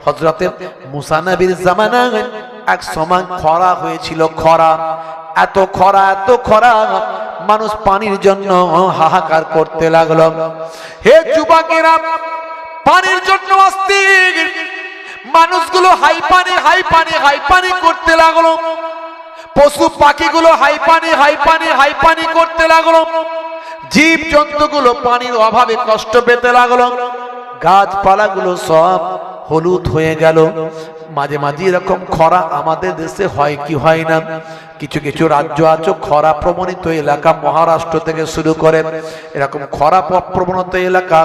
হযরতে মুসা নবীর জামানায় এক সময় খরা হয়েছিল, খরা, এত খরা মানুষ পানির জন্য হাহাকার করতে লাগলো। হে যুবকেরা, পানির জন্য অস্থির মানুষগুলো হাই পানি করতে লাগলো। পশু পাখিগুলো হাই পানি করতে লাগলো। জীব জন্তুগুলো পানির অভাবে কষ্ট পেতে লাগলো। গাছপালাগুলো সব হলুদ হয়ে গেল। মাঝে মাঝে এরকম খরা আমাদের দেশে হয় কি হয় না? কিছু কিছু রাজ্য আছে খরা প্রবণিত এলাকা, মহারাষ্ট্র থেকে শুরু করে এরকম খরা প্রবণিত এলাকা,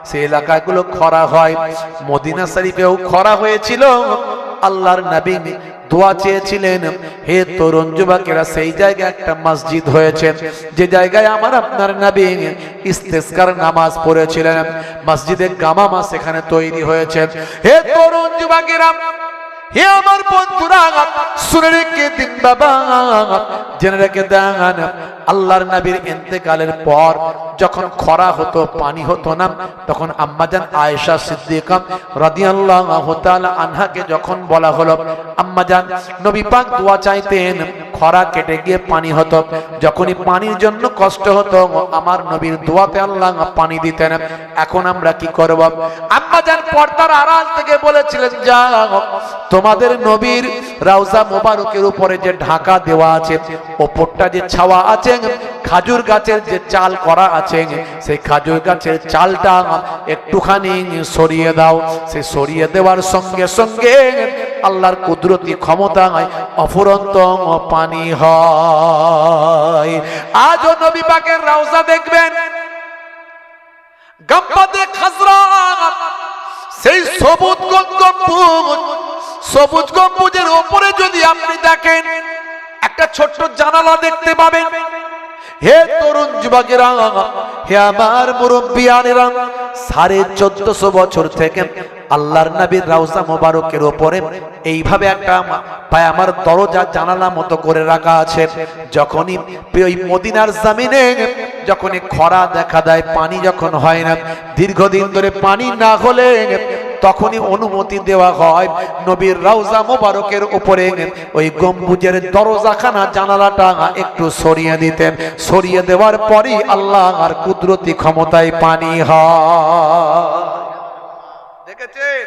সেই এলাকাগুলো খরা হয়। মদিনা শরীফেও খরা হয়েছিল। আল্লাহর নবী দোয়া চেয়েছিলেন, হে তরুণ যুবকেরা, সেই জায়গায় একটা মসজিদ হয়েছে যে জায়গায় আমার আপনার নবী ইস্তেসকার নামাজ পড়েছিলেন। মসজিদে গামামা সেখানে তৈরি হয়েছে। হে তরুণ যুবকেরা, হে আমার বন্ধুরা, শুনে রেখে দিন বাবা, জেনে রেখে দেন, আল্লাহর নবীর ইন্তেকালের পর যখন খরা হতো, পানি হতো না, তখন আম্মাজান আয়েশা সিদ্দিকা রাদিয়াল্লাহু তাআলা আনহাকে যখন বলা হলো, আম্মাজান নবী পাক দোয়া চাইতেন, খরা কেটে গিয়ে পানি হতো। যখনই পানির জন্য কষ্ট হতো, আমার নবীর দোয়াতে আল্লাহ পানি দিতেন। এখন আমরা কি করব? আম্মাজান পর্দার আড়াল থেকে বলেছিলেন, যাও তোমাদের নবীর রাউজা মোবারকের উপরে যে ঢাকা দেওয়া আছে, ওপরটা যে ছাওয়া আছে, খাজুর গাছের যে চাল করা আছে, সেই খাজুর গাছের চালটা একটুখানি সরিয়ে দাও। সেই সরিয়ে দেওয়ার সঙ্গে সঙ্গে আল্লাহর কুদরতি ক্ষমতায় অফুরন্ত পানি হয়। আজও নবী পাকের রাউজা দেখবেন, গম্বুজে খাজরা, সেই সবুজ গম্বুজের উপরে যদি আপনি দেখেন, একটা ছোট্ট জানালা দেখতে পাবেন। হে তরুণ যুবকেরা, হে আমার মুরব্বিয়ানেরা, 1450 বছর থেকে আল্লাহর নবীর রাউজা মোবারকের উপরে এইভাবে একটা আমার দরজা জানালা মতো করে রাখা আছে। যখনই ওই মদিনার জমিনে যখনই খরা দেখা দেয়, পানি যখন হয় না, দীর্ঘদিন ধরে পানি না হলে তখনই অনুমতি দেওয়া হয় নবীর রাউজা মোবারকের উপরে ওই গম্বুজের দরজাখানা জানালাটা একটু সরিয়ে দিতেন। সরিয়ে দেওয়ার পরই আল্লাহর কুদরতি ক্ষমতায় পানি হয়। দেখেছেন,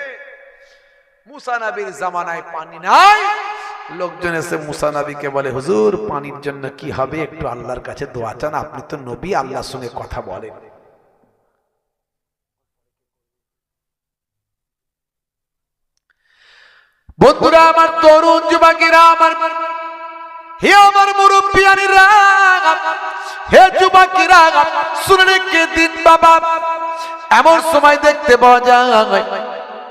মুসা নবীর জামানায় পানি নাই, লোকজন এসে মুসা নবীকে বলে, হুজুর পানির জন্য কি হবে, একটু আল্লাহর কাছে দোয়া চান, আপনি তো নবী, আল্লাহর সঙ্গে কথা বলেন। বন্ধুরা আমার, তরুণ যুবকেরা আমার, হে আমার মুরব্বিয়ানেরা, হে যুবকেরা, শুনে রেখে দিন বাবা, এমন সময় দেখতে পাওয়া যায়,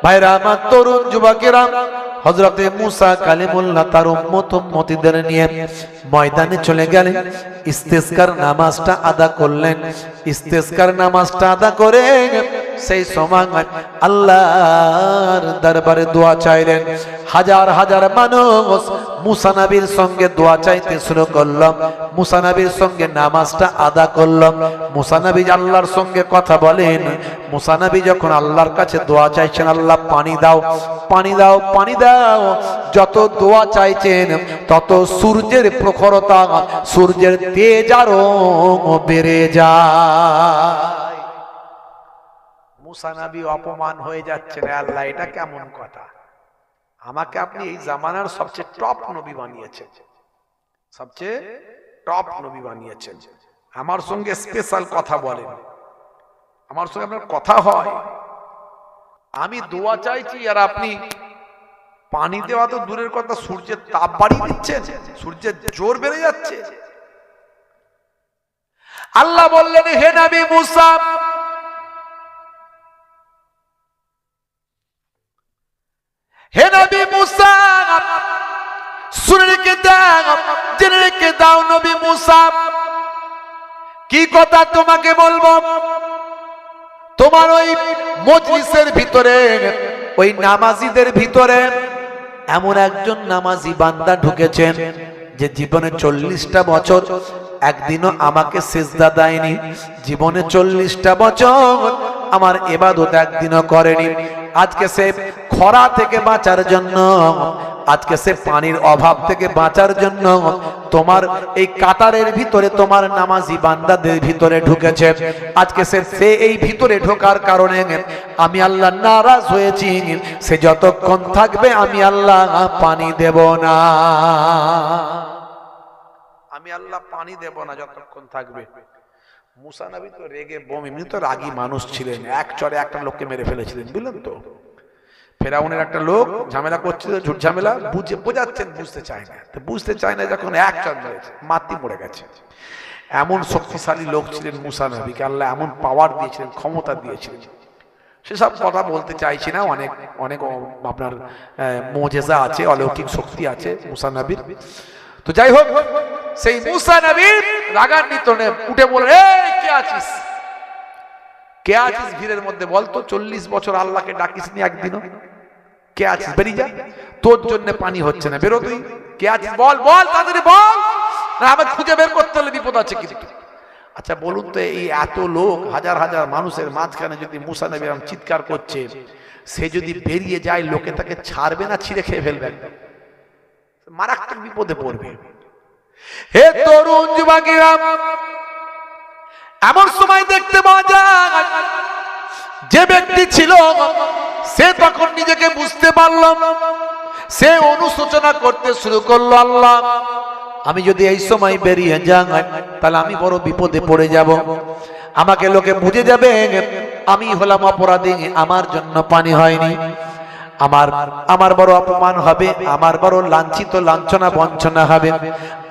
ভাইরা আমার, তরুণ যুবকেরা, হযরতে মুসা কালিমুল্লাহ তার উম্মতদের নিয়ে ময়দানে চলে গেলেন। ইস্তেসকার নামাজটা আদা করলেন। ইস্তেসকার নামাজটা আদা করে সেই সময় আল্লাহর দরবারে দোয়া চাইলেন। হাজার হাজার মানুষ মুসা নবীর সঙ্গে দোয়া চাইতে শুরু করলাম। মুসা নবীর সঙ্গে নামাজটা আদা করলাম। মুসা নবী আল্লাহর সঙ্গে কথা বলেন। মুসা নবী যখন আল্লাহর কাছে দোয়া চাইছেন, আল্লাহ পানি দাও, পানি দাও, পানি দাও, যত দোয়া চাইছেন তত সূর্যের প্রখরতা, সূর্যের তেজ আরো বেড়ে যায়। মুসা নবী অপমান হয়ে যাচ্ছেন, আল্লাহ এটা কেমন কথা, আমাকে আপনি এই জামানার সবচেয়ে টপ নবী বানিয়েছেন, সবচেয়ে টপ নবী বানিয়েছেন, আমার সঙ্গে স্পেশাল কথা বলেন, আমার সঙ্গে আপনার কথা হয়, আমি দোয়া চাইছি আর আপনি পানি দেওয়া তো দূরের কথা, সূর্যের তাপ বাড়িয়ে দিচ্ছেন, সূর্যের জোর বেড়ে যাচ্ছে। আল্লাহ বললেন, হে নবী মুসা, হে নবী মুসা, শুনে রেখে দাও, জেনে রেখে দাও নবী মুসা, কি কথা তোমাকে বলবো। তোমার ওই মজলিসের ভিতরে, ওই নামাজিদের ভিতরে এমন একজন নামাজি বান্দা ঢুকেছেন যে জীবনে 40টা বছর একদিনও আমাকে সিজদা দেয়নি, জীবনে 40টা বছর আমার ইবাদত একদিনও করেনি। আজকে সে খরা থেকে বাঁচার জন্য, আজকে সে পানির অভাব থেকে বাঁচার জন্য তোমার এই কাতারের ভিতরে তোমার নামাজি বান্দাদের ভিতরে ঢুকেছে। আজকে সে এই ভিতরে ঢোকার কারণে আমি আল্লাহ নারাজ হয়েছি। সে যতক্ষণ থাকবে আমি আল্লাহ পানি দেব না, আমি আল্লাহ পানি দেব না যতক্ষণ থাকবে। মুসা নবী তো রেগে বোম, এমনি তো রাগী মানুষ ছিলেন, এক চড়ে একটা লোককে মেরে ফেলেছিলেন, বুঝলেন তো। ফেরাউনের একটা লোক ঝামেলা করছিল, ঝুট ঝামেলা, বোঝাচ্ছেন, বুঝতে চায় না। তো বুঝতে চায় না যখন এক চড় মেরেছে, মাটি মরে গেছে। এমন শক্তিশালী লোক ছিলেন মুসা নবীকে আল্লাহ এমন পাওয়ার দিয়েছিলেন, ক্ষমতা দিয়েছিলেন। সেসব কথা বলতে চাইছি না, অনেক অনেক আপনার মুজিজা আছে, অলৌকিক শক্তি আছে মুসা নবীর। তো যাই হোক, সেই মুসা নবী রাগান্বিত উঠে বলে, এই কে আছিস, কে আছিস ভিড়ের মধ্যে, বলতো 40 বছর আল্লাহকে ডাকিস নি একদিনও, কে আছিস, বেরিয়ে যা, তোর জন্য পানি হচ্ছে না, বেরো তুই, কে আছিস বল, বল তাড়াতাড়ি বল, না আমাকে খুঁজে বের করতে হলে বিপদ আছে কিন্তু। আচ্ছা বলুন তো, এই এত লোক, হাজার হাজার মানুষের মাঝখানে যদি মুসা নবী এরকম চিৎকার করছে, সে যদি বেরিয়ে যায় লোকে তাকে ছাড়বে না, ছিঁড়ে খেয়ে ফেলবে, মারাত্মক বিপদে পড়বে। হে তরুণ যুবকেরা, এমন সময় দেখতে পাওয়া যায় যে ব্যক্তি ছিল সে তখন নিজেকে বুঝতে পারল, সে অনুশোচনা করতে শুরু করলো, আল্লাহ আমি যদি এই সময় বেরিয়ে যাই তাহলে আমি বড় বিপদে পড়ে যাব, আমাকে লোকে বুঝে যাবে আমি হলাম অপরাধী, আমার জন্য পানি হয়নি, আমার বড় অপমান হবে, আমার বড় লাঞ্ছিত লাঞ্ছনা বঞ্চনা হবে,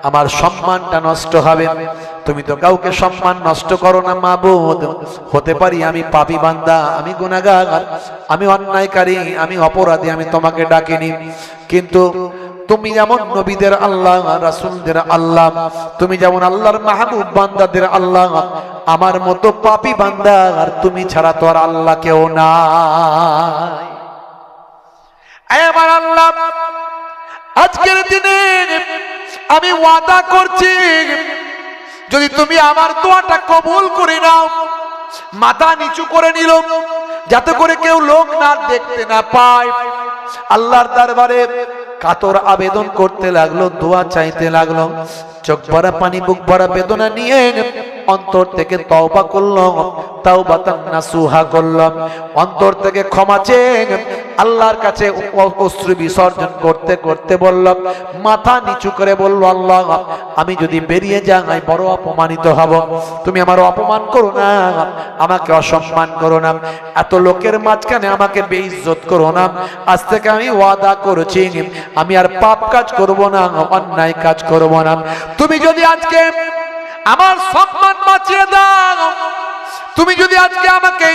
আমার সম্মানটা নষ্ট হবে। তুমি তো কাউকে সম্মান নষ্ট করো না মাবুদ। হতে পারি আমি পাপী বান্দা, আমি গুনাহগার, আমি অন্যায়কারী, আমি অপরাধী, আমি তোমাকে ডাকিনি, কিন্তু তুমি যেমন নবীদের আল্লাহ, রাসূলদের আল্লাহ, তুমি যেমন আল্লাহর মাহবুব বান্দাদের আল্লাহ, আমার মতো পাপী বান্দা আর তুমি ছাড়া তো আর আল্লাহ কেউ নাই। এবার আল্লাহ আজকের দিনে আমি ওয়াদা করছি, যদি তুমি আমার দোয়াটা কবুল করে নাও, মাথা নিচু করে নিল যাতে করে কেউ লোক না দেখতে না পায়, আল্লাহর দরবারে কাতর আবেদন করতে লাগলো, দোয়া চাইতে লাগলো, চোখ ভরা পানি, বুক ভরা বেদনা নিয়ে অন্তর থেকে তওবা করলো, তাওবাতান নাসুহা করলো, অন্তর থেকে ক্ষমা চেয়ে আল্লাহর কাছে অশ্রু বিসর্জন করতে করতে বলল, মাথা নিচু করে বলল, আল্লাহ আমি যদি বেরিয়ে যাই বড় অপমানিত হব, তুমি আমার অপমান করো না, আমাকে অসম্মান করো না, এত লোকের মাঝখানে আমাকে বেইজ্জত করো না, আজ থেকে আমি ওয়াদা করেছি আমি আর পাপ কাজ করব না, অন্যায় কাজ করব না। তুমি যদি আজকে আমার সম্মান বাঁচিয়ে দাও, তুমি যদি আজকে আমাকে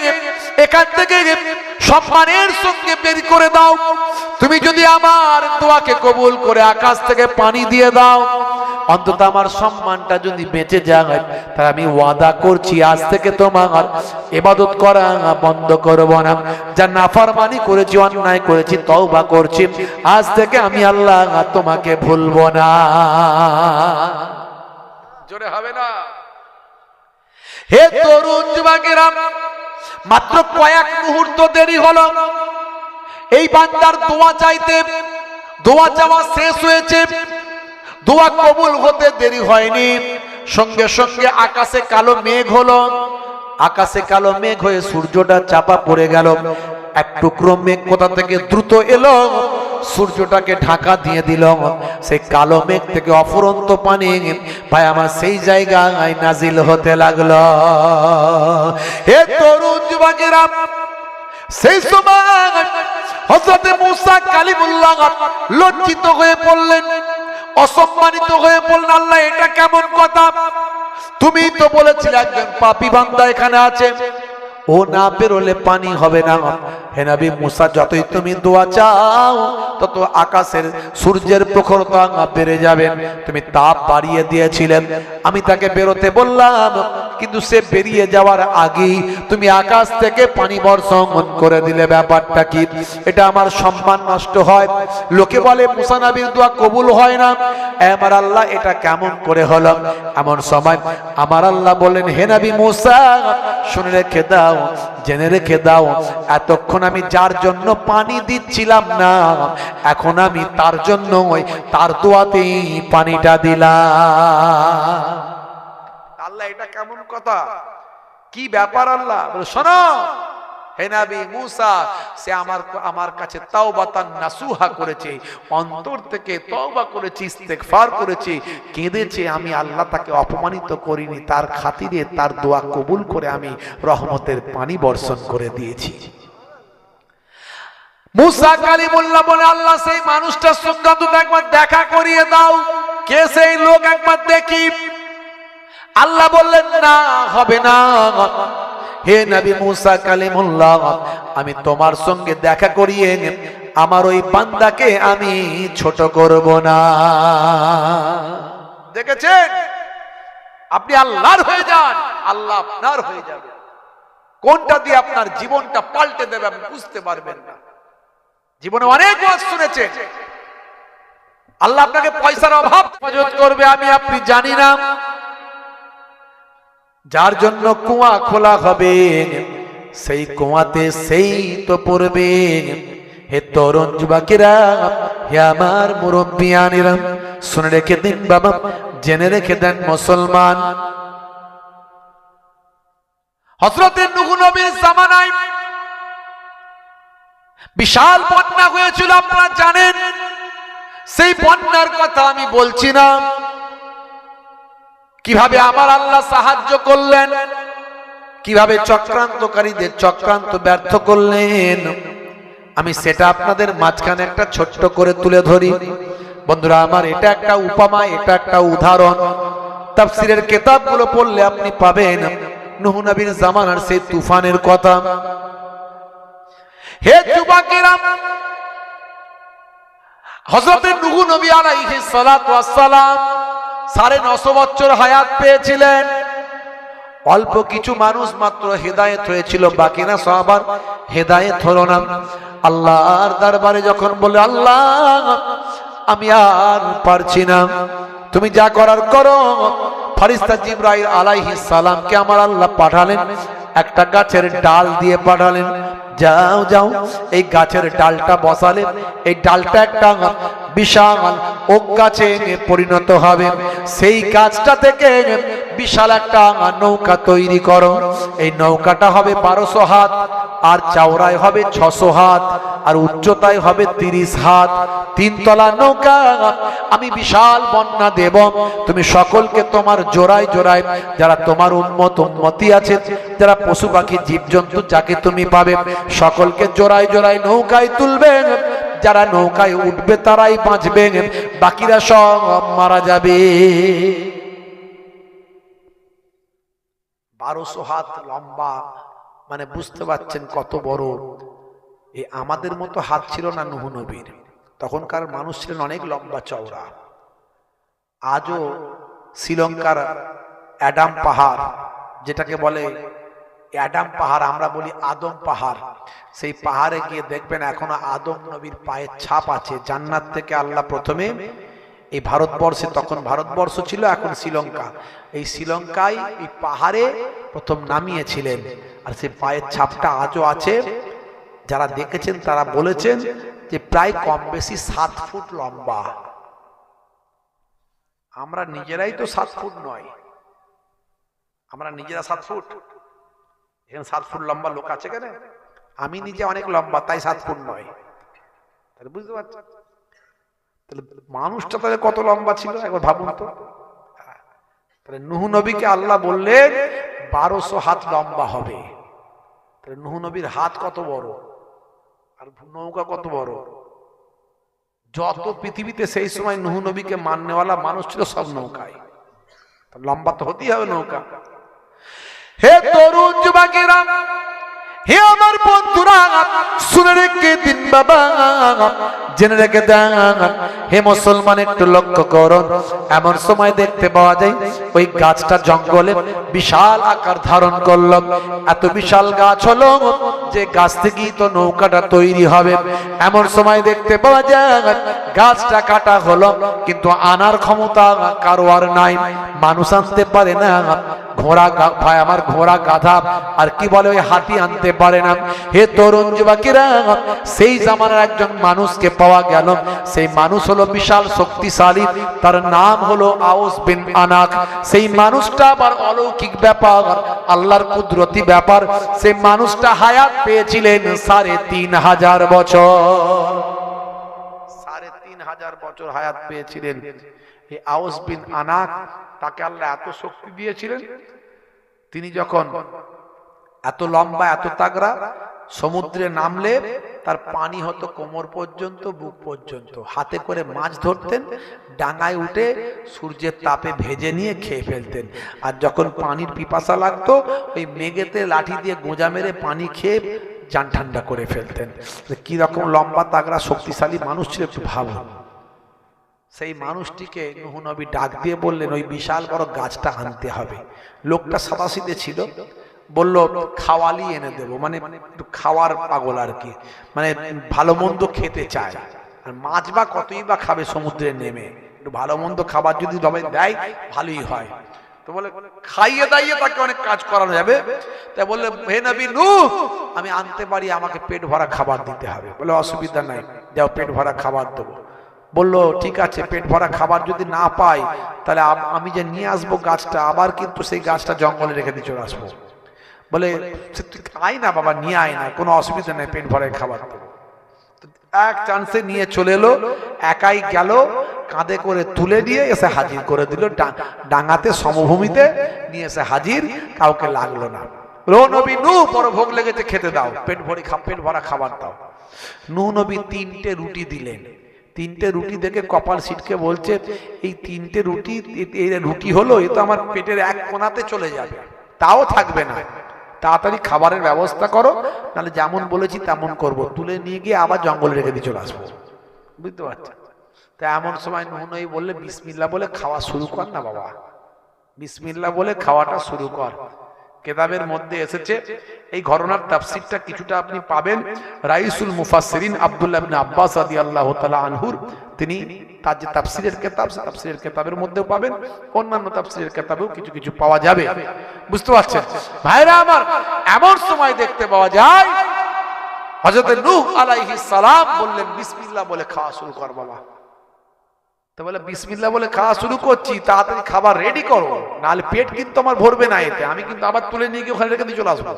এখান থেকে সম্মানের সঙ্গে বের করে দাও, তুমি যদি আমার দোয়াকে কবুল করে আকাশ থেকে পানি দিয়ে দাও, অন্তত আমার সম্মানটা যদি বেঁচে যায়, তাহলে আমি ওয়াদা করছি আজ থেকে তোমার ইবাদত করা বন্ধ করব না, যা নাফরমানি করেছি, অন্যায় করেছি, তওবা করছি, আজ থেকে আমি আল্লাহ তোমাকে ভুলবো না। জোরে হবে না? হে তরুণ যুবকেরা, মাত্র কয়েক মুহূর্ত দেরি হলো এই বান্দার দোয়া চাইতে, দোয়া চাওয়া শেষ হয়েছে, দোয়া কবুল হতে দেরি হয়নি, সঙ্গে সঙ্গে আকাশে কালো মেঘ হলো, আকাশে কালো মেঘ হয়ে সূর্যটা চাপা পড়ে গেল, এক টুকরো মেঘ কোথা থেকে দ্রুত এলো, সূর্যটাকে ঢাকা দিয়ে দিল, সেই কালো মেঘ থেকে অফুরন্ত পানি ভাই আমার সেই জায়গায় নাজিল হতে লাগলো। হে তরুণ যুবকেরা, সেই সময় হযরত মুসা কালিমুল্লাহ লজ্জিত হয়ে পড়লেন, অসম্মানিত হয়ে পড়লেন, আল্লাহ এটা কেমন কথা, তুমি তো বলেছিলে একজন পাপী বান্দা এখানে আছে, ও না বেরোলে পানি হবে না। হে নবী মুসা, যতই তুমি দোয়া চাও তত আকাশের সূর্যের প্রখরতা বেড়ে যাবে, তুমি তাপ বাড়িয়ে দিয়েছিলেন, আমি তাকে বেরোতে বললাম, কিন্তু সে বেরিয়ে যাওয়ার আগেই তুমি আকাশ থেকে পানি বর্ষণ করে দিলে, ব্যাপারটা কি? এটা আমার সম্মান নষ্ট হয়, লোকে বলে মুসা নবীর দোয়া কবুল হয় না, আমার আল্লাহ এটা কেমন করে হলো? এমন সময় আমার আল্লাহ বলেন, হে নবী মুসা শুনে রেখে দাও, জেনে রেখে দাও, এতক্ষণ আমি যার জন্য পানি দিচ্ছিলাম না, এখন আমি তার জন্য তার দোয়াতেই পানিটা দিলাম। আল্লাহ, এটা কেমন কথা? কি ব্যাপার? আল্লাহ বলে, শোনো হে নবী মুসা, সে আমার কাছে তাওবাতান নাসুহা করেছে, অন্তর থেকে তওবা করেছে, ইস্তেগফার করেছে, কেঁদেছে। আমি আল্লাহ তাকে অপমানিত করিনি, তার খাতিরে তার দোয়া কবুল করে আমি রহমতের পানি বর্ষণ করে দিয়েছি। মুসা কালিমুল্লাহ বলে, আল্লাহ সেই মানুষটার সঙ্গে তো একবার দেখা করিয়ে দাও, কে সেই লোক একবার দেখি। আল্লাহ বললেন, না, হবে না। হে নবী মুসা কালিমুল্লাহ, আমি তোমার সঙ্গে দেখা করিয়ে আমার ওই বান্দাকে আমি ছোট করব না। দেখেছেন, আপনি আল্লাহর হয়ে যান, আল্লাহ আপনার হয়ে যাবে। কোনটা দিয়ে আপনার জীবনটা পাল্টে দেবে আপনি বুঝতে পারবেন না। জীবনে অনেক ওয়াজ শুনেছেন, আল্লাহ আপনাকে পয়সার অভাব মজুদ করবে আমি আপনি জানি না। যার জন্য কুয়া খোলা হবে, সেই কুয়াতে সেই তো পড়বে। হে তরুণ যুবকেরা, হে আমার মুরব্বিয়ানেরা, শুনে রেখে দিন বাবা, জেনে রেখে দেন মুসলমান। হযরত নূহ নবীর জামানায় বিশাল বন্যা হয়েছিল, আপনারা জানেন। সেই বন্যার কথা আমি বলছি না, কিভাবে আমার আল্লাহ সাহায্য করলেন, কিভাবে চক্রান্তকারীদের চক্রান্ত ব্যর্থ করলেন, আমি সেটা আপনাদের মাঝখানে একটা ছোট্ট করে তুলে ধরি। বন্ধুরা আমার, এটা একটা উপমা, এটা একটা উদাহরণ। তাফসীরের কিতাবগুলো পড়লে আপনি পাবেন নূহ নবীর জামানার সেই তুফানের কথা। হে যুবকেরা, হযরত নূহ নবী আলাইহিস সালাতু ওয়াস সালাম 950 বছর হায়াত পেয়েছিলেন। অল্প কিছু মানুষ মাত্র হেদায়েত হয়েছিল, বাকিরা সাহাবার হেদায়েত হলো না। আল্লাহর দরবারে যখন বলে, আল্লাহ আমি আর পারছি না, তুমি যা করার করো। ফেরেশতা জিবরাইল আলাইহিস সালামকে আমার আল্লাহ পাঠালেন, একটা গাছের ডাল দিয়ে পাঠালেন, যাও যাও এই গাছের ডালটা বসালে, এই ডালটা একটা বিশাল ওক গাছে পরিণত হবে। সেই গাছটা থেকে বিশাল একটা নৌকা তৈরি করো। এই নৌকাটা হবে 1200 হাত, আর চওড়ায় হবে 600 হাত, আর উচ্চতায় হবে 30 হাত। 3 তলা নৌকা। আমি বিশাল বন্যা দেব, তুমি সকলকে তোমার জোড়ায় জোড়ায় যারা তোমার উম্মতি আছে, যারা পশু পাখি জীবজন্তু যাকে তুমি পাবে, সকলকে জোড়ায় জোড়ায় নৌকায় তুলবে। যারা নৌকায় উঠবে তারাই বাঁচবে, বাকিরা সব মারা যাবে। 1200 হাত লম্বা, মানে বুঝতে পারছেন কত বড়। এই আমাদের মতো হাত ছিল না নূহ নবীর, তখনকার মানুষ ছিলেন অনেক লম্বা চওড়া। আজও শ্রীলঙ্কার অ্যাডাম পাহাড়, যেটাকে বলে অ্যাডাম পাহাড়, আমরা বলি আদম পাহাড়, সেই পাহাড়ে গিয়ে দেখবেন এখনো আদম নবীর পায়ের ছাপ আছে। জান্নাত থেকে আল্লাহ প্রথমে এই ভারতবর্ষে, তখন ভারতবর্ষ ছিল, এখন শ্রীলঙ্কা, এই শ্রীলঙ্কায় এই পাহাড়ে প্রথম নামিয়েছিলেন। আর সেই পায়ের ছাপটা আজও আছে। যারা দেখেছেন তারা বলেছেন যে প্রায় কম বেশি 7 ফুট লম্বা। আমরা নিজেরাই তো 7 ফুট নয়, আমরা নিজেরা 7 ফুট, এখানে 7 ফুট লম্বা লোক আছে কেন? আমি নিজে অনেক লম্বা, তাই 7 ফুট নয়। তাহলে বুঝতে পারছেন, তাহলে মানুষটা তাহলে কত লম্বা ছিল একবার ভাবুন তো। তাহলে নূহ নবীকে আল্লাহ বললেন 1200 হাত লম্বা হবে। তাহলে নূহ নবীর হাত কত বড়, আর নৌকা কত বড়। যত পৃথিবীতে সেই সময় নূহ নবীকে মাননেওয়ালা মানুষ ছিল সব নৌকায়, লম্বা তো হতেই হবে নৌকা। হে তরুণ যুবকেরা, হে আমার বন্ধুরা, শুনে রেখে দিন বাবা, জেনে রেখে দেন। হে মুসলমান, একটু লক্ষ্য করুন। এমন সময় দেখতে পাওয়া যায় ওই গাছটা জঙ্গলে বিশাল আকার ধারণ করলো। এত বিশাল গাছ হলো যে গাছ থেকেই তো নৌকাটা তৈরি হবে। এমন সময় দেখতে পাওয়া যায় গাছটা কাটা হলো, কিন্তু আনার ক্ষমতা কারো আর নাই, মানুষ আনতে পারে না, ভাই আমার ঘোড়া গাধা আর কি বলে ওই হাতি আনতে পারে না। হে তরুণ যুবকেরা, সেই জামানার একজন মানুষকে পাওয়া গেল। সেই মানুষ হলো বিশাল শক্তিশালী, তার নাম হলো আউস বিন আনাক। সেই মানুষটা আবার অলৌকিক ব্যাপার, আল্লাহর কুদরতি ব্যাপার। সেই মানুষটা হায়াত পেয়েছিলেন ৩,৫০০ বছর। ৩,৫০০ বছর হায়াত পেয়েছিলেন এই আউস বিন আনাক। তাকে আল্লাহ এত শক্তি দিয়েছিলেন, তিনি যখন এত লম্বা এত তাগড়া, সমুদ্রে নামলে তার পানি হতো কোমর পর্যন্ত, বুক পর্যন্ত। হাতে করে মাছ ধরতেন, ডাঙায় উঠে সূর্যের তাপে ভেজে নিয়ে খেয়ে ফেলতেন। আর যখন পানির পিপাসা লাগতো, ওই মেঘেতে লাঠি দিয়ে গোঁজা মেরে পানি খেয়ে জান ঠান্ডা করে ফেলতেন। কি রকম লম্বা তাগড়া শক্তিশালী মানুষ ছিল একটু ভাবুন। সেই মানুষটিকে নূহ নবী ডাক দিয়ে বললেন ওই বিশাল বড় গাছটা আনতে হবে। লোকটা সাদাসিধে ছিল, বলল খাওয়ালি এনে দেবো, মানে একটু খাওয়ার পাগল আর কি, মানে ভালো মন্দ খেতে চায়। আর মাছ বা কতই বা খাবে সমুদ্রে নেমে, একটু ভালো মন্দ খাবার যদি তবে দেয় ভালোই হয়। তো বলে খাইয়ে দাইয়ে তাকে অনেক কাজ করানো যাবে। তাই বললে হে নবী নূহ, আমি আনতে পারি, আমাকে পেট ভরা খাবার দিতে হবে। বলে অসুবিধা নাই, যাও পেট ভরা খাবার দেবো। বললো ঠিক আছে, পেট ভরা খাবার যদি না পাই তাহলে আমি যে নিয়ে আসবো গাছটা, আবার কিন্তু সেই গাছটা জঙ্গলে রেখে দিয়ে চলে আসবো। বলে তুই আয় না বাবা, নিয়ে আয় না, কোনো অসুবিধা নেই, পেট ভরে খাবার দেবো। এক চান্সে নিয়ে চলে এলো, একাই গেল, কাঁধে করে তুলে দিয়ে এসে হাজির করে দিল ডাঙাতে, সমভূমিতে নিয়ে এসে হাজির, কাউকে লাগলো না। ও নবী নূহ, বড় ভোগ লেগেছে, খেতে দাও, পেট ভরা খাবার দাও। নূহ নবী 3টে রুটি দিলেন। 3টে রুটি দেখে কপাল ছিটকে বলছে এই 3টে রুটি, এই রুটি হলো, এ তো আমার পেটের এক কোণাতে চলে যাবে, তাও থাকবে না। তাড়াতাড়ি খাবারের ব্যবস্থা করো, নাহলে যেমন বলেছি তেমন করব, তুলে নিয়ে গিয়ে আবার জঙ্গলে রেখে দিয়ে চলে আসবো। বুঝতে পারছেন? তা এমন সময় নূহ নবী বললে বিসমিল্লাহ বলে খাওয়া শুরু কর না বাবা, বিসমিল্লাহ বলে খাওয়াটা শুরু কর। কেতাবের মধ্যে এসেছে, এই ঘটনার তাফসীরটা কিছুটা আপনি পাবেন রাইসুল মুফাসসিরিন আব্দুল্লাহ ইবনে আব্বাস রাদিয়াল্লাহু তাআলা আনহুর, তিনি তার যে তাফসীরের কিতাব, তাফসীরের কিতাবের মধ্যেও পাবেন, অন্যান্য তাফসীরের কিতাবেও কিছু কিছু পাওয়া যাবে। বুঝতে পারছেন ভাইরা আমার? এমন সময় দেখতে পাওয়া যায় হযরত নূহ আলাইহিস সালাম বললেন বিসমিল্লাহ বলে খাওয়া শুরু কর বাবা। তো বলে বিসমিল্লাহ বলে খাওয়া শুরু করছি, তাড়াতাড়ি খাবার রেডি করো, নাহলে পেট কিন্তু আমার ভরবে না, এতে আমি কিন্তু আবার তুলে নিয়ে গিয়ে ওখানে রেখে দিয়ে চলে আসবো।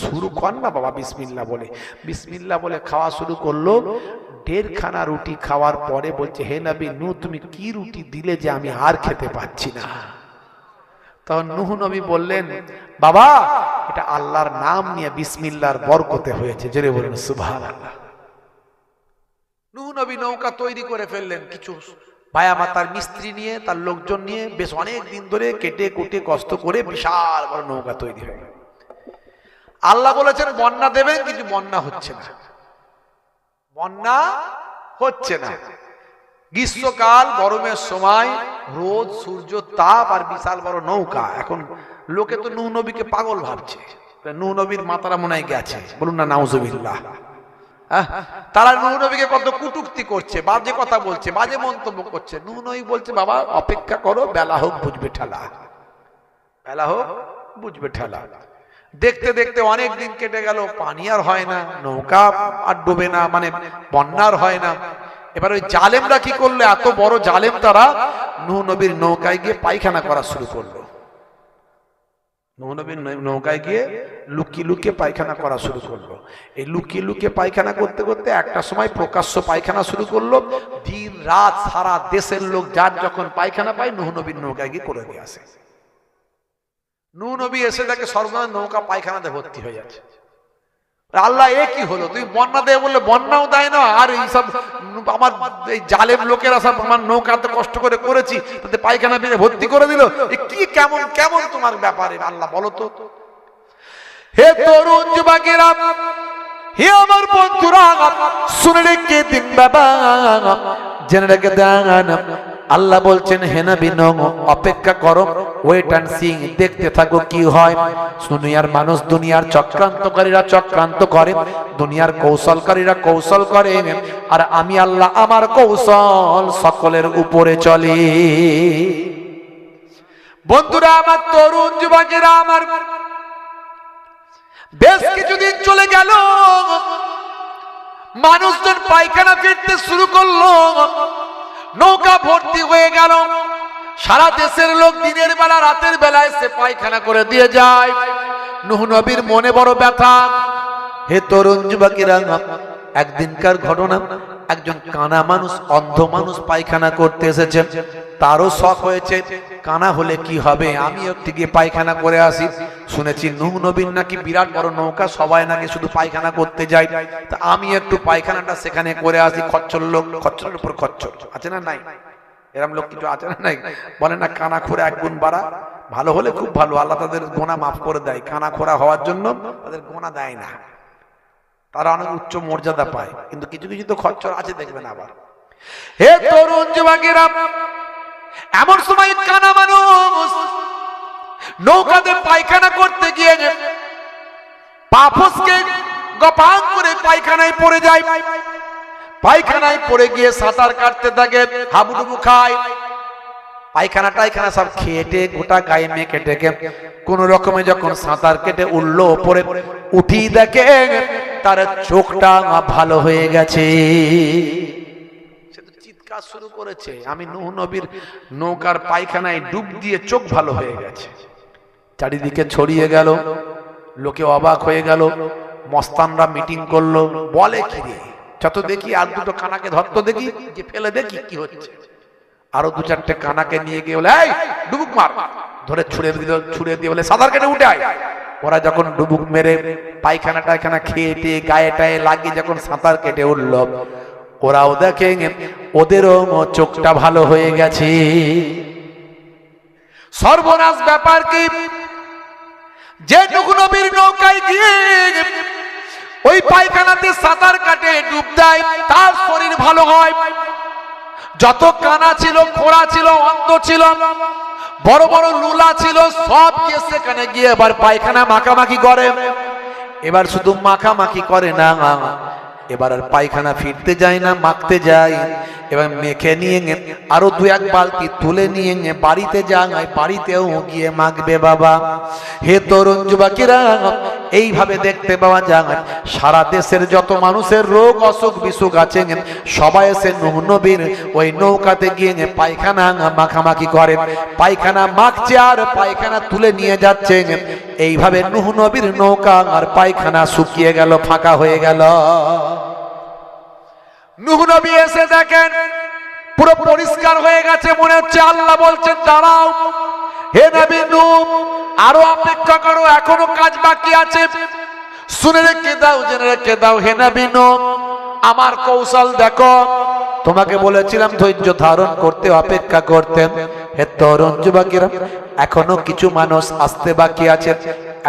শুরু কর না বাবা বিসমিল্লাহ বলে। বিসমিল্লাহ বলে খাওয়া শুরু করলো। 1.5 খানা রুটি খাওয়ার পরে বলছে হে নবী নূহ, তুমি কি রুটি দিলে যে আমি আর খেতে পাচ্ছি না। তখন নূহ নবী বললেন বাবা, এটা আল্লাহর নাম নিয়ে বিসমিল্লাহর বরকতে হয়েছে, জোরে বলেন সুবহানাল্লাহ। নূহ নবী নৌকা তৈরি করে ফেললেন, কিছু ভায়া মাতার মিস্ত্রি নিয়ে, তার লোকজন নিয়ে, বেশ অনেক দিন ধরে কেটে কুটে কষ্ট করে বিশাল বড় নৌকা তৈরি হয়ে গেল। আল্লাহ বলেছেন বন্যা দেবেন, কিন্তু বন্যা হচ্ছে না, বন্যা হচ্ছে না। গ্রীষ্মকাল, গরমের সময়, রোদ, সূর্য তাপ, আর বিশাল বড় নৌকা। এখন লোকে তো নূহ নবীকে পাগল ভাবছে, নূহ নবীর মাথারা মনে হয় গেছে, বলুন না নাউজুবিল্লাহ। তারা নূহ নবীকে কত কুটুক্তি করছে, বাজে কথা বলছে, বাজে মন্তব্য করছে। নূহ নবী বলছে বাবা অপেক্ষা করো, বেলা হোক বুঝবে ঠেলা, বেলা হোক বুঝবে ঠেলা। দেখতে দেখতে অনেক দিন কেটে গেল, পানি আর হয় না, নৌকা আর ডুবে না, মানে বন্যার হয় না। এবার ওই জালেমরা কি করলো, এত বড় জালেম, তারা নূহ নবীর নৌকায় গিয়ে পায়খানা করা শুরু করলো। নূহ নবীর নৌকায় গিয়ে লুকিয়ে লুকিয়ে পায়খানা করা শুরু করলো। এই লুকিয়ে লুকিয়ে পায়খানা করতে করতে একটা সময় প্রকাশ্য পায়খানা শুরু করলো। দিন রাত সারা দেশের লোক যার যখন পায়খানা পায় নূহ নবীর নৌকায় গিয়ে করে দিয়ে আসে। নূহ নবী এসে দেখে সর্বদা নৌকা পায়খানাতে ভর্তি হয়ে যাচ্ছে। আল্লাহ এ কি হলো, তুই বন্যা দেয় বললে বন্যাও দেয় না, আর এইসব আমার এই জালেম লোকেরা সব আমার নৌকাতে কষ্ট করে করেছি তাতে পায়খানা বেড়ে ভর্তি করে দিল, কি কেমন কেমন তোমার ব্যাপারে আল্লাহ বলো তো। হে তরুণ যুবকেরা, হে আমার বন্ধুরা, শুনে রেখে দিন বাবা, জেনে রেখে দেন, আল্লাহ বলছেন হে নবী নূহ অপেক্ষা করো, ওয়েট এন্ড সি, দেখতে থাকো কি হয়। দুনিয়ার মানুষ, দুনিয়ার চক্রান্তকারীরা চক্রান্ত করে, দুনিয়ার কৌশলকারীরা কৌশল করে, আর আমি আল্লাহ আমার কৌশল সকলের উপরে চলে। বন্ধুরা আমার, তরুণ যুবকেরা আমার, বেশ কিছুদিন চলে গেল, মানুষজন পায়খানা ফিরতে শুরু করলো, নৌকা ভর্তি হয়ে গেল। সারা দেশের লোক দিনের বেলা রাতের বেলা এসে পায়খানা করে দিয়ে যায়। নূহ নবীর মনে বড় ব্যথা। হে তরুণ যুবকেরা, একদিনকার ঘটনা, একজন কানা মানুষ, অন্ধ মানুষ পায়খানা করতে এসেছেন। তারও শখ হয়েছে, কানা হলে কি হবে, আমি একটু গিয়ে পায়খানা করে আসি। শুনেছি নূহ নবীর নাকি বিরাট বড় নৌকা, সবাই নাকি শুধু পায়খানা করতে যায়, তা আমি একটু পায়খানাটা সেখানে করে আসি। খচ্চর লোক, খচ্চরের উপর খচ্চর আছে না নাই? এরম লোক কিছু আছে না নাই? বলে না কানা খোরা এক গুণ বাড়া, ভালো হলে খুব ভালো, আল্লাহ তাদের গোনা মাফ করে দেয়। কানা খোরা হওয়ার জন্য তাদের গোনা দেয় না, তারা অনেক উচ্চ মর্যাদা পায়। কিন্তু কিছু কিছু তো খচ্চর আছে, দেখবেন আবার। হে তরুণ যুবকেরা, এমন সময় কানা মানুষ নৌকাতে পায়খানা করতে গিয়ে পা ফসকে গপাং করে পায়খানায় পড়ে যায়। পায়খানায় পড়ে গিয়ে সাঁতার কাটতে থাকে, হাবুডুবু খায়। পায়খানা টায়খানা সব খেটে গোটা গায়ে মেখে টেকে কোন রকমে যখন সাঁতার কেটে উঠলো ওপরে, উঠি দেখে তার চোখটা ভালো হয়ে গেছে। সে তো চিৎকার শুরু করেছে, আমি নূহ নবীর নৌকার পায়খানায় ডুব দিয়ে চোখ ভালো হয়ে গেছে। চারিদিকে ছড়িয়ে গেল, লোকে অবাক হয়ে গেল। মস্তানরা মিটিং করলো, বলে কি রে, যত দেখি আর দুটো কানাকে ধরতো দেখি, যে ফেলে দেখি কি হচ্ছে। আরো দু চারটে কানাকে নিয়ে গিয়ে বলে, এই ডুবুক মার, ধরে ছুড়ে দিয়ে বলে সাঁতার কেটে উঠে আয়। ওরা যখন ডুবুক মেরে পায়খানা টায়খানা খেয়ে গায়ে টায়ে লাগিয়ে যখন সাঁতার কেটে উঠল, ওরাও দেখে ওদেরও চোখটা ভালো হয়ে গেছে। সর্বনাশ ব্যাপার কি, যে নূহ নবীর নৌকায় গিয়ে ওই পায়খানাতে সাঁতার কাটে ডুব দেয়, তার শরীর ভালো হয়। যত কানা ছিল, খোড়া ছিল, অন্ধ ছিল, বড় বড় লুলা ছিল, সব গিয়ে সেখানে গিয়ে এবার পায়খানা মাখামাখি করে। এবার শুধু মাখামাখি করে না, এবার আর পায়খানা ফিরতে যায় না, মাখতে যায়। এবার মেখে নিয়ে আরো দু এক বালতি তুলে নিয়ে বাড়িতে যায়, বাড়িতেও গিয়ে মাখবে বাবা। হে তরুণ যুবকেরা, এইভাবে দেখতে পাওয়া যায় সারা দেশের যত মানুষের রোগ অসুখ বিসুখ আছে, সবাই এসে নূহ নবীর ওই নৌকাতে গিয়ে পায়খানা মাখামাখি করে। পায়খানা মাখছে আর পায়খানা তুলে নিয়ে যাচ্ছে। এইভাবে নূহ নবীর নৌকা আর পায়খানা শুকিয়ে গেল, ফাঁকা হয়ে গেল। নূহ নবী এসে দেখেন পুরো পরিষ্কার হয়ে গেছে। মনে হচ্ছে আল্লাহ বলছেন, দাঁড়াও হে নবী নূহ, আরো অপেক্ষা করো, এখনো কাজ বাকি আছে। শুনে রেখে দাও, জেনে রেখে দাও, হে নবী নূহ, আমার কৌশল দেখো। তোমাকে বলেছিলাম ধৈর্য ধারণ করতে, অপেক্ষা করতে। হে তরুণ যুবকেরা, এখনো কিছু মানুষ আসতে বাকি আছে,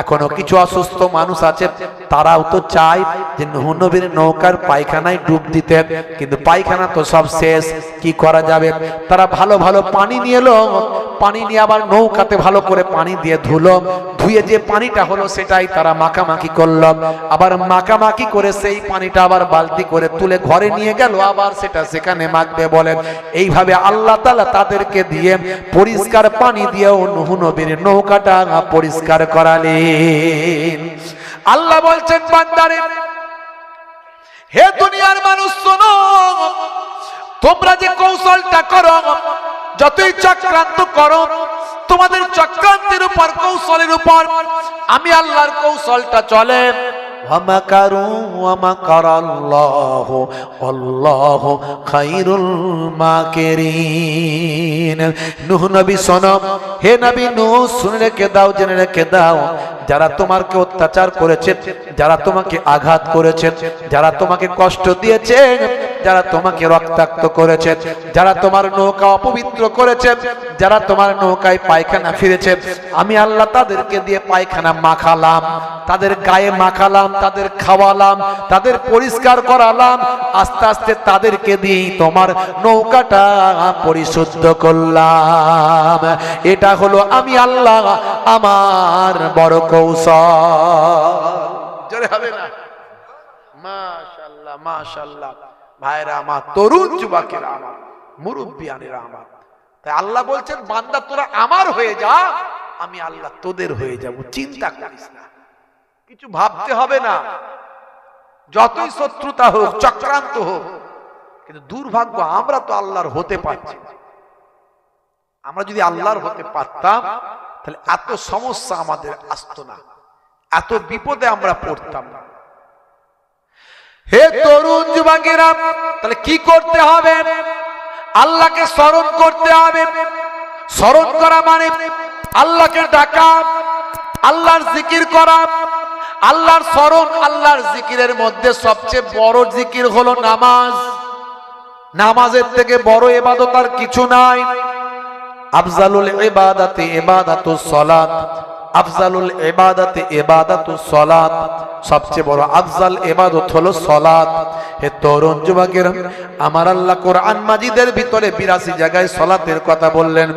এখনো কিছু অসুস্থ মানুষ আছে, তারাও তো চায় যে নূহ নবীর নৌকার পায়খানায় ডুব দিতে, কিন্তু পায়খানা তো সব শেষ, কি করা যাবে? তারা ভালো ভালো পানি নিয়ে এলো, পানি নিয়ে আবার নৌকাতে ভালো করে পানি দিয়ে ধুলো, ধুয়ে যে পানিটা হলো সেটাই তারা মাখামাখি করলো। আবার মাখামাখি করে সেই পানিটা আবার বালতি করে তুলে ঘরে নিয়ে গেল, আবার সেটা সেখানে মাখবে বলেন। এইভাবে আল্লাহ তাআলা তাদেরকে দিয়ে পরিষ্কার পানি দিয়েও নূহ নবীর নৌকাটা পরিষ্কার করালেন। আল্লাহ বলছেন, বান্দারে, হে দুনিয়ার মানুষ শোনো, তোমরা যে কৌশলটা করো, যতই চক্রান্ত করো, তোমাদের চক্রান্তের উপর, কৌশলের উপর আমি আল্লাহর কৌশলটা চলে। ওয়ামাকারু ওয়ামাকারাল্লাহু আল্লাহু খায়রুল মাকিরিন। নূহ নবী শোনো, হে নবী নূহ, শুনে রেখে দাও, জেনে রেখে দাও, যারা তোমাকে অত্যাচার করেছে, যারা তোমাকে আঘাত করেছে, যারা তোমাকে কষ্ট দিয়েছে, যারা তোমাকে রক্তাক্ত করেছে, যারা তোমার নৌকা অপবিত্র করেছে, যারা তোমার নৌকায় পায়খানা ফিরেছে, আমি আল্লাহ তাদেরকে দিয়ে পায়খানা মাখালাম, তাদের গায়ে মাখালাম, তাদের খাওয়ালাম, তাদের পরিষ্কার করালাম। আস্তে আস্তে তাদেরকে দিয়ে তোমার নৌকাটা পরিশুদ্ধ করলাম। এটা হলো আমি আল্লাহ আমার বড় কৌশল। জোরে হবে না? মাশাআল্লাহ, মাশাআল্লাহ। ভাইরা আমার, তরুণ যুবকেরা আমার, মুরব্বিয়ানেরা আমার, তাই আল্লাহ বলছেন বান্দা তোরা আমার হয়ে যা, আমি আল্লাহ তোদের হয়ে যাব, চিন্তা করিস না, কিছু ভাবতে হবে না। যতই শত্রুতা হোক, চক্রান্ত হোক, কিন্তু দুর্ভাগ্য আমরা তো আল্লাহর হতে পারছি না। আমরা যদি আল্লাহর হতে পারতাম তাহলে এত সমস্যা আমাদের আসতো না, এত বিপদে আমরা পড়তাম না। হে তরুণ যুবকেরা, তাহলে কি করতে হবে? আল্লাহকে স্মরণ করতে হবে। স্মরণ করা মানে আল্লাহকে ডাকা, আল্লাহর জিকির করা। আল্লাহর স্মরণ, আল্লাহর জিকিরের মধ্যে সবচেয়ে বড় জিকির হলো নামাজ। নামাজের থেকে বড় ইবাদত আর কিছু নাই। আফজালুল ইবাদাতি ইবাদাতুস সালাত, আফজালুল ইবাদাতি ইবাদাতুস সালাত, সবচেয়ে বড় আফজাল ইবাদত হলো সালাত। হে তরুণ যুবকেরা, আমার আল্লাহ কোরআন মাজিদের ভিতরে 82 জায়গায় সালাতের কথা বললেন।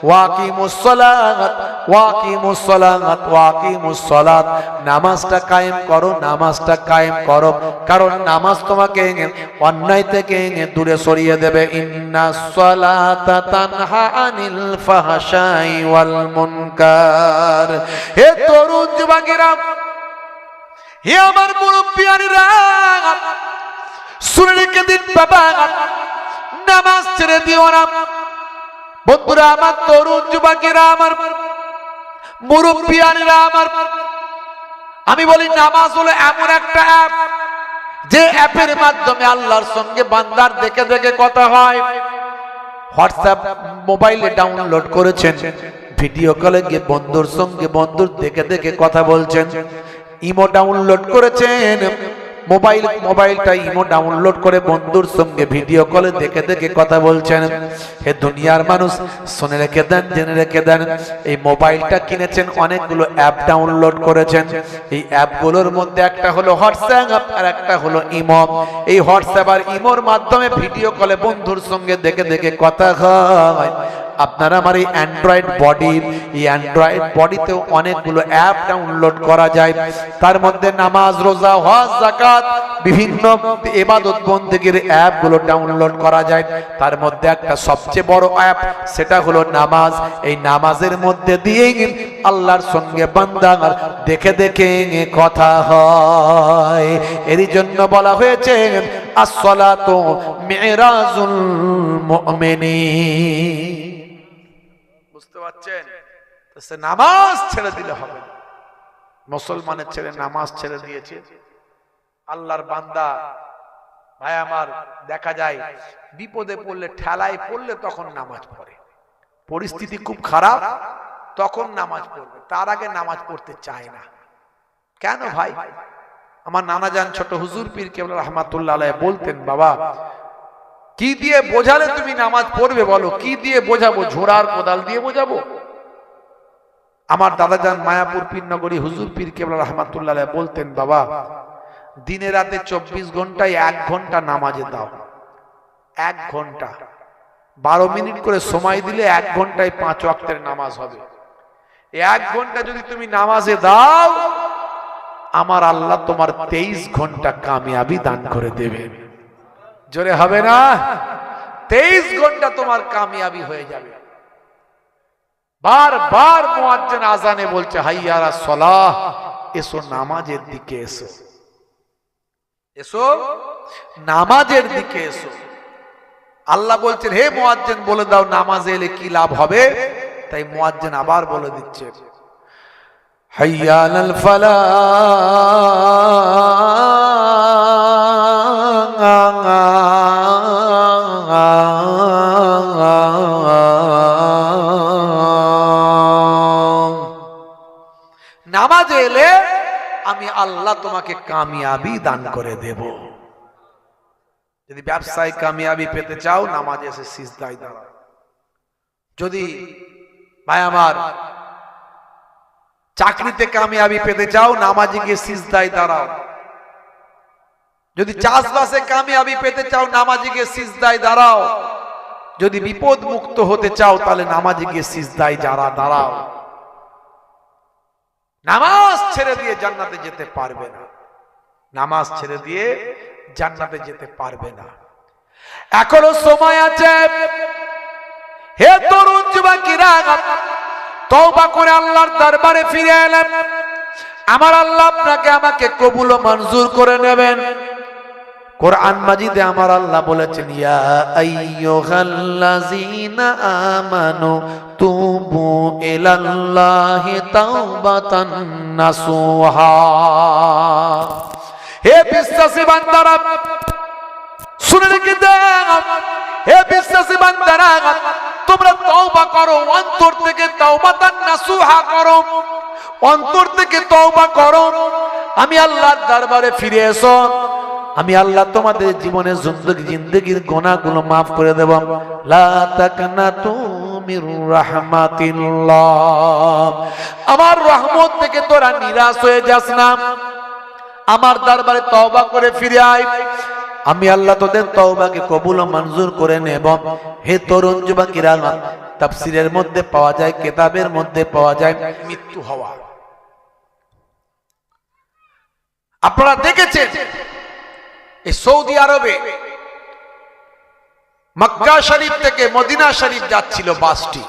ওয়াকিমুস সালাত, ওয়াকিমুস সালাত, ওয়াকিমুস সালাত, নামাজটা কায়েম করো, নামাজটা কায়েম করো, কারণ নামাজ তোমাকে অন্যায় থেকে দূরে সরিয়ে দেবে। ইন্নাস সালাতা তানহা আনিল ফাহশাই ওয়াল মুনকার। হে তরুণ যুবকেরা, হে আমার মুরব্বিয়ানেরা, শুনে রেখে দিন বাবা, নামাজ ছেড়ে দিও না। বন্ধুরা আমার, তরুণ যুবকেরা আমার, মুরব্বিয়ানেরা আমার, আমি বলি নামাজ হলো এমন একটা অ্যাপ, যে অ্যাপের মাধ্যমে আল্লাহর সঙ্গে বান্দার দেখে দেখে কথা হয়। হোয়াটসঅ্যাপ মোবাইলে ডাউনলোড করেছেন, ভিডিও কলে গিয়ে বন্ধুর সঙ্গে বন্ধুর দেখে দেখে কথা বলছেন। ইমো ডাউনলোড করেছেন, মোবাইলটা ইমো ডাউনলোড করে বন্ধুর সঙ্গে ভিডিও কলে দেখে দেখে কথা বলছেন। হে দুনিয়ার মানুষ, শুনে রেখে দেন, জেনে রেখে দেন, এই মোবাইলটা কিনেছেন, অনেকগুলো অ্যাপ ডাউনলোড করেছেন। এই অ্যাপগুলোর মধ্যে একটা হলো হোয়াটসঅ্যাপ আর একটা হলো ইমো। এই হোয়াটসঅ্যাপ আর ইমোর মাধ্যমে ভিডিও কলে বন্ধুর সঙ্গে দেখে দেখে কথা হয়। আপনার আমার এই অ্যান্ড্রয়েড বডি, এই অ্যান্ড্রয়েড বডিতেও অনেকগুলো অ্যাপ ডাউনলোড করা যায়। তার মধ্যে নামাজ, রোজা, হজ, যাকাত, বিভিন্ন ইবাদত বন্দেগীর অ্যাপগুলো ডাউনলোড করা যায়। তার মধ্যে একটা সবচেয়ে বড় অ্যাপ, সেটা হলো নামাজ। এই নামাজের মধ্যে দিয়েই আল্লাহর সঙ্গে বান্দার দেখে দেখে কথা হয়। এরই জন্য বলা হয়েছে আস-সালাতু মিরাজুল মুমিনিন। বুঝতে পারছেন? নামাজ ছেড়ে দিলে হবে। মুসলমানের ছেলে নামাজ ছেড়ে দিয়েছে। আল্লাহর বান্দা ভাই আমার, দেখা যায় বিপদে পড়লে, ঠেলায় পড়লে তখন নামাজ পড়ে। পরিস্থিতি খুব খারাপ, তখন নামাজ পড়বে, তার আগে নামাজ পড়তে চায় না। কেন ভাই? আমার নানা জান ছোট হুজুর পীর কেবলা রহমাতুল্লাহ আলাইহি বলতেন, বাবা কি দিয়ে বোঝালে তুমি নামাজ পড়বে বলো? কি দিয়ে বোঝাবো? ঝোড়ার কোদাল দিয়ে বোঝাবো? আমার দাদা জান মায়াপুর পীরনগরী হুজুর পীর কেবলা রহমাতুল্লাহ আলাইহি বলতেন, বাবা দিনে রাতে 24 ঘন্টায় 1 ঘন্টা নামাজে দাও। 1 ঘন্টা, 12 মিনিট করে সময় দিলে 1 ঘন্টায় 5 ওয়াক্তের নামাজ হবে। 1 ঘন্টা যদি তুমি নামাজে দাও, আমার আল্লাহ তোমার 23 ঘন্টা কামিয়াবি দান করে দেবে। জোরে হবে না? 23 ঘন্টা তোমার কামিয়াবি হয়ে যাবে। বারবার মুয়াজ্জিন আজানে বলছে, হাইয়া আলাস সালাহ, এসো নামাজের দিকে এসো, এসো নামাজের দিকে এসো। আল্লাহ বলছেন, হে মুয়াজ্জিন বলে দাও নামাজে এলে কি লাভ হবে। তাই মুয়াজ্জিন আবার বলে দিচ্ছে, হাইয়া আলাল ফালাহ, নামাজে এলে আমি আল্লাহ তোমাকে কামিয়াবি দান করে দেব। যদি ব্যবসায় কামিয়াবি পেতে চাও, নামাজে এসে সিজদায় দাঁড়াও। যদি ভাই আমার চাকরিতে কামিয়াবি পেতে চাও, নামাজে গিয়ে সিজদায় দাঁড়াও। যদি চাষবাসে কামিয়াবি পেতে চাও, নামাজে গিয়ে সিজদায় দাঁড়াও। যদি বিপদ মুক্ত হতে চাও, তাহলে নামাজে গিয়ে সিজদায় দাঁড়াও। নামাজ ছেড়ে দিয়ে জান্নাতে যেতে পারবে না। নামাজ ছেড়ে দিয়ে জান্নাতে যেতে পারবে না। এখনো সময় আছে। হে তরুণ যুবকেরা, তওবা করে আল্লাহর দরবারে ফিরে এলেন। আমার আল্লাহ আপনাকে আমাকে কবুল ও মঞ্জুর করে নেবেন। কোরআন মাজিদে আমার আল্লাহ বলেছেন, ইয়া আইয়ুহাল্লাযীনা আমানু তুবু ইলাল্লাহি তাওবাতান নাসুহা। হে বিশ্বাসী বান্দারা, শুনে রেখে দাও, হে বিশ্বাসী বান্দারা, তোমরা তওবা করো, অন্তর থেকে তাওবাতান নাসুহা করো, অন্তর থেকে তওবা করো। আমি আল্লাহর দরবারে ফিরে এসো। আমি আল্লাহ তোমাদের জীবনের জিন্দেগির গুনাহগুলো মাফ করে দেব। লা তাকনাতু মির রাহমাতিল্লাহ। আমার রহমত থেকে তোরা নিরাশ হয়ে যাস না। আমার দরবারে তওবা করে ফিরে আয়। আমি আল্লাহ তোদের তওবাকে কবুল ও মঞ্জুর করে নেব। হে তরুণ যুবকেরা, তাফসীরের মধ্যে পাওয়া যায়, কিতাবের মধ্যে পাওয়া যায় মৃত্যু হওয়া। আপনারা দেখেছেন এই সৌদি আরবে মক্কা শরীফ থেকে মদিনা শরীফ যাচ্ছিল বাসটি।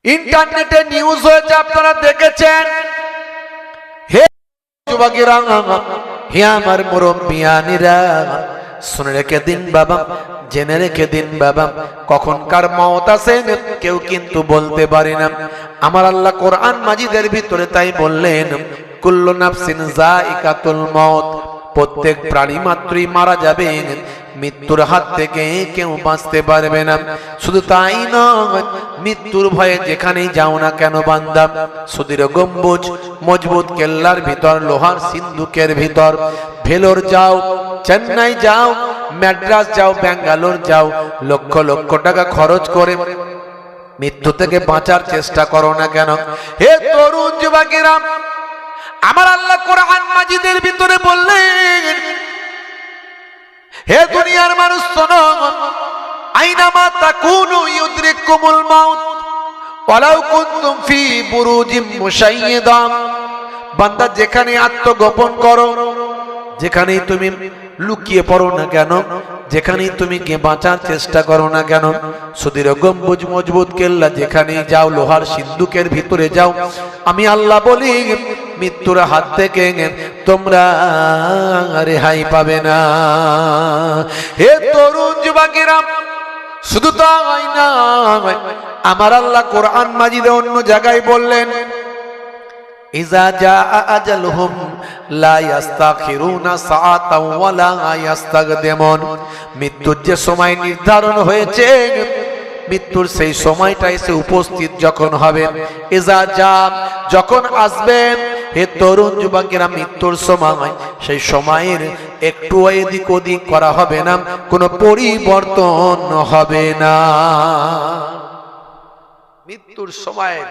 ইন্টারনেটে নিউজ হয়েছে, আপনারা দেখেছেন। হে যুবকেরা, হে আমার মুরব্বিয়ানিরা, শুনে রেখে দিন বাবা, জেনে রেখে দিন বাবা, কখনকার মওত আছে কেউ কিন্তু বলতে পারে না। আমার আল্লাহ কোরআন মাজিদের ভিতরে তাই বললেন, কুল্লু নাফসিন যায়িকাতুল মউত, প্রত্যেক প্রাণী মাত্রই মারা যাবে, মৃত্যুর হাত থেকে কেউ বাঁচতে পারবে না। শুধু তাই নয়, মৃত্যুর ভয়ে যেখানেই যাও না কেন বান্দা, সুদীর গম্বুজ মজবুত কেল্লার ভিতর, লোহার সিন্ধুকের ভিতর, ভেলোর যাও, চেন্নাই যাও, ম্যাড্রাস যাও, ব্যাঙ্গালোর যাও, লক্ষ লক্ষ টাকা খরচ করে মৃত্যু থেকে বাঁচার চেষ্টা করো না কেন। হে তরুণ যুবকেরা, আমার আল্লাহ কোরআন মাজিদের ভিতরে বললেন, হে দুনিয়ার মানুষ শোনো, আইনামা তাকুনু ইউদরিকুমুল মাউত ওয়ালাউ কুনতুম ফি বুরুজিম মুশাইয়্যিদা। বান্দা যেখানে আত্মগোপন করো, যেখানেই তুমি লুকিয়ে পড়ো না কেন, যেখানেই তুমি গিয়ে বাঁচার চেষ্টা করো না কেন, সুদীর গম্বুজ মজবুত কেল্লা যেখানেই যাও, লোহার সিন্ধুকের ভিতরে যাও, আমি আল্লাহ বলি মৃত্যুর হাত থেকে তোমরা রেহাই পাবে না। হে তরুণ যুবকেরা, শুধু তাই না, আমার আল্লাহ কোরআন মাজিদে অন্য জায়গায় বললেন, ইজা জাআ আজালুহুম লা ইস্তাখিরুনা সাআতাও ওয়া লা ইস্তাকদিমুন। মৃত্যুর যে সময় নির্ধারণ হয়েছে, মৃত্যুর সেই সময়টা এসে উপস্থিত যখন হবে, ইজা জা, যখন আসবে, হে তরুণ যুবকেরা, মৃত্যুর সময়, সেই সময়ের একটু এদিক ওদিক করা হবে না, কোনো পরিবর্তন হবে না। মৃত্যুর সময়ের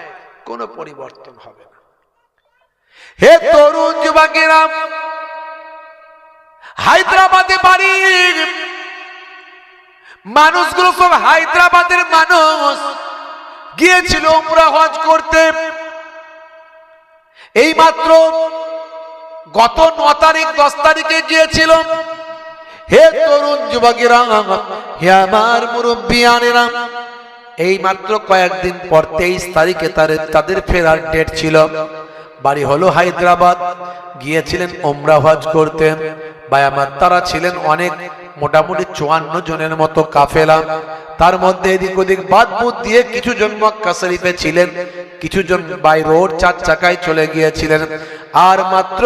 কোনো পরিবর্তন হবে না। হে তরুণ যুবকেরা, হায়দ্রাবাদে বাড়ি, মানুষগুলো সব হায়দ্রাবাদের মানুষ, গিয়েছিল উমরা হজ করতে। এই মাত্র গত 9 তারিখ 10 তারিখে গিয়েছিল। হে তরুণ যুবকেরা, হে আমার মুরব্বিয়ানেরা, এই মাত্র কয়েকদিন পর 23 তারিখে তাদের ফেরার ডেট ছিল। বাড়ি হলো হায়দ্রাবাদ, গিয়েছিলেন উমরা হজ করতে। ভাই আমার, তারা ছিলেন অনেক, মোটামুটি 54 জনের মতো কাফেলা। তার মধ্যে এদিক ওদিক বাদ বুদ দিয়ে কিছু জন মক্কা শরীফে ছিলেন, কিছু জন বাই রোড 4 চাকায় চলে গিয়েছিলেন, আর মাত্র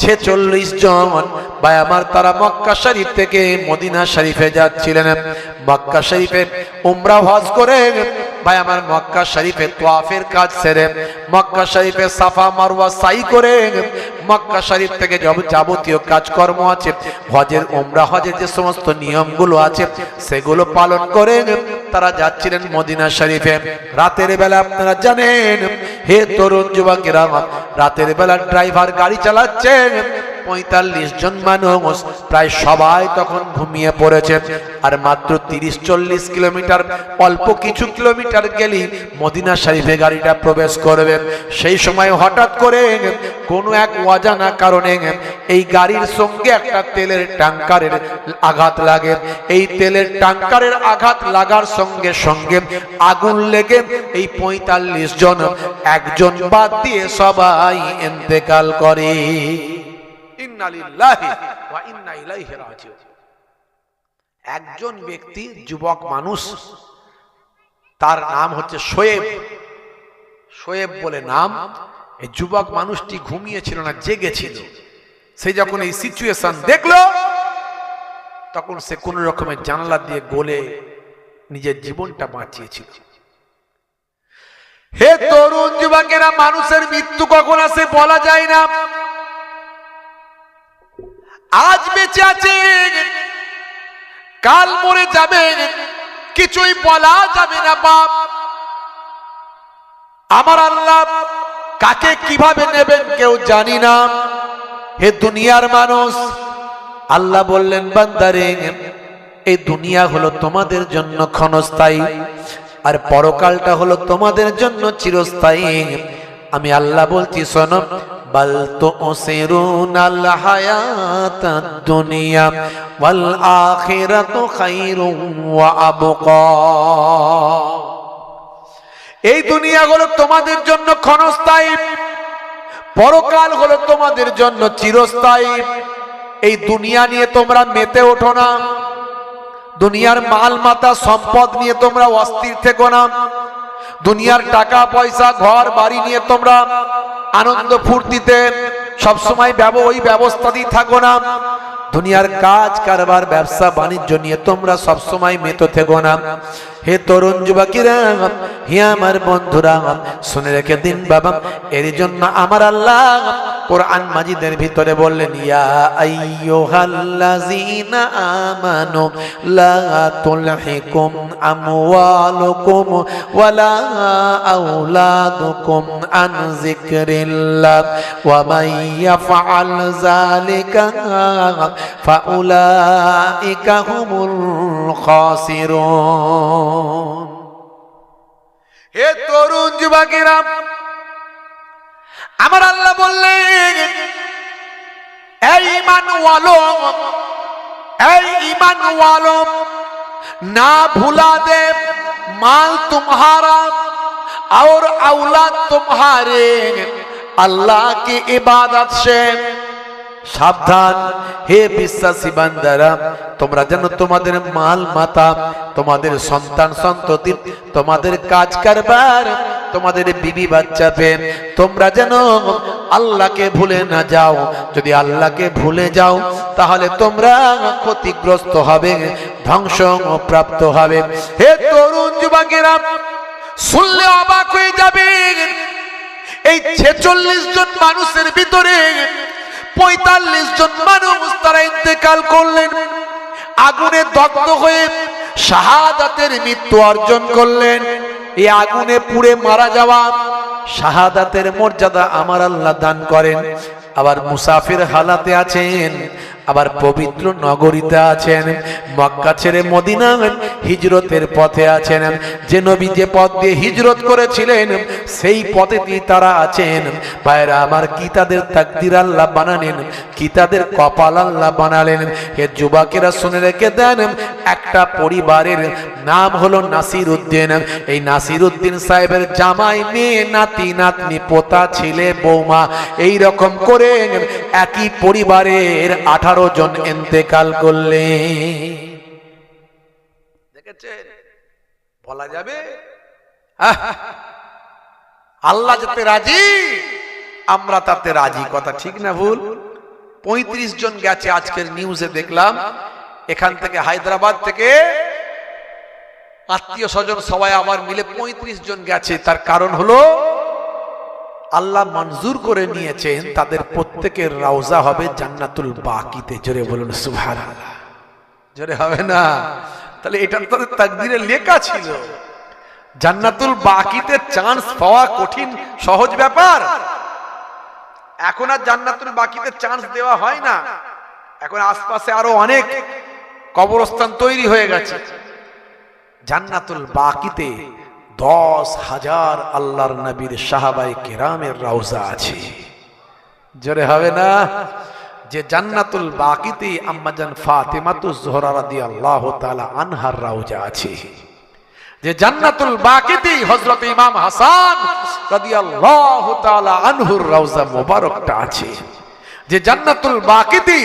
46 জন ভাই আমার, তারা মক্কা শরীফ থেকে মদিনা শরীফে যাচ্ছিলেন। মক্কা শরীফে উমরা হজ করে ভাই আমার, মক্কা শরীফে তাওয়াফের কাজ সেরে, মক্কা শরীফে সাফা মারওয়া সাই করে, মক্কা শরীফ থেকে যাবতীয় কাজকর্ম আছে, হজের উমরা হজের যে সমস্ত নিয়মগুলো আছে সেগুলো পালন করে তারা যাচ্ছিলেন মদিনা শরীফে। রাতের বেলা আপনারা জানেন, হে তরুণ যুবকেরা, রাতের বেলা ড্রাইভার গাড়ি চালাচ্ছেন, 45 জন মানুষ, প্রায় সবাই তখন ঘুমিয়ে পড়েছে। আর মাত্র 30-40 কিলোমিটার, অল্প কিছু কিলোমিটার গেলেই মদিনা শরীফে গাড়িটা প্রবেশ করবে। সেই সময় হঠাৎ করে কোনো এক অজানা কারণে এই গাড়ির সঙ্গে একটা তেলের ট্যাঙ্কারের আঘাত লাগে। এই তেলের ট্যাঙ্কারের আঘাত লাগার সঙ্গে সঙ্গে আগুন লেগে এই 45 জন একজন বাদ দিয়ে সবাই ইন্তেকাল করে। ইন্না লিল্লাহি ওয়া ইন্না ইলাইহি রাজিউন। একজন ব্যক্তি, যুবক মানুষ, তার নাম হচ্ছে শোয়েব। শোয়েব বলে নাম। এই যুবক মানুষটি ঘুমিয়েছিল না, জেগেছিল। সে যখন এই সিচুয়েশন দেখলো, তখন সে কোন রকমের জানালা দিয়ে গলে নিজের জীবনটা বাঁচিয়েছিল। হে তরুণ যুবকেরা, মানুষের মৃত্যু কখন আসে বলা যায় না। আজ বেঁচে আছেন, কাল মরে যাবেন, কিছুই বলা যাবে না বাপ। আমার আল্লাহ কাকে কিভাবে নেবেন কেউ জানি না। হে দুনিয়ার মানুষ, আল্লাহ বললেন বান্দারে, এই দুনিয়া হলো তোমাদের জন্য ক্ষণস্থায়ী, আর পরকালটা হলো তোমাদের জন্য চিরস্থায়ী। আমি আল্লাহ বলছি শোনো, বাল তুসিরুনাল হায়াতাদ দুনিয়া ওয়াল আখিরাতু খায়রুন ওয়া আবকা। এই দুনিয়া হলো তোমাদের জন্য ক্ষণস্থায়ী, পরকাল হলো তোমাদের জন্য চিরস্থায়ী। এই দুনিয়া নিয়ে তোমরা মেতে ওঠো না, দুনিয়ার মাল মাতা সম্পদ নিয়ে তোমরা অস্থির থেকো না, দুনিয়ার টাকা পয়সা ঘর বাড়ি নিয়ে তোমরা আনন্দ ফুর্তিতে সবসময় ওই ব্যবস্থাতেই থাকো না। দুনিয়ার কাজ কারবার ব্যবসা বাণিজ্য নিয়ে তোমরা সবসময় মেতে থেকো না। হে তরুণ যুবকেরা, হে আমার বন্ধুরা, শুনে রেখে দিন বাবা, এর জন্য আমার আল্লাহ কোরআন মাজিদের ভিতরে বললেন, ইয়া আইয়ুহাল্লাযীনা আমানু লা তুলহিকুম আমওয়ালুকুম ওয়ালা আওলাদুকুম আন যিকরিল্লাহ ওয়া মান ইয়াফআল যালিকা ফাউলাইকা হুমুল খাসিরুন। হে তরুণ যুবকেরা, আমার আল্লাহ বললেন, এই ईमानवालो ना भुला दे माल तुम्हारा और औलाद तुम्हारे अल्लाह की इबादत से। সাবধান হে বিশ্বাসী বান্দারা, তোমরা যেন তোমাদের মাল মাতা, তোমাদের সন্তান সন্ততি, তোমাদের কাজ কারবার, তোমাদের বিবি বাচ্চা পেয়ে তোমরা যেন আল্লাহকে ভুলে না যাও। যদি আল্লাহকে ভুলে যাও তাহলে তোমরা ক্ষতিগ্রস্ত হবে, ধ্বংস প্রাপ্ত হবে। হে তরুণ যুবকেরা, শুনলে অবাক হয়ে যাবে, এই 46 জন মানুষের ভিতরে 45 জন মানুষ তারা ইন্তেকাল করলেন, আগুনে দগ্ধ হয়ে শাহাদাতের মৃত্যু অর্জন করলেন। এই আগুনে পুড়ে মারা যাওয়া শাহাদাতের মর্যাদা আমার আল্লাহ দান করেন। আবার মুসাফির হালাতে আছেন, আবার পবিত্র নগরীতে আছেন, মক্কা ছেড়ে মদিনা হিজরতের পথে আছেন। যে নবী যে পথ দিয়ে হিজরত করেছিলেন সেই পথেই তারা আছেন। ভাইরা আমার, কি তাদের তাকদির আল্লাহ বানালেন, কি তাদের কপাল আল্লাহ বানালেন। হে যুবকেরা শুনে রেখে দেন, একটা পরিবারের নাম হলো নাসির উদ্দিন। এই নাসির উদ্দিন সাহেবের জামাই, মেয়ে, নাতি নাতনি, পোতা, ছেলে, বৌমা, এই রকম করে একই পরিবারের 18 জন ইন্তেকাল করলেন। দেখেছেন, বলা যাবে আল্লাহ যাতে রাজি আমরা তাতে রাজি। কথা ঠিক না ভুল? 35 জন গেছে আজকের নিউজে দেখলাম। এখান থেকে হায়দ্রাবাদ থেকে আত্মীয় স্বজন সবাই আবার মিলে 35 জন গেছে। তার কারণ হলো আল্লাহ মঞ্জুর করে নিয়েছেন তাদের প্রত্যেকের রওজা হবে জান্নাতুল বাকিতে। জোরে বলুন সুবহানাল্লাহ। জোরে হবে না? তাহলে এটা তাদের তাকদীরে লেখা ছিল। জান্নাতুল বাকিতে চান্স পাওয়া কঠিন সহজ ব্যাপার? এখন আর জান্নাতুল বাকিতে চান্স দেওয়া হয় না, এখন আশপাশে আরো অনেক কবরস্থান তৈরি হয়ে গেছে। জান্নাতুল বাকিতে 10,000 আল্লাহর নবীর সাহাবায়ে কেরামের রওজা আছে। জোরে হবে না? যে জান্নাতুল বাকিতে আম্মাজান ফাতেমাতুজ জোহরা রাদিয়াল্লাহু তাআলা আনহার রওজা আছে। যে জান্নাতুল বাকিতে হযরত ইমাম হাসান রাদিয়াল্লাহু তাআলা আনহুর রওজা মোবারকটা আছে। যে জান্নাতুল বাকিতে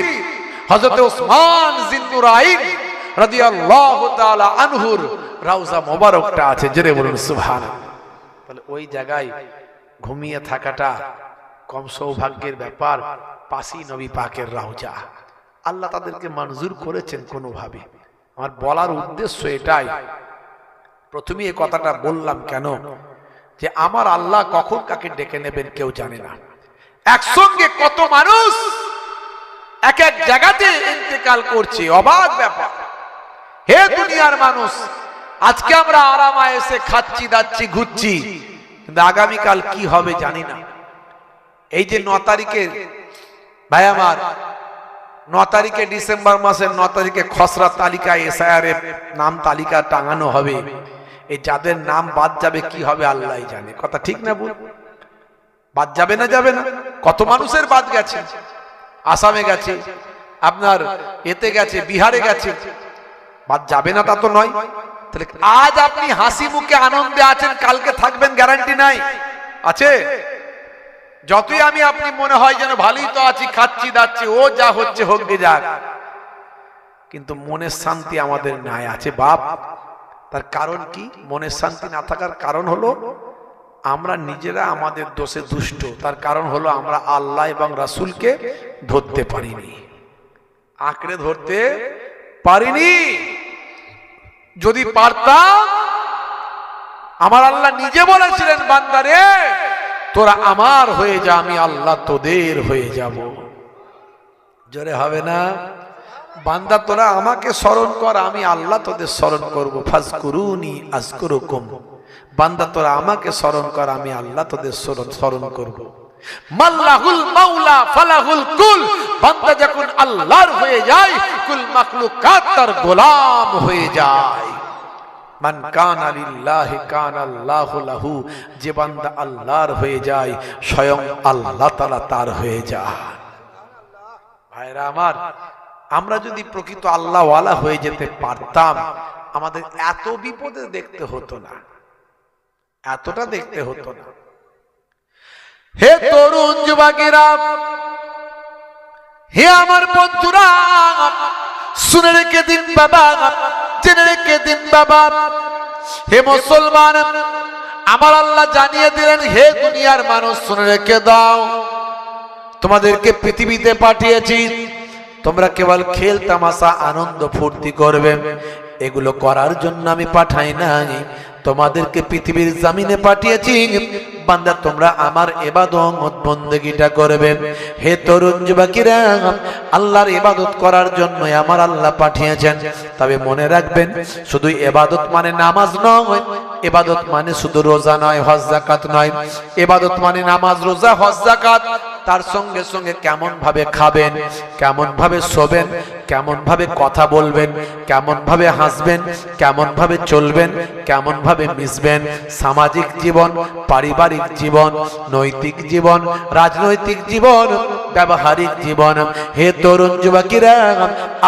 হযরত ওসমান জিন্নুরাইন রাদিয়াল্লাহু তাআলা আনহুর রওজা মোবারকটা আছে। জোরে বলুন সুবহানাল্লাহ। তাহলে ওই জায়গায় ঘুমিয়ে থাকাটা কম সৌভাগ্যের ব্যাপার। পাশি নবী পাকের রওজা, আল্লাহ তাদেরকে মঞ্জুর করেছেন কোনোভাবে। আমার বলার উদ্দেশ্য এটাই, প্রথমে এই কথাটা বললাম কেন, যে আমার আল্লাহ কখন কাকে ডেকে নেবেন কেউ জানে না। একসঙ্গে কত মানুষ এক এক জায়গাতে ইন্তেকাল করছে, অবাক ব্যাপার। হে দুনিয়ার মানুষ, আজকে আমরা আরাম আয়েসে খাচ্ছি দাচ্ছি ঘুরছি, কিন্তু আগামীকাল কি হবে জানি না। এই যে 9 তারিখে ভাই আমার, 9 তারিখে ডিসেম্বর মাসের 9 তারিখে খসড়া তালিকা এসআইআর নাম তালিকা টাঙানো হবে। এই যাদের নাম বাদ যাবে কি হবে আল্লাহই জানে। কথা ঠিক না বল? বাদ যাবে না, যাবে না? কত মানুষের বাদ গেছে, আসামে গেছে, আপনার এতে গেছে, বিহারে গেছে, বাদ যাবে না তা তো নয়। তাহলে আজ আপনি হাসি মুখে আনন্দে আছেন, কালকে থাকবেন গ্যারান্টি নাই আছে? যতই আমি আপনি মনে হয় যেন ভালোই তো আছি, খাচ্ছি দাচ্ছি, ও যা হচ্ছে হোক গে যাক, কিন্তু মনের শান্তি আমাদের নাই আছে বাপ। তার কারণ কি? মনের শান্তি না থাকার কারণ হলো আমরা নিজেরা আমাদের দোষে দুষ্ট। তার কারণ হলো আমরা আল্লাহ এবং রাসূলকে ধরতে পারিনি, আঁকড়ে ধরতে পারিনি। যদি পারতাম, আমার আল্লাহ নিজে বলেছিলেন, বান্দারে তোরা আমার হয়ে যা, আমি আল্লাহ তোদের হয়ে যাব। জোরে হবে না? বান্দা তোরা আমাকে স্মরণ কর, আমি আল্লাহ তোদের স্মরণ করব। ফাজকুরুনি আযকুরুকুম। বান্দা তোরা আমাকে স্মরণ কর, আমি আল্লাহ তোদের স্মরণ করব। মাল্লাহুল মাওলা ফালাহুল কুল। বান্দা যখন আল্লাহর হয়ে যায়, কুল মাখলুকাত তার গোলাম হয়ে যায়। মান কানা লিল্লাহি কানা আল্লাহু লাহু। যে বান্দা আল্লাহর হয়ে যায়, স্বয়ং আল্লাহ তাআলা তার হয়ে যায়। ভাইরা আমার, আমরা যদি প্রকৃত আল্লাহ ওয়ালা হয়ে যেতে পারতাম, আমাদের এত বিপদে দেখতে হতো না, এতটা দেখতে হতো না। হে তরুণ যুবকেরা, হে আমার বন্ধুরা, শুনে রেখে দিন বাবা, জেনে রেখে দিন বাবা। হে মুসলমান, আমার আল্লাহ জানিয়ে দিলেন, হে দুনিয়ার মানুষ শুনে রেখে দাও, তোমাদেরকে পৃথিবীতে পাঠিয়েছি, তোমরা কেবল খেল তামাশা আনন্দ ফুর্তি করবে, এগুলো করার জন্য আমি পাঠাই নাই। তোমাদেরকে পৃথিবীর জমিনে পাঠিয়েছি, বান্দা তোমরা আমার ইবাদত বন্দেগীটা করবে। হে তরুণ যুবকেরা, আল্লাহর ইবাদত করার জন্য আমার আল্লাহ পাঠিয়েছেন। তবে মনে রাখবেন, শুধু ইবাদত মানে নামাজ নয়, ইবাদত মানে শুধু রোজা নয়, হজ যাকাত নয়। ইবাদত মানে নামাজ, রোজা, হজ যাকাত, তার সঙ্গে সঙ্গে কেমন ভাবে খাবেন, কেমন ভাবে শোবেন, কেমন ভাবে কথা বলবেন, কেমন ভাবে হাসবেন, কেমন ভাবে চলবেন, কেমন ভাবে মিশবেন, সামাজিক জীবন, পারিবারিক জীবন, নৈতিক জীবন, রাজনৈতিক জীবন, ব্যবহারিক জীবন। হে তরুণ যুবকেরা,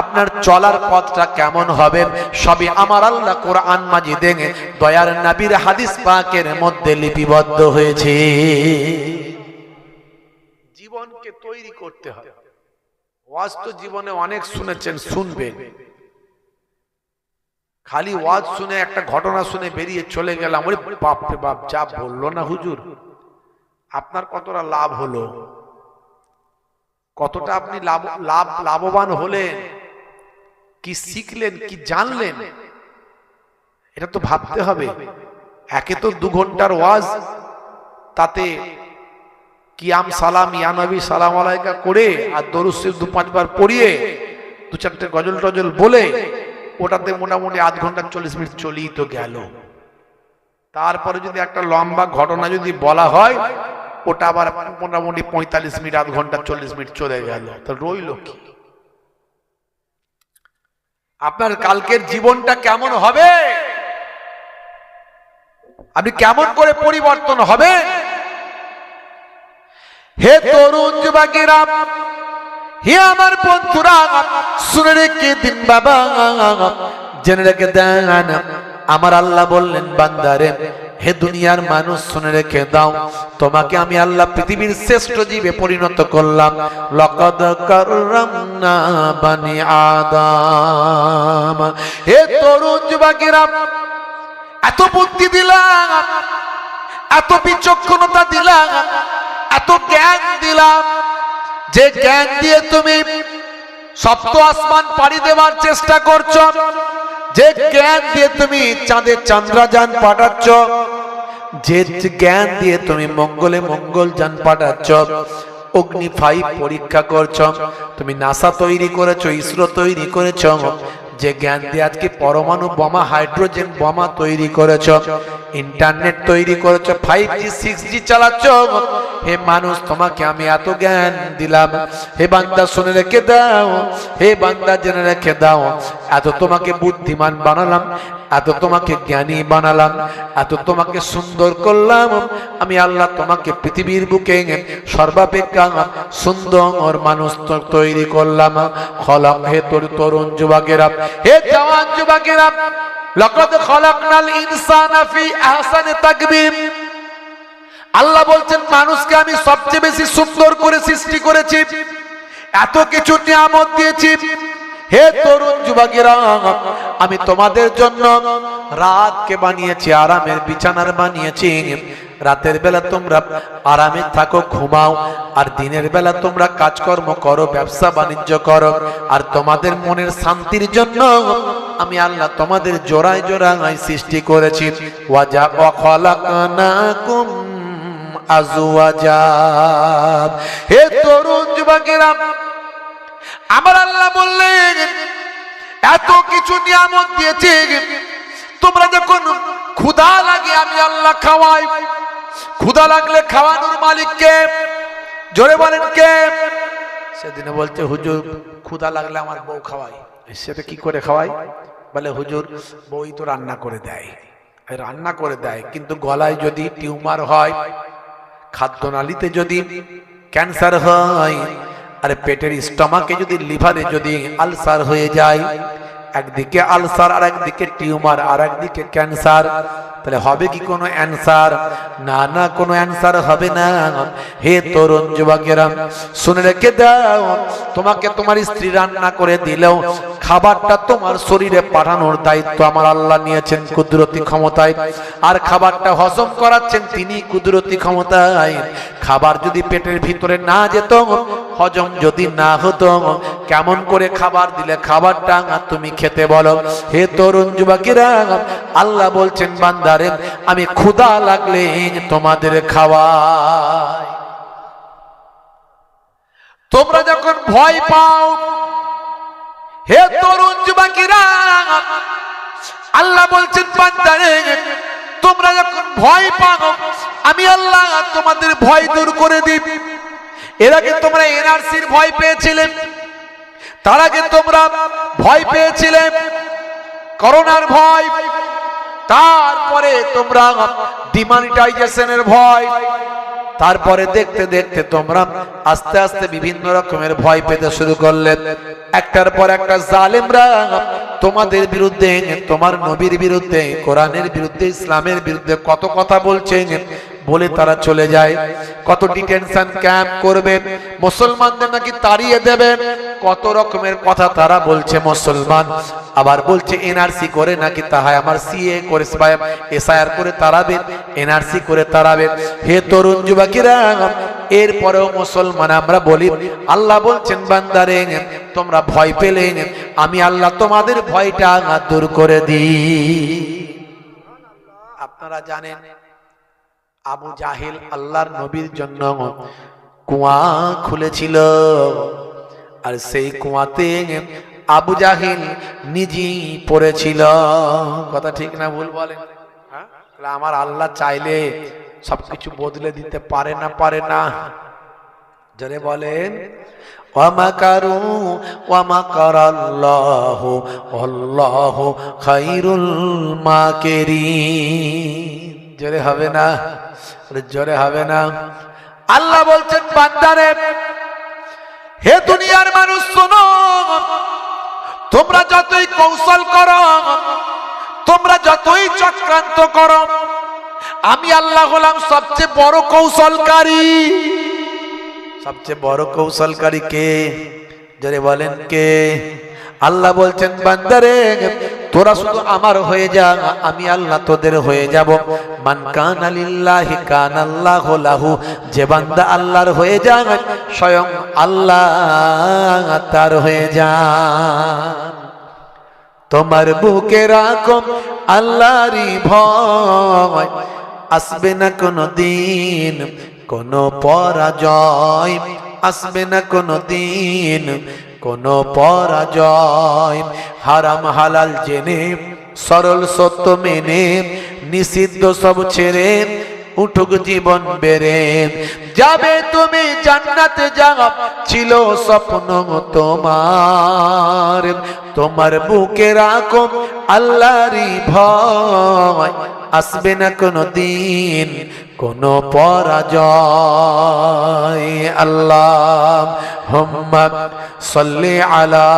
আপনার চলার পথটা কেমন হবে, সবই আমার আল্লাহ কোরআন মাজিদে দয়ার নবীর হাদিস পাকের মধ্যে লিপিবদ্ধ হয়েছে। জীবনকে তৈরি করতে হবে। ওয়াজ তো জীবনে অনেক শুনেছেন, শুনবেন। খালি ওয়াজ শুনে, একটা ঘটনা শুনে বেরিয়ে চলে গেলাম, ওরে বাপ রে বাপ, যা বললো না হুজুর, আপনার কতটা লাভ হলো, কতটা আপনি লাভবান হলেন, কি শিখলেন, কি জানলেন, এটা তো ভাবতে হবে। একে তো 2 ঘন্টার ওয়াজ, তাতে কিয়াম সালাম, ইয়া নবী সালাম আলাইকা করে, আর দরুদ শরীফ 2-5 বার পড়িয়ে, 2-4টে গজল টজল বলে, ওটাতে মোটামুটি 1/2 ঘন্টা 40 মিনিট চলেই তো গেল। তারপরে যদি একটা লম্বা ঘটনা যদি বলা হয়, ওটা আবার মোটামুটি 45 মিনিট, আধ ঘন্টা, 40 মিনিট চলে গেল, তো রইল কি? আপনার কালকের জীবনটা কেমন হবে? আপনি কেমন করে পরিবর্তন হবে? হে তরুণ যুবকেরা, হে আমার বন্ধুরা, শুনে রেখে দিন বাবা, জেনে রেখে দেন। আমার আল্লাহ বললেন, বান্দারে, হে দুনিয়ার মানুষ, শুনে রেখে দাও, তোমাকে আমি আল্লাহ পৃথিবীর শ্রেষ্ঠ জীবে পরিণত করলাম। লাকাদ কাররামনা বানি আদম। হে তরুণ যুবকেরা, এত বুদ্ধি দিলাম, এত বিচক্ষণতা দিলাম, এত জ্ঞান দিলাম, যে জ্ঞান দিয়ে তুমি সপ্ত আসমান পাড়ি দেওয়ার চেষ্টা করছো, যে জ্ঞান দিয়ে তুমি চাঁদে চন্দ্রযান পাঠাচ্ছ, যে জ্ঞান দিয়ে তুমি মঙ্গলে মঙ্গলযান পাঠাচ্ছ, অগ্নি 5 পরীক্ষা করছো, তুমি নাসা তৈরি করেছো, ইসরো তৈরি করেছো, যে জ্ঞান দিয়ে আজকে পরমাণু বোমা, হাইড্রোজেন বোমা তৈরি করেছো, ইন্টারনেট তৈরি করেছো, 5G 6G চালাচ্ছ, হে মানুষ, তোমাকে আমি এত জ্ঞান দিলাম। হে বান্দা, শুনে রেখে দাও, হে বান্দা, জেনে রেখে দাও, এত তোমাকে বুদ্ধিমান বানালাম, এত তোমাকে জ্ঞানী বানালাম, এত তোমাকে সুন্দর করলাম, আমি আল্লাহ তোমাকে পৃথিবীর বুকে সর্বাপেক্ষা সুন্দর মানুষ তৈরি করলাম। খলাক, হে তরুণ যুবকেরা, হে জওয়ান যুবকেরা, লাকাদ খলাকনাল ইনসানা ফি আহসানি তাকবীম। আল্লাহ বলছেন, মানুষকে আমি সবচেয়ে বেশি সুন্দর করে সৃষ্টি করেছি, এত কিছু নিয়ামত দিয়েছি। হে তরুণ যুবকেরা, আমি তোমাদের জন্য রাতকে বানিয়েছি, আরামের বিছানার বানিয়েছি। রাতের বেলা তোমরা আরামে থাকো, ঘুমাও, আর দিনের বেলা তোমরা কাজকর্ম করো, ব্যবসা বাণিজ্য করো। আর তোমাদের মনের শান্তির জন্য আমি আল্লাহ তোমাদের জোড়ায় জোড়ায় সৃষ্টি করেছি। ওয়াজা খালাকনাকুম আজওয়াজা। হে তরুণ যুবকেরা, আমার আল্লাহ বললেন, এত কিছু নিয়ামত দিয়েছি, তোমরা যখন ক্ষুধা লাগে আমি আল্লাহ খাওয়াই। ক্ষুধা লাগলে খাওয়ানোর মালিক কে? জোরে বলেন কে? সেদিনে বলছে, হুজুর ক্ষুধা লাগলে আমার বউ খাওয়াই। সেটা কি করে খাওয়াই? বলে, হুজুর বউই তো রান্না করে দেয়। রান্না করে দেয়, কিন্তু গলায় যদি টিউমার হয়, খাদ্যনালীতে যদি ক্যান্সার হয়, আর পেটের স্টমাকে যদি, লিভারে যদি আলসার হয়ে যায়, একদিকে আলসার আর একদিকে টিউমার আর একদিকে ক্যান্সার, তাহলে হবে কি কোনো অ্যান্সার? না না, কোনো অ্যান্সার হবে না। হে তরুণ যুবকেরা, শুনে রেখে দাও, তোমাকে তোমার স্ত্রী রান্না করে দিলেও খাবারটা তোমার শরীরে পাঠানোর দায়িত্ব আমার আল্লাহ নিয়েছেন কুদরতি ক্ষমতায়। আর খাবারটা হজম করাচ্ছেন তিনি কুদরতি ক্ষমতায়। খাবার যদি পেটের ভিতরে না যেত, হজম যদি না হতো, কেমন করে খাবার দিলে খাবারটা তুমি খেতে বলো? হে তরুণ যুবকেরা, আল্লাহ বলছেন, বান্দারে, আমি ক্ষুধা লাগলে তোমাদের খাওয়াই। তোমরা যখন ভয় পাও, হে তরুণ যুবকেরা, আল্লাহ বলছেন, বান্দারে, তোমরা যখন ভয় পাও, আমি আল্লাহ তোমাদের ভয় দূর করে দিই। এর আগে তোমরা এনআরসির ভয় পেয়েছিলে, তার আগে তোমরা ভয় পেয়েছিলে করোনার ভয়, তারপরে তোমরা ডিমনিটাইজেশনের ভয়, তারপরে দেখতে দেখতে তোমরা আস্তে আস্তে বিভিন্ন রকমের ভয় পেতে শুরু করলে। একটার পর একটা জালেমরা তোমাদের বিরুদ্ধে, তোমার নবীর বিরুদ্ধে, কোরআনের বিরুদ্ধে, ইসলামের বিরুদ্ধে কত কথা বলছে, বলে তারা চলে যায়। কত ডিটেনশন ক্যাম্প করবে, মুসলমানদের নাকি তাড়িয়ে দেবে, কত রকমের কথা তারা বলছে। মুসলমান আবার বলছে এনআরসি করে নাকি তাহাই আমার সিএ করে, এসআইআর করে তাড়াবে, এনআরসি করে তাড়াবে। হে তরুণ যুবকেরা, এরপরেও মুসলমান আমরা বলি, আল্লাহ বলছেন, বান্দারে, তোমরা ভয় পেলে আমি আল্লাহ তোমাদের ভয়টা দূর করে দিই। আপনারা জানেন, আবু জাহেল আল্লাহর নবীর জন্য কুয়া খুলেছিল, আর সেই কুয়াতে আবু জাহেল নিজেই পড়েছিল। কথা ঠিক না ভুল বলেন? আমার আল্লাহ চাইলে সবকিছু বদলে দিতে পারে না? পারে না? জোরে বলেন। ওয়ামাকারু ওয়ামাকারাল্লাহু আল্লাহু খায়রুল মাকিরিন। জোরে হবে না? জোরে হবে না? আল্লাহ বলছেন বান্দারে, হে দুনিয়ার মানুষ শোনো, তোমরা যতই কৌশল করো, তোমরা যতই চক্রান্ত করো, আমি আল্লাহ হলাম সবচেয়ে বড় কৌশলকারী। সবচেয়ে বড় কৌশলকারী কে? জোরে বলেন কে? আল্লাহ বলছেন বান্দারে, তোরা শুধু আমার হয়ে যা, আমি আল্লাহ তোদের হয়ে যাব। মান কানা লিল্লাহি কানাল্লাহু লাহু। যে বান্দা আল্লাহর হয়ে যায়, স্বয়ং আল্লাহ তার হয়ে যান। তোমার বুকে রাখো আল্লাহরই ভয়, আসবে না কোনো দিন কোনো পরাজয়, আসবে না কোনো দিন কোনো পরাজয়। হারাম হালাল জেনে, সরল সত্য মেনে, নিষিদ্ধ সব ছেড়ে উঠুক জীবন বেড়ে যাবে তুমি জান্নাতে। যাব ছিল স্বপ্ন তোমার, তোমার বুকে রাখো আল্লাহরই ভয়, আসবে না কোনো দিন কোনো পরাজয়। আল্লাহুম্মা সাল্লি আলা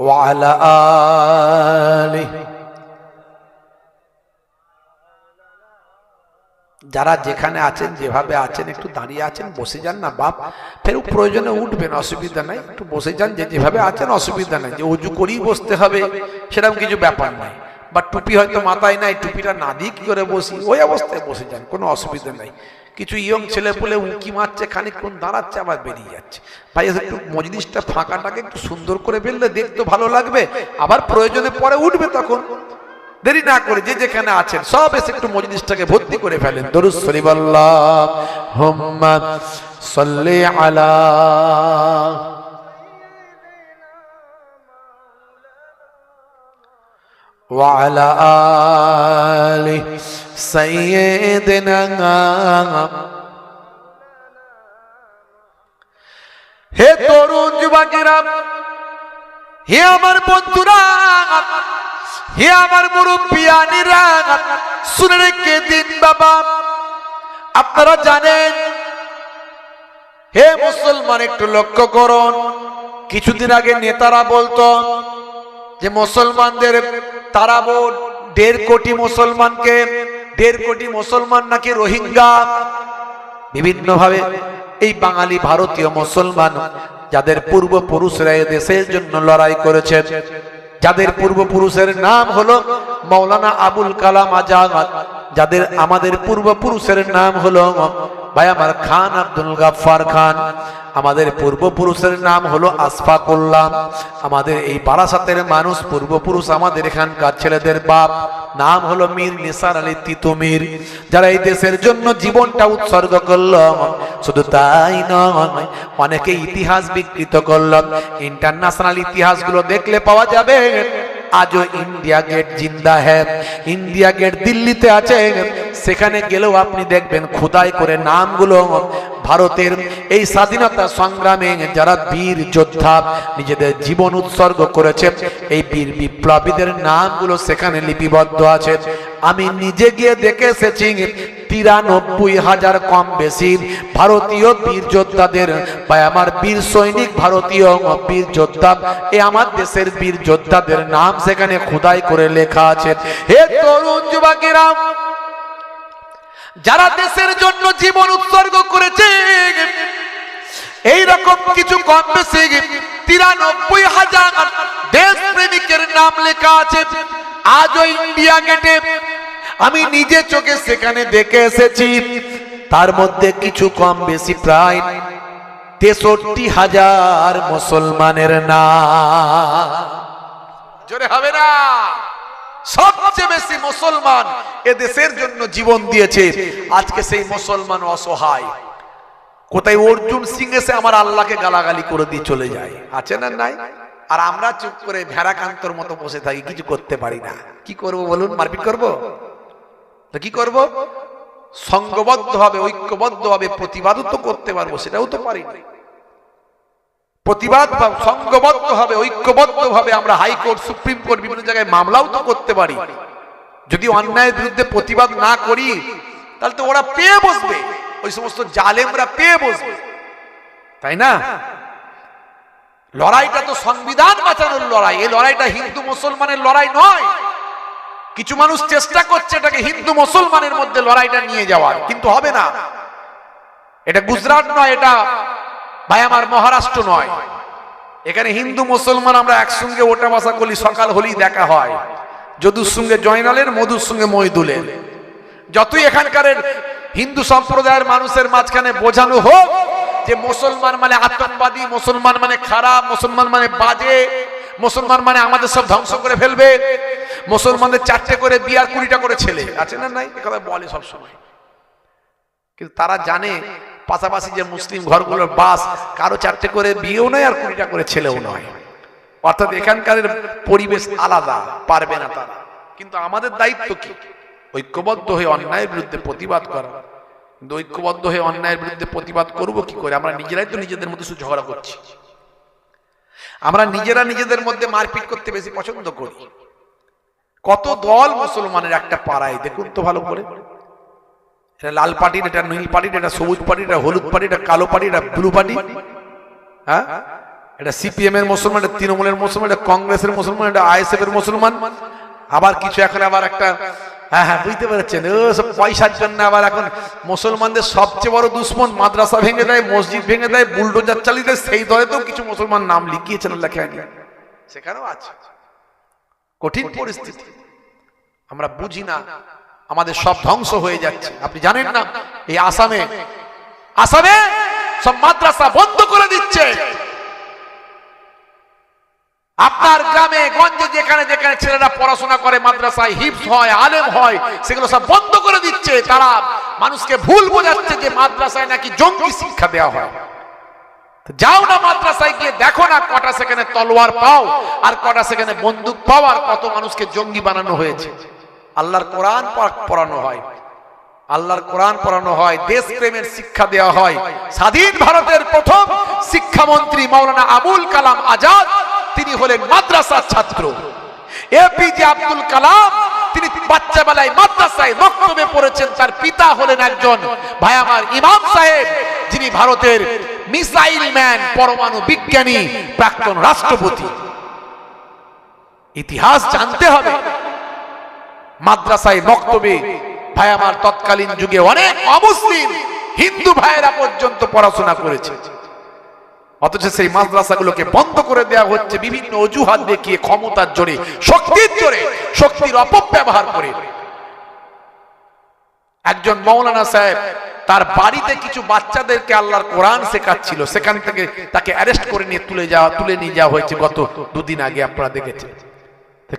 ওয়া আলা আলিহি। যারা যেখানে আছেন, যেভাবে আছেন, একটু দাঁড়িয়ে আছেন, বসে যান না বাপ, ফের প্রয়োজনে উঠবেন, অসুবিধা নাই, একটু বসে যান। যে যেভাবে আছেন অসুবিধা নাই, যে উজু করেই বসতে হবে সেরকম কিছু ব্যাপার নাই। বা টুপি হয়তো মাথায় নাই, টুপিটা না দিয়ে কি করে বসি, ওই অবস্থায় বসে যান, কোনো অসুবিধা নাই। কিছু ইয়ং ছেলে পুলে উঁকি মারছে, খানিকক্ষণ দাঁড়াচ্ছে, আবার বেরিয়ে যাচ্ছে। ভাই একটু মজলিসটা ফাঁকাটাকে একটু সুন্দর করে ফেললে দেখতে ভালো লাগবে, আবার প্রয়োজনে পরে উঠবে, তখন দেরি না করে যে যেখানে আছেন সব এসে একটু মজলিসটাকে ভর্তি করে ফেলেন। দরুদ শরীফ আল্লাহুম্মা সাল্লি আলা ওয়া আলা আলি সাইয়্যিদিনা। হে তরুণ যুবকেরা, হে আমার বন্ধুরা, হে আমার মুরব্বিয়ানিরা, শুনে রেখে দিন বাবা। আপনারা জানেন, হে মুসলমান একটু লক্ষ্য করুন, কিছুদিন আগে নেতারা বলতো যে মুসলমানদের তাড়াবো, 1.5 কোটি মুসলমানকে, 1.5 কোটি মুসলমান নাকি রোহিঙ্গা। বিভিন্ন ভাবে এই বাঙালি ভারতীয় মুসলমান যাদের পূর্বপুরুষরা এই দেশের জন্য লড়াই করেছে, যাদের পূর্বপুরুষের নাম হলো মাওলানা আবুল কালাম আজাদ, যাদের আমাদের পূর্বপুরুষের নাম হলো ভাই আমার খান আব্দুল গাফফার খান, আমাদের পূর্বপুরুষের নাম হলো আশফাকুল্লাহ, আমাদের এই বারাসাতের মানুষ পূর্বপুরুষ, আমাদের এখানকার ছেলেদের বাপ নাম হলো মীর নিসার আলী তিতুমির, যারা এই দেশের জন্য জীবনটা উৎসর্গ করল। শুধু তাই নয়, অনেকে ইতিহাস বিকৃত করল। ইন্টারন্যাশনাল ইতিহাসগুলো দেখলে পাওয়া যাবে আজও ইন্ডিয়া গেট জিন্দা হ্যাঁ। ইন্ডিয়া গেট দিল্লিতে আছে, সেখানে গেলেও আপনি দেখবেন খোদাই করে নামগুলো ভারতের এই স্বাধীনতা সংগ্রামে যারা বীর যোদ্ধা নিজেদের জীবন উৎসর্গ করেছে, এই বীর বিপ্লবীদের নামগুলো সেখানে লিপিবদ্ধ আছে। আমি নিজে গিয়ে দেখে এসেছি 93,000 কম বেশি ভারতীয় বীর যোদ্ধাদের বা আমার বীর সৈনিক, ভারতীয় বীর যোদ্ধা, এই আমার দেশের বীর যোদ্ধাদের নাম সেখানে খোদাই করে লেখা আছে। হে তরুণ যুবকেরা, যারা দেশের জন্য জীবন উৎসর্গ করেছে, এই রকম কিছু কম বেশি 93,000 দেশ প্রেমিকের নাম লেখা আছে আজও ইন্ডিয়া গেটে। আমি নিজে চোখে সেখানে দেখে এসেছি। তার মধ্যে কিছু কম বেশি প্রায় 63,000 মুসলমানের নাম। জোরে হবে না? সবচেয়ে বেশি মুসলমান এ দেশের জন্য জীবন দিয়েছে। আজকে সেই মুসলমান অসহায়। কোথায় অর্জুন সিং এসে আমার আল্লাহকে গালাগালি করে দিয়ে চলে যায়, আছে না নাই? আর আমরা চুপ করে ভেড়াকান্তর মতো বসে থাকি, কিছু করতে পারি না। কি করব বলুন? মারপিট করব? তো কি করব? সংঘবদ্ধ হবে, ঐক্যবদ্ধ হবে, প্রতিবাদও তো করতে পারবো, সেটাও তো পারি না। প্রতিবাদ সংঘবদ্ধ হবে, ঐক্যবদ্ধ ভাবে আমরা হাইকোর্ট, সুপ্রিম কোর্ট, বিভিন্ন জায়গায় মামলাও তো করতে পারি। যদি অন্যায়ের বিরুদ্ধে প্রতিবাদ না করি তাহলে তো ওরা পেয়ে বসবে, ওই সমস্ত জালেমরা পেয়ে বসবে, তাই না? লড়াইটা তো সংবিধান বাঁচানোর লড়াই। এই লড়াইটা হিন্দু মুসলমানের লড়াই নয়। কিছু মানুষ চেষ্টা করছে এটাকে হিন্দু মুসলমানের মধ্যে লড়াইটা নিয়ে যাওয়ার, কিন্তু হবে না। এটা গুজরাট নয়, এটা ভাই আমার মহারাষ্ট্র নয়। এখানে হিন্দু মুসলমান আমরা একসঙ্গে ওটা বসা করি, সকাল হলেই দেখা হয়। যদুর সঙ্গে জয়নালের, মধুর সঙ্গে মইদুলের। যতই এখানকার হিন্দু সম্প্রদায়ের মানুষের মাঝখানে বোঝানো হোক যে মুসলমান মানে আতঙ্কবাদী, মুসলমান মানে খারাপ, মুসলমান মানে বাজে, মুসলমান মানে আমাদের সব ধ্বংস করে ফেলবে, মুসলমানদের 4টে করে বিয়ে আর 20টা করে ছেলে আছে না নাই, কথা বলে সব সময়। কিন্তু তারা জানে পাশাপাশি যে মুসলিম ঘরগুলোর বাস, কারো 4টে করে বিয়েও নয় আর 20টা করে ছেলেও নয়। অর্থাৎ এখানকার পরিবেশ আলাদা, পারবে না তারা। কিন্তু আমাদের দায়িত্ব কি? ঐক্যবদ্ধ হয়ে অন্যায়ের বিরুদ্ধে প্রতিবাদ করা। কিন্তু ঐক্যবদ্ধ হয়ে অন্যায়ের বিরুদ্ধে প্রতিবাদ করব কি করে? আমরা নিজেরাই তো নিজেদের মধ্যে শুধু ঝগড়া করছি। আমরা নিজেরা নিজেদের মধ্যে মারপিট করতে বেশি পছন্দ করি। কত দল মুসলমানের একটা পাড়ায়, দেখুন তো ভালো করে। এটা লাল পার্টির, এটা নীল পার্টির, এটা সবুজ পার্টি, এটা হলুদ পার্টি, এটা কালো পার্টি, এটা ব্লু পার্টি, হ্যাঁ, এটা সিপিএম এর মুসলমান, এটা তৃণমূলের মুসলমান, এটা কংগ্রেসের মুসলমান, এটা আইএসএফ এর মুসলমান। আবার কিছু এখন আবার একটা, হ্যাঁ হ্যাঁ বুঝতে পেরেছেন, ও সব পয়সার জন্য আবার এখন মুসলমানদের সবচেয়ে বড় দুশ্মন মাদ্রাসা ভেঙে দেয়, মসজিদ ভেঙে দেয়, বুলডোজার চালিয়ে দেয়। সেই দলেতেও কিছু মুসলমান নাম লিখিয়েছেন, লেখা সেখানেও আছে। কঠিন পরিস্থিতি, আমরা বুঝি না, আমাদের সব ধ্বংস হয়ে যাচ্ছে। আপনি জানেন না এই আসামে সব মাদ্রাসা বন্ধ করে দিচ্ছে। আপনার গ্রামে গঞ্জে যেখানে যেখানে ছেলেরা পড়াশোনা করে, মাদ্রাসায় হিফজ হয়, আলেম হয়, সেগুলো সব বন্ধ করে দিচ্ছে। তারা মানুষকে ভুল বোঝাচ্ছে যে মাদ্রাসায় নাকি জঙ্গি শিক্ষা দেওয়া হয়। যাও না মাদ্রাসায় গিয়ে দেখো না, কটা সেখানে তলোয়ার পাও আর কটা সেখানে বন্দুক পাও, আর কত মানুষকে জঙ্গি বানানো হয়েছে। আল্লাহর কোরআন পড়ানো হয়, আল্লাহর কোরআন পড়ানো হয়, দেশপ্রেমের শিক্ষা দেওয়া হয়। স্বাধীন ভারতের প্রথম শিক্ষামন্ত্রী মাওলানা আবুল কালাম আজাদ, তিনি হলেন মাদ্রাসার ছাত্র। এপিজে আব্দুল কালাম, তিনি বাচ্চা বেলায় মাদ্রাসায় মক্তবে পড়েছেন। তার পিতা হলেন একজন ভাই আমার ইমাম সাহেব, যিনি ভারতের মিসাইল ম্যান, পরমাণু বিজ্ঞানী, প্রাক্তন রাষ্ট্রপতি। ইতিহাস জানতে হবে। মাদ্রাসায় মক্তবে ভাই আমার তৎকালীন যুগে অনেক অমুসলিম হিন্দু ভাইয়েরা পর্যন্ত পড়াশোনা করেছে। অথচ সেই মাদ্রাসাগুলোকে বন্ধ করে দেওয়া হচ্ছে বিভিন্ন অজুহাত দেখিয়ে, ক্ষমতার জোরে, শক্তির জোরে, শক্তির অপব্যবহার করে। একজন মৌলানা সাহেব তার বাড়িতে কিছু বাচ্চাদেরকে আল্লাহর কোরআন শেখাচ্ছিল, সেখান থেকে তাকে অ্যারেস্ট করে নিয়ে তুলে নিয়ে যাওয়া হয়েছে গত 2 দিন আগে। আপনারা দেখেছেন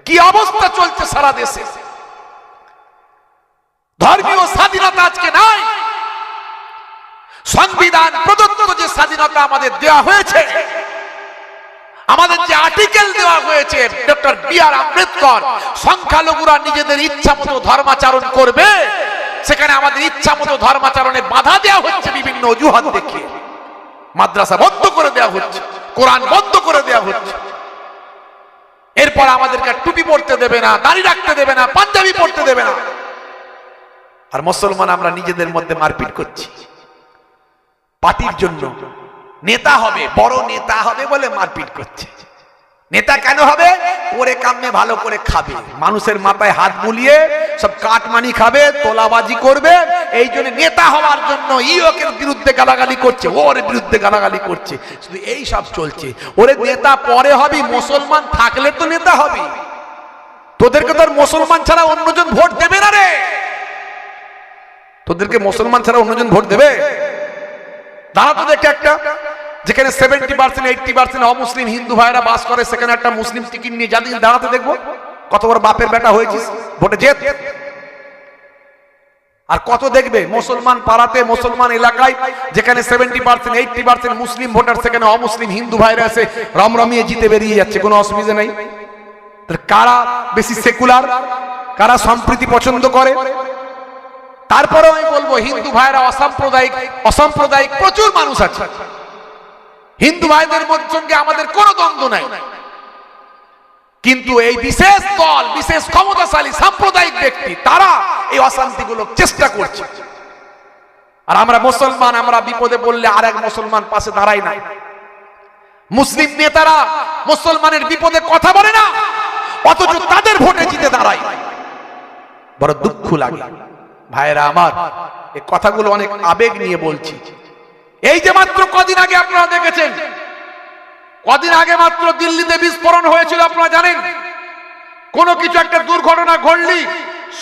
কি অবস্থা চলছে সারা দেশে। ধর্মীয় স্বাধীনতা আজকে নাই। সংবিধান প্রদত্ত যে স্বাধীনতা আমাদের দেওয়া হয়েছে, আমাদের যে আর্টিকেল দেওয়া হয়েছে, ডক্টর বি.আর. আম্বেদকর, সংখ্যালঘুরা নিজেদের ইচ্ছা মতো ধর্মাচরণ করবে, সেখানে আমাদের ইচ্ছা মতো ধর্মাচরণে বাধা দেওয়া হচ্ছে বিভিন্ন অজুহাত দেখিয়ে। মাদ্রাসা বন্ধ করে দেওয়া হচ্ছে, কোরআন বন্ধ করে দেওয়া হচ্ছে। এরপর আমাদেরকে টুপি পড়তে দেবে না, দাড়ি রাখতে দেবে না, পাঞ্জাবি পড়তে দেবে না। আর মুসলমান আমরা নিজেদের মধ্যে মারপিট করছি পার্টির জন্য। নেতা হবে, বড় নেতা হবে বলে মারপিট করছে। নেতা কেন হবে? করে কামে ভালো করে খাবে, মানুষের মাথায় হাত বুলিয়ে সব কাটমানি খাবে, তোলাবাজি করবে। এই জন্য নেতা হওয়ার জন্য ইওকের বিরুদ্ধে গালাগালি করছে, ওর বিরুদ্ধে গালাগালি করছে, শুধু এই সব চলছে। ওরে নেতা পরে হবি, মুসলমান থাকলে তো নেতা হবি। তোদেরকে তো মুসলমান ছাড়া অন্যজন ভোট দেবে না রে। তোদেরকে মুসলমান ছাড়া অন্যজন ভোট দেবে? দাঁড়া তো দেখে একটা, যেখানে 70% 80% অমুসলিম হিন্দু ভাইরা বাস করে, সেখানে একটা মুসলিম টিকিট নিয়ে যাদিন দাঁড়াতে দেখবো। কত বড় বাপের বেটা হয়েছিস, ভোটে জেত। আর কত দেখবে মুসলমান পাড়াতে, মুসলমান এলাকায় যেখানে 70% 80% মুসলিম ভোটার, সেখানে অমুসলিম হিন্দু ভাইরা আছে রমরমিয়ে জিতে বেরিয়ে যাচ্ছে, কোনো অসুবিধা নেই। কারা বেশি সেকুলার, কারা সম্প্রীতি পছন্দ করে? তারপরে আমি বলবো হিন্দু ভাইরা অসাম্প্রদায়িক প্রচুর মানুষ আছে। হিন্দু ভাইদের সঙ্গে আমাদের কোনো দ্বন্দ্ব নাই, কিন্তু এই বিশেষ দল, বিশেষ ক্ষমতাশালী সাম্প্রদায়িক ব্যক্তি, তারা এই অশান্তিগুলো চেষ্টা করছে। আর আমরা মুসলমান, আমরা বিপদে পড়লে আরেক মুসলমান পাশে দাঁড়াই না। মুসলিম নেতারা মুসলমানের বিপদে কথা বলে না, অথচ তাদের ভোটে জিতে দাঁড়ায়। বড় দুঃখ লাগে ভাইরা আমার, এই কথাগুলো অনেক আবেগ নিয়ে বলছি। এই যে মাত্র কদিন আগে আপনারা দেখেছেন, কদিন আগে মাত্র দিল্লিতে বিস্ফোরণ হয়েছিল, আপনারা জানেন। কোন কিছু একটা দুর্ঘটনা ঘটলি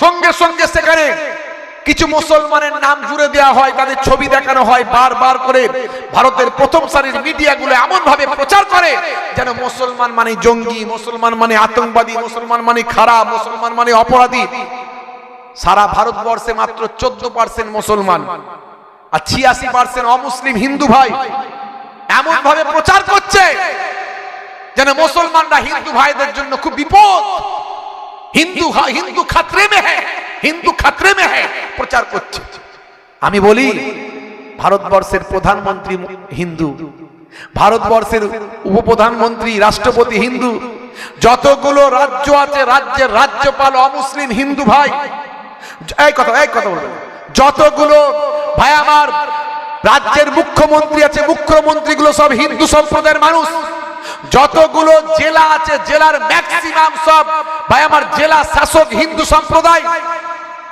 সঙ্গে সঙ্গে সেখানে কিছু মুসলমানের নাম জুড়ে দেওয়া হয়, তাদের ছবি দেখানো হয়, বারবার করে ভারতের প্রথম সারির মিডিয়াগুলো এমন ভাবে প্রচার করে যেন মুসলমান মানে জঙ্গি, মুসলমান মানে আতঙ্কবাদী, মুসলমান মানে খারাপ, মুসলমান মানে অপরাধী। সারা ভারতবর্ষে মাত্র 14% মুসলমান আর 86% অমুসলিম হিন্দু ভাই। এমন ভাবে প্রচার করছে যেন মুসলমানরা হিন্দু ভাইদের জন্য খুব বিপদ, হিন্দু খাতরে মে হ্যায়, হিন্দু খাতরে মে হ্যায় প্রচার করছে। আমি বলি ভারতবর্ষের প্রধানমন্ত্রী হিন্দু, ভারতবর্ষের উপপ্রধানমন্ত্রী, রাষ্ট্রপতি হিন্দু, যতগুলো রাজ্য আছে রাজ্যের রাজ্যপাল অমুসলিম হিন্দু ভাই। এই কথা বলবেন, যতগুলো ভাই আমার রাজ্যের মুখ্যমন্ত্রী আছে, মুখ্যমন্ত্রীগুলো সব হিন্দু সম্প্রদায়ের মানুষ। যতগুলো জেলা আছে জেলার ম্যাক্সিমাম সব ভাই আমার জেলা শাসক হিন্দু সম্প্রদায়।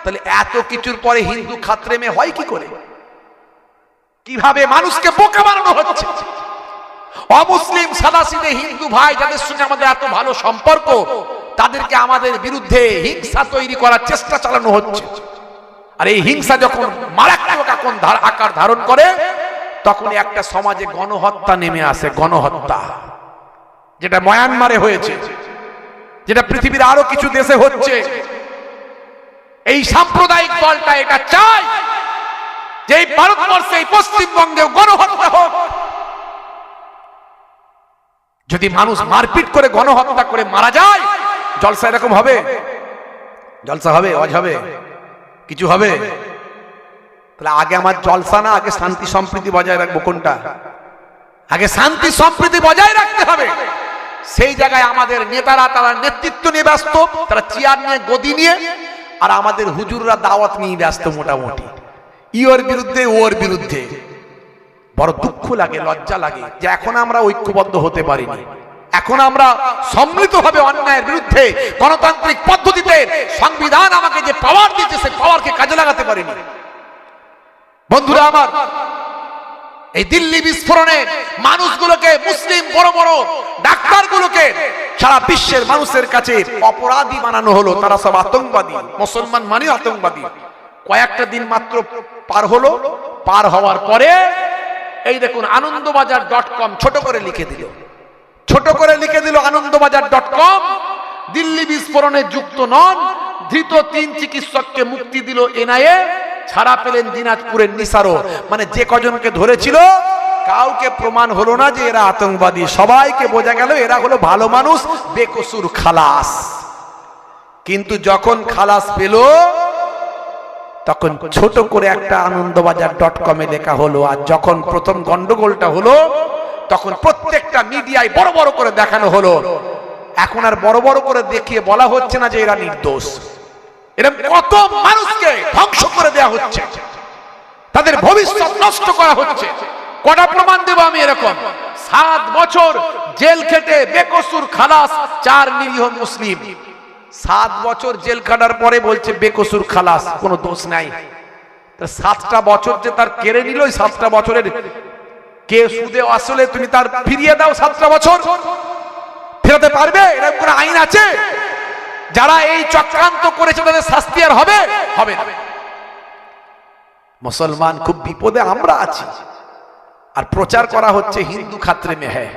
তাহলে এত কিছুর পরে হিন্দু খাতরে মে হয় কি করে? কিভাবে মানুষকে বোকা বানানো হচ্ছে? অমুসলিম সাদাসিধে হিন্দু ভাই যাদের সঙ্গে আমাদের এত ভালো সম্পর্ক, তাদেরকে আমাদের বিরুদ্ধে হিংসা তৈরি করার চেষ্টা চালানো হচ্ছে। আর এই হিংসা যখন মারাত্মক আকার ধারণ করে, তখন একটা সমাজে গণহত্যা নেমে আসে। গণহত্যা যেটা মায়ানমারে হয়েছে, যেটা পৃথিবীর আরো কিছু দেশে হচ্ছে। এই সাম্প্রদায়িক দলটা এটা চায় যে এই ভারতবর্ষে, এই পশ্চিমবঙ্গেও গণহত্যা হোক। যদি মানুষ মারপিট করে গণহত্যা করে মারা যায়, জলসা এরকম হবে? জলসা হবে? ওয়াজ হবে? কিছু হবে? তাহলে আগে আমার জলসা না, আগে শান্তি সম্প্রীতি বজায় রাখবো। কোনটা? আগে শান্তি সম্প্রীতি বজায় রাখতে হবে। সেই জায়গায় আমাদের নেতারা, তারা নেতৃত্ব নিয়ে ব্যস্ত, তারা চেয়ার নিয়ে, গদি নিয়ে, আর আমাদের হুজুররা দাওয়াত নিয়ে ব্যস্ত মোটামুটি, ইওর বিরুদ্ধে ওর বিরুদ্ধে। বড় দুঃখ লাগে, লজ্জা লাগে যে এখন আমরা ঐক্যবদ্ধ হতে পারিনি। এখন আমরা সম্মিলিতভাবে অন্যায়ের বিরুদ্ধে গণতান্ত্রিক পদ্ধতিতে সংবিধান আমাকে যে পাওয়ার দিয়েছে, সেই পাওয়ারকে কাজে লাগাতে পারিনি। বন্ধুরা আমার, এই দিল্লি বিস্ফোরণে মানুষগুলোকে, মুসলিম বড় বড় ডাক্তারগুলোকে সারা বিশ্বের মানুষের কাছে অপরাধী বানানো হলো। তারা সব আতঙ্কবাদী, মুসলমান মানে আতঙ্কবাদী। কয়েকটা দিন মাত্র পার হলো, পার হওয়ার পরে এই দেখুন আনন্দবাজার.com ছোট করে লিখে দিল, আনন্দবাজার.com, দিল্লি বিস্ফোরণে যুক্ত নন, ধৃত 3 চিকিৎসককে মুক্তি দিল এনআইএ, ছাড়া পেলেন দিনাজপুরের নিসারও। মানে যে কজনকে ধরেছিল কাউকে প্রমাণ হলো না যে এরা আতঙ্কবাদী, সবাইকে বোঝা গেল এরা হলো ভালো মানুষ, বেকসুর খালাস। কিন্তু যখন খালাস পেল, তখন ছোট করে একটা আনন্দবাজার.com এ লেখা হলো। আর যখন প্রথম গন্ডগোলটা হলো, তখন প্রত্যেকটা মিডিয়ায় বড় বড় করে দেখানো হলো। এখন আর বড় বড় করে দেখিয়ে বলা হচ্ছে না যে এরা নির্দোষ। এরকম কত মানুষকে ধ্বংস করে দেওয়া হচ্ছে, তাদের ভবিষ্যৎ নষ্ট করা হচ্ছে। কটা প্রমাণ দেব আমি এরকম? 7 বছর জেল খেটে বেকসুর খালাস 4 নিরীহ মুসলিম। 7 বছর জেল কাটার পরে বলছে বেকসুর খালাস, কোনো দোষ নাই। 7টা বছর যে তার কেড়ে নিল, 7টা বছরের কে সুদে আসলে তুমি তার ফিরিয়ে দাও। 7টা বছর ফেরাতে পারবে? এরকম কোন আইন আছে? যারা এই চক্রান্ত করেছে তাদের শাস্তি আর হবে? হবে না। মুসলমান খুব বিপদে আমরা আছি, আর প্রচার করা হচ্ছে হিন্দু খাতরে মে হ্যায়।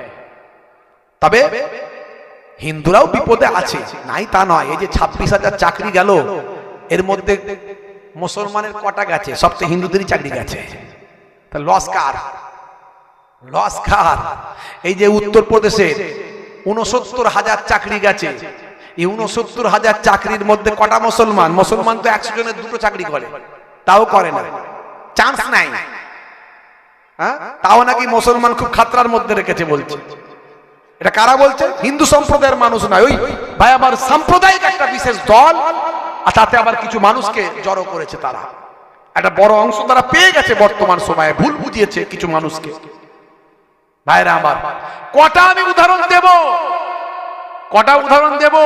তবে হিন্দুরাও বিপদে আছে, নাই তা নয়। এই যে 26,000 চাকরি গেল, এর মধ্যে মুসলমানের কটা গেছে? সবচেয়ে হিন্দুদেরই চাকরি গেছে। তা লস কার? লস কার? এই যে উত্তরপ্রদেশে ৬৯,০০০ চাকরি গেছে, এই ৬৯,০০০ চাকরির মধ্যে কটা মুসলমান? মুসলমান তো ১০০ জনের 2টো চাকরি করে, তাও করে না, চান্স নাই। হ্যাঁ, তাও নাকি মুসলমান খুব খাতরার মধ্যে রেখেছে বলছে। এটা কারা বলছে? হিন্দু সম্প্রদায়ের মানুষ নয়, ওই ভাই আমার সাম্প্রদায়িক একটা বিশেষ দল, আর তাতে আবার কিছু মানুষকে জড়ো করেছে। তারা একটা বড় অংশ তারা পেয়ে গেছে বর্তমান সময়ে, ভুল বুঝিয়েছে কিছু মানুষকে। ভাইরা আমার, কটা আমি উদাহরণ দেব, কটা উদাহরণ দেব।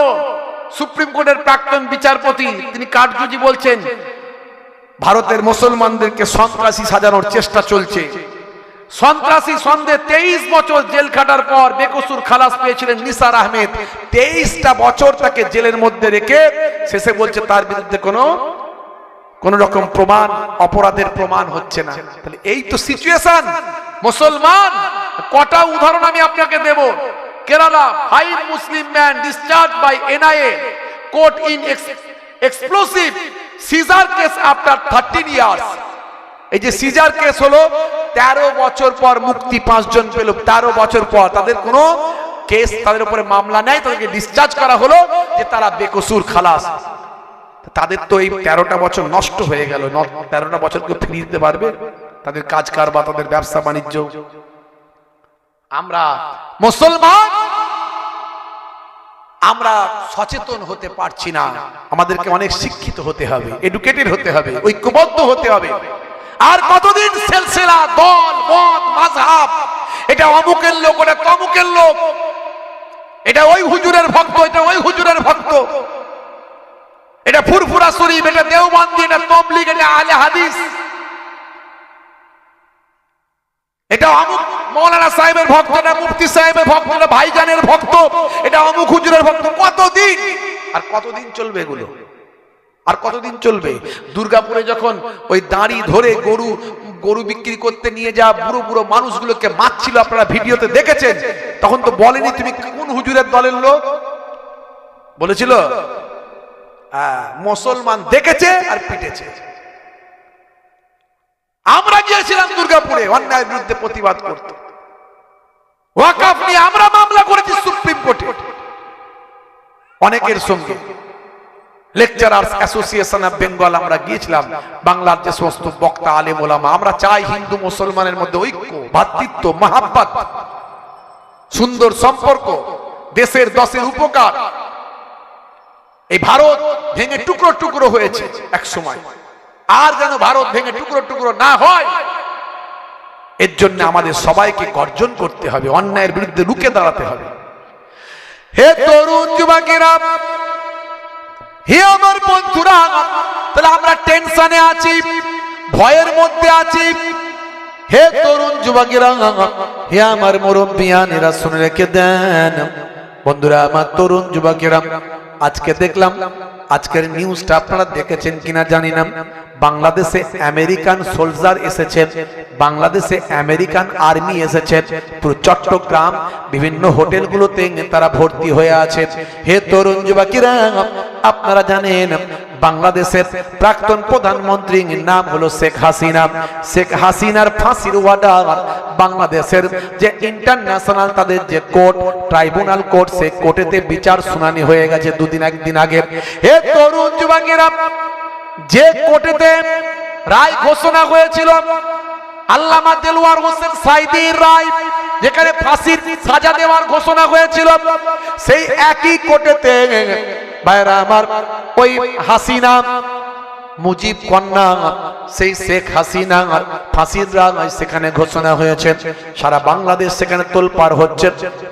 সুপ্রিম কোর্টের প্রাক্তন বিচারপতি তিনি কাঠজুজি বলছেন ভারতের মুসলমানদেরকে সন্ত্রাসী সাজানোর চেষ্টা চলছে। সন্ত্রাসী সন্দেহে 23 বছর জেল খাটার পর বেকসুর খালাস পেয়েছিলেন নিসার আহমেদ। 23টা বছর তাকে জেলের মধ্যে রেখে শেষে বলছে তার বিরুদ্ধে কোন রকম প্রমাণ, অপরাধের প্রমাণ হচ্ছে না। তাহলে এই তো সিচুয়েশন মুসলমান। কটা উদাহরণ আমি আপনাকে দেব। Kerala, 5 Muslim man discharge by NIA court in explosive seizure case after 13 years. এই যে সিজার কেস হলো, 13 বছর পর মুক্তি 5 জন পেল। 13 বছর পর তাদের কোনো কেস, তাদের উপরে মামলা নাই, তাদেরকে ডিসচার্জ করা হলো যে তারা বেকসুর খালাস। তাদের তো এই 13টা বছর নষ্ট হয়ে গেল। 13টা বছরকে ফিরিয়ে দিতে পারবে? তাদের কাজ কারবার, তাদের ব্যবসা বাণিজ্য। আমরা মুসলমান, আমরা সচেতন হতে পারছি না। আমাদেরকে অনেক শিক্ষিত হতে হবে, এডুকেটেড হতে হবে, ঐক্যবদ্ধ হতে হবে। আর কতদিন সিলসিলা, দল, মত, মাযহাব, এটা অমুকের লোক, ওটা তমুকের লোক, এটা ওই হুজুরের ভক্ত, এটা ওই হুজুরের ভক্ত, এটা ফুরফুরা শরীফ, এটা দেওবন্দি, এটা তাবলীগ, এটা আহলে হাদিস, এটা অমুক মৌলানা সাহেবের ভক্ত, এটা মুফতি সাহেবের ভক্ত, এটা ভাইজানের ভক্ত, এটা অমুক হুজুরের ভক্ত। কতদিন আর কতদিন চলবে এগুলো? আর কতদিন চলবে? দুর্গাপুরে যখন ওই দাঁড়ি ধরে গরু বিক্রি করতে নিয়ে যা বুড়ো বুড়ো মানুষগুলোকে মারছিল, আপনারা ভিডিওতে দেখেছেন, তখন তো বলেনি তুমি কোন হুজুরের দলের লোক, বলেছিল মুসলমান দেখেছে আর পিটেছে। আমরা গিয়েছিলাম দুর্গাপুরে অন্যায়ের বিরুদ্ধে প্রতিবাদ করতে। ওয়াকফ নিয়ে আমরা মামলা করেছি সুপ্রিম কোর্টে অনেকের সঙ্গে। লেকচারার্স অ্যাসোসিয়েশন অফ বেঙ্গল আমরা গিয়েছিলাম, বাংলার যে সমস্ত বক্তা, আলেম ওলামা। আমরা চাই হিন্দু মুসলমানের মধ্যে ঐক্য, ভ্রাতৃত্ব, মহাব্বত, সুন্দর সম্পর্ক, দেশের দশের উপকার। এই ভারত ভেঙে টুকরো টুকরো হয়েছে এক সময়, আর যেন ভারত ভেঙে টুকরো টুকরো না হয়, এর জন্য আমাদের সবাইকে গর্জন করতে হবে, অন্যায়ের বিরুদ্ধে রুখে দাঁড়াতে হবে। হে তরুণ যুবকেরা, হে আমার বন্ধুরা, তাহলে আমরা টেনশনে আছি, ভয়ের মধ্যে আছি। হে তরুণ যুবকেরা, হে আমার মুরব্বিয়ানেরা, শুনে রেখে দেন বন্ধুরা, আমার তরুণ যুবকেরা, আজকে দেখলাম, আজকের নিউজটা আপনারা দেখেছেন কিনা জানি না, বাংলাদেশে আমেরিকান সোলজার এসেছে, বাংলাদেশে আমেরিকান আর্মি এসেছে, পুরো চট্টগ্রাম বিভিন্ন হোটেলগুলোতে তারা ভর্তি হয়ে আছে। হে তরুণ যুবকেরা, আপনারা জানেন বাংলাদেশের প্রাক্তন প্রধানমন্ত্রীর নাম হলো শেখ হাসিনা। শেখ হাসিনার ফাঁসির অর্ডার বাংলাদেশের যে ইন্টারন্যাশনাল তাদের যে কোর্ট, ট্রাইব্যুনাল কোর্ট, সেই কোর্টেতে বিচার শুনানি হয়ে গেছে একদিন আগে। হে তরুণ যুবকেরা, যে কোর্টেতে রায় ঘোষণা হয়েছিল আল্লামা দেলওয়ার হোসেন সাইদির রায়, যেখানে ফাঁসির সাজা দেওয়ার ঘোষণা হয়েছিল, সেই একই কোর্টেতে ভাইরা আমার ওই হাসিনা মুজিব কন্যা সেই শেখ হাসিনা ফাঁসির রায় সেখানে ঘোষণা হয়েছে। সারা বাংলাদেশ সেখানে তোলপাড় হচ্ছে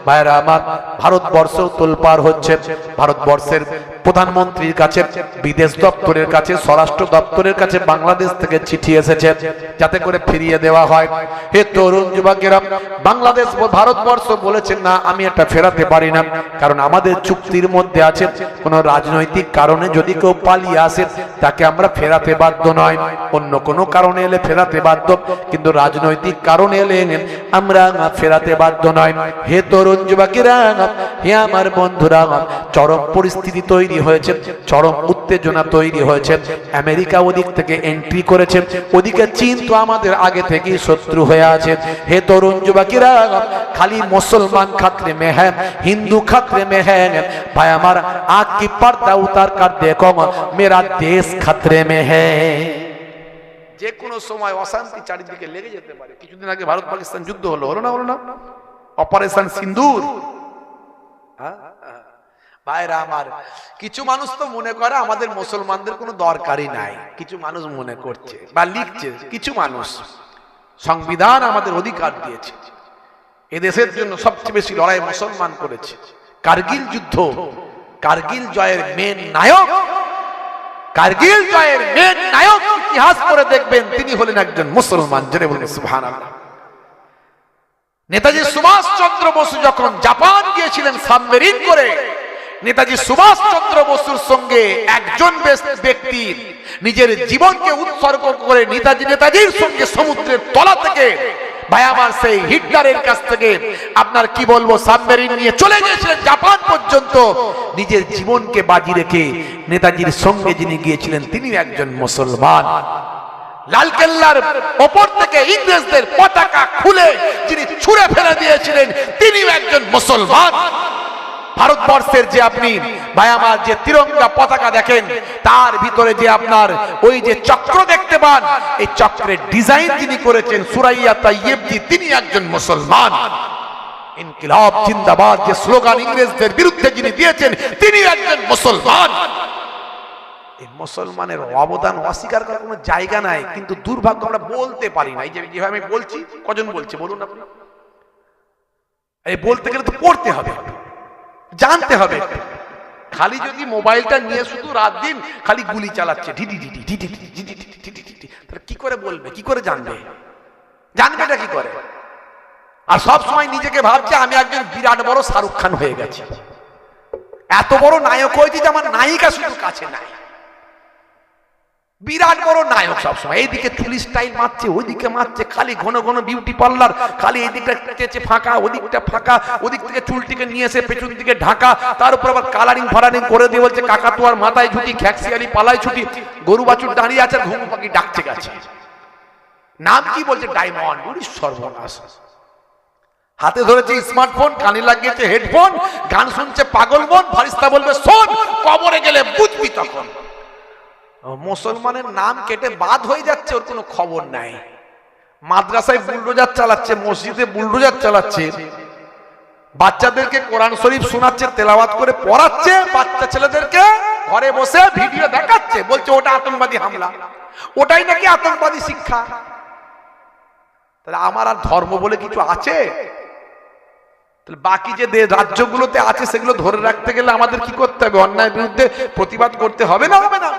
ভাইরা আমার, ভারতবর্ষ তোলপাড় হচ্ছে। ভারতবর্ষের প্রধানমন্ত্রীর কাছে, বিদেশ দপ্তরের কাছে, স্বরাষ্ট্র দপ্তরের কাছে বাংলাদেশ থেকে চিঠি এসেছে যাতে করে ফিরিয়ে দেওয়া হয়। হে তরুণ যুবকেরা, বাংলাদেশ ভারতবর্ষ বলেছেন না, আমি এটা ফেরাতে পারি না, কারণ আমাদের চুক্তির মধ্যে আছে কোনো রাজনৈতিক কারণে যদি কেউ পালিয়ে আসে তাকে আমরা ফেরাতে বাধ্য নয়, অন্য কোনো কারণে এলে ফেরাতে বাধ্য, কিন্তু রাজনৈতিক কারণে এলে আমরা ফেরাতে বাধ্য নয়। হে তরুণ যুবকেরা, হে আমার বন্ধুরা, চরম পরিস্থিতি তৈরি হয়েছে, চরম উত্তেজনা তৈরি হয়েছে। আমেরিকা ওদিক থেকে এন্ট্রি করেছে, ওদিকে চীন তো আমাদের আগে থেকেই শত্রু হয়ে আছে। হে তরুণ যুবকেরা, খালি মুসলমান খাতরে মে হ্যাঁ, হিন্দু খাতরে মে হ্যাঁ। ভাই আমার, आँख की पर्दा उतार कर देखो, मेरा देश खतरे में है। যে কোনো সময় অশান্তি চারিদিকে লেগে যেতে পারে। কিছুদিন আগে ভারত পাকিস্তান যুদ্ধ হলো না? অপারেশন সিন্দুর। ভাইরা আমার, কিছু মানুষ তো মনে করে আমাদের মুসলমানদের কোনো দরকারই নাই, কিছু মানুষ মনে করছে বা লিখছে। কিছু মানুষ, সংবিধান আমাদের অধিকার দিয়েছে, এদেশের জন্য সবচেয়ে বেশি লড়াই মুসলমান করেছে। কারগিল যুদ্ধ, কারগিল জয়ের মেন নায়ক, কারগিল জয়ের মেন নায়ক ইতিহাস করে দেখবেন, তিনি হলেন একজন মুসলমান। জেনে বলুন সুবহানাল্লাহ। নেতাজি সুভাষ চন্দ্র বসু যখন জাপান গিয়েছিলেন সাবমেরিন করে, নেতাজি সুভাষ চন্দ্র বসুর সঙ্গে একজন ব্যক্তি নিজের জীবনকে উৎসর্গ করে নেতাজির সঙ্গে সমুদ্রের তলা থেকে, ভাই আমার, সেই হিটলারের কাছ থেকে আপনার কি বলবো সাবমেরিন নিয়ে চলে গিয়েছিলেন জাপান পর্যন্ত। নিজের জীবনকে বাজি রেখে নেতাজির সঙ্গে যিনি গিয়েছিলেন তিনি একজন মুসলমান। লালকেল্লার ওপর থেকে ইংরেজদের পতাকা খুলে যিনি ছুঁড়ে ফেলে দিয়েছিলেন তিনিও একজন মুসলমান। ভারতবর্ষের যে আপনি ভাই আমার যে তিরঙ্গা পতাকা দেখেন, তার ভিতরে যে আপনার ওই যে চক্র দেখতে পান, এই চক্রের ডিজাইন যিনি করেছেন সুরাইয়া তাইয়েবজি, তিনি একজন মুসলমান। ইনকিলাব জিন্দাবাদ যে স্লোগান ইংরেজদের বিরুদ্ধে যিনি দিয়েছেন, তিনি একজন মুসলমান। এই মুসলমানের অবদান অস্বীকার করার কোনো জায়গা নাই, কিন্তু দুর্ভাগ্য আমরা বলতে পারি না। এই যেভাবে আমি বলছি, কজন বলছে বলুন আপনি? এই বলতে গেলে তো পড়তে হবে, জানতে হবে। খালি যদি মোবাইলটা নিয়ে শুধু রাত দিন খালি গুলি চালাচ্ছে, কি করে বলবে, কি করে জানবে? জানবেটা কি করে? আর সব সময় নিজেকে ভাবছে আমি একজন বিরাট বড় শাহরুখ খান হয়ে গেছি, এত বড় নায়ক হয়েছি যে আমার নায়িকা শুধু কাছে নাই। বিরাট বড় নায়ক সবসময় এইদিকে চুলি স্টাইল মারছে, ওইদিকে মারছে, খালি ঘন ঘন বিউটি পার্লার, খালি এইদিকটা চেচে ফাঁকা, ওদিকটা ফাঁকা, ওদিক থেকে চুলটিকে নিয়ে এসে পেছন দিকে ঢাকা, তার উপর আবার কালারিং ফালারিং করে দিয়ে বলছে কাকাতুয়ার মাথায় ছুটি, খ্যাক্সিয়ালি পালায় ছুটি, গরু বাছুর দাঁড়িয়ে আছে, ঘুঘু পাখি ডাকছে গেছে। নাম কি বলছে? ডায়মন্ড। সর্বনাশ। হাতে ধরেছে স্মার্টফোন, কানে লাগিয়েছে হেডফোন, গান শুনছে পাগল মন। ফারিস্তা বলবে শোন, কবরে গেলে বুঝবি তখন। মুসলমানের নাম কেটে বাদ হয়ে যাচ্ছে, ওর কোনো খবর নাই। মাদ্রাসায় বুলডোজার চালাচ্ছে, মসজিদে বুলডোজার চালাচ্ছে, বাচ্চাদেরকে কোরআন শরীফ শোনাচ্ছে, তেলাওয়াত করে পড়াচ্ছে, বাচ্চা ছেলেদেরকে ঘরে বসে ভিডিও দেখাচ্ছে, বলছে ওটা আতঙ্কবাদী হামলা, ওটাই নাকি আতঙ্কবাদী শিক্ষা। তাহলে আমার আর ধর্ম বলে কিছু আছে? তাহলে বাকি যে রাজ্যগুলোতে আছে সেগুলো ধরে রাখতে গেলে আমাদের কি করতে হবে? অন্যায়ের বিরুদ্ধে প্রতিবাদ করতে হবে না? হবে না?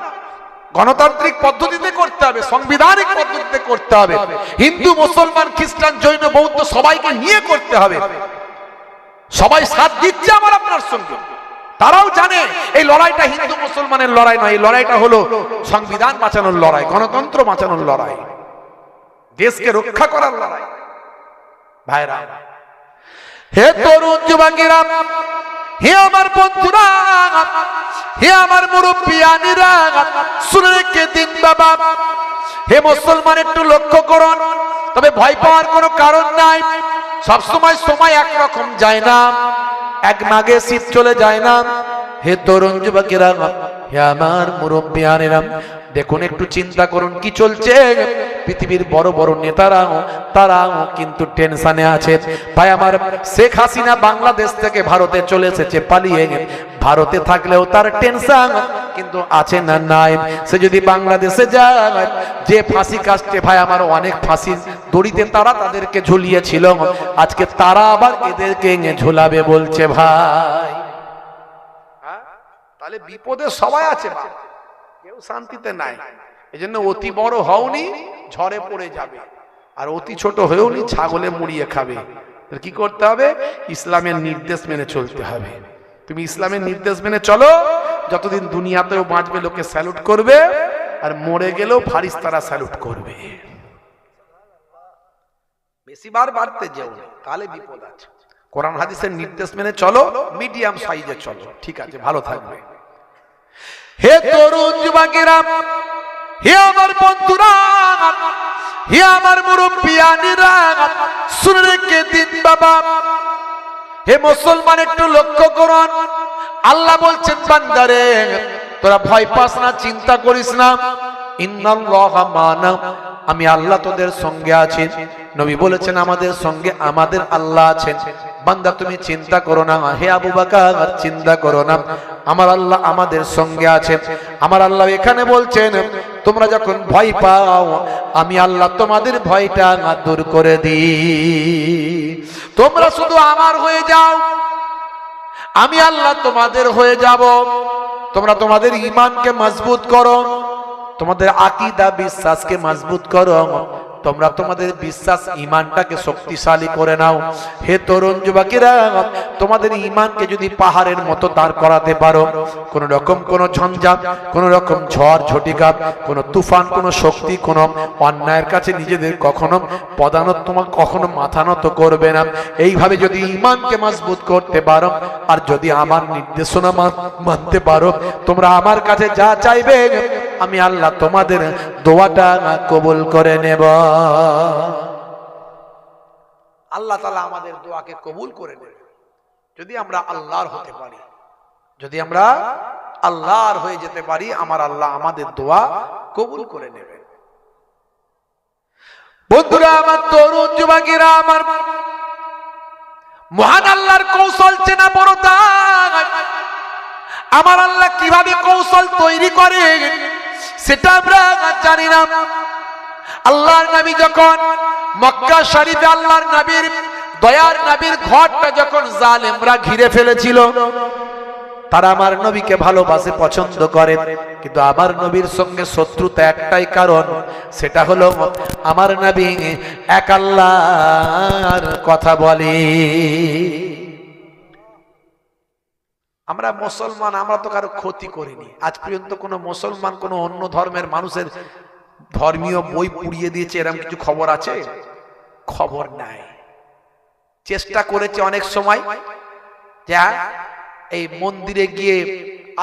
গণতান্ত্রিক পদ্ধতিতে করতে হবে, সাংবিধানিক পদ্ধতিতে করতে হবে, হিন্দু মুসলমান খ্রিস্টান জৈন বৌদ্ধ সবাইকে নিয়ে করতে হবে। সবাই সাথ দিচ্ছে আমার আপনার সঙ্গে, তারাও জানে এই লড়াইটা হিন্দু মুসলমানের লড়াই নয়, এই লড়াইটা হলো সংবিধান বাঁচানোর লড়াই, গণতন্ত্র বাঁচানোর লড়াই, দেশকে রক্ষা করার লড়াই। ভাইরা, হে তরুণ যুবকেরা, হে আমার বন্ধুরা, হে আমার মুরব্বিয়ানিরা, শুনে রেখে দিন বাবা। হে মুসলমান, একটু লক্ষ্য করুন, তবে ভয় পাওয়ার কোনো কারণ নাই। সব সময় একরকম যায় না, এক নাগে শীত চলে যায় না। হে তরুণ যুবকেরা, হে আমার মুরব্বিয়ানিরা, দেখুন একটু চিন্তা করুন কি চলছে। পৃথিবীর বড় বড় নেতারাও তারাও কিন্তু টেনশনে আছে। ভাই আমার, শেখ হাসিনা বাংলাদেশ থেকে ভারতে চলে এসেছে পালিয়ে, ভারতে থাকলেও তার টেনশন কিন্তু আছে না নাই? সে যদি বাংলাদেশে যায়, যে ফাঁসি কাটছে ভাই আমার, অনেক ফাঁসি দড়িতে তারা তাদেরকে ঝুলিয়েছিল, আজকে তারা আবার এদেরকে ঝুলাবে বলছে ভাই। তাহলে বিপদে সবাই আছে, কেউ শান্তিতে নাই। এই জন্য অতি বড় হওনি, ঝড়ে পড়ে যাবে, আর অতি ছোট হয়েও নি, ছাগলে মুড়িয়ে খাবে। কি করতে হবে? ইসলামের নির্দেশ মেনে চলতে হবে। তুমি ইসলামের নির্দেশ মেনে চলো, যতদিন দুনিয়াতেও বাঁচবে লোকে স্যালুট করবে, আর মরে গেলেও ফারিস্তারা স্যালুট করবে। বেশিবার বাড়তে যেও না, তাহলে বিপদ আছে। কোরআন হাদিসের নির্দেশ মেনে চলো, মিডিয়াম সাইজে চলো, ঠিক আছে, ভালো থাকবে। হে তরুণ যুবকেরা, হে আমার বন্ধুরা, হে আমার মুরব্বিয়ানেরা, শুনে রেখে দিন বাবা। হে মুসলমান, একটু লক্ষ্য করুন, আল্লাহ বলছেন বান্দারে তোরা ভয় পাস না, চিন্তা করিস না, ইন্নাল্লাহা মা'না, আমি আল্লাহ তোদের সঙ্গে আছি। নবী বলেছেন আমাদের সঙ্গে আমাদের আল্লাহ আছেন। বান্দা তুমি চিন্তা করো না, হে আবু বকর চিন্তা করো না, আমার আল্লাহ আমাদের সঙ্গে আছেন। আমার আল্লাহ এখানে বলছেন তোমরা যখন ভয় পাও আমি আল্লাহ তোমাদের ভয়টা দূর করে দিই। তোমরা শুধু আমার হয়ে যাও, আমি আল্লাহ তোমাদের হয়ে যাব। তোমরা তোমাদের ঈমানকে মজবুত করো, তোমাদের আকীদা বিশ্বাসকে মজবুত করো, তোমরা তোমাদের বিশ্বাস ঈমানটাকে শক্তিশালী করে নাও। হে তরুণ যুবকেরা, তোমাদের ঈমানকে যদি পাহাড়ের মতো দাঁড় করাতে পারো, কোন রকম কোন ঝঞ্ঝাট, কোন রকম ঝড় ঝটিকা, কোন তুফান, কোন শক্তি, কোন অন্যায়ের কাছে নিজেদের কখনো কখনো মাথা নত করবে না। এইভাবে যদি ঈমানকে মজবুত করতে পারো আর যদি আমার নির্দেশনা মানতে পারো, তোমরা আমার কাছে যা চাইবে আমি আল্লাহ তোমাদের দোয়াটা কবুল করে নেব। আল্লাহ তাআলা আমাদের দোয়াকে কবুল করে নেবে যদি আমরা আল্লাহর হতে পারি। যদি আমরা আল্লাহর হয়ে যেতে পারি, আমার আল্লাহ আমাদের দোয়া কবুল করে নেবে। বন্ধুরা আমার, তরুণ যুবকেরা আমার, মহান আল্লাহর কৌশল চেনা বড় দায়। আমার আল্লাহ কিভাবে কৌশল তৈরি করে সেটা আমরা জানি না। আল্লাহর নবী যখন মক্কা শরীফে আল্লাহর নবীর দয়ার নবীর ঘরটা যখন জালেমরা ঘিরে ফেলেছিল, তারা আমার নবীকে ভালোবাসে, পছন্দ করে, কিন্তু আমার নবীর সঙ্গে শত্রুতা একটাই কারণ, সেটা হলো আমার নবী এক আল্লাহর কথা বলে। আমরা মুসলমান, আমরা তো কারো ক্ষতি করিনি আজ পর্যন্ত। কোন মুসলমান কোন অন্য ধর্মের মানুষের ধর্মীয় বই পুড়িয়ে দিয়েছে এরকম কিছু খবর আছে? খবর নাই। চেষ্টা করেছে অনেক সময়, যা এই মন্দিরে গিয়ে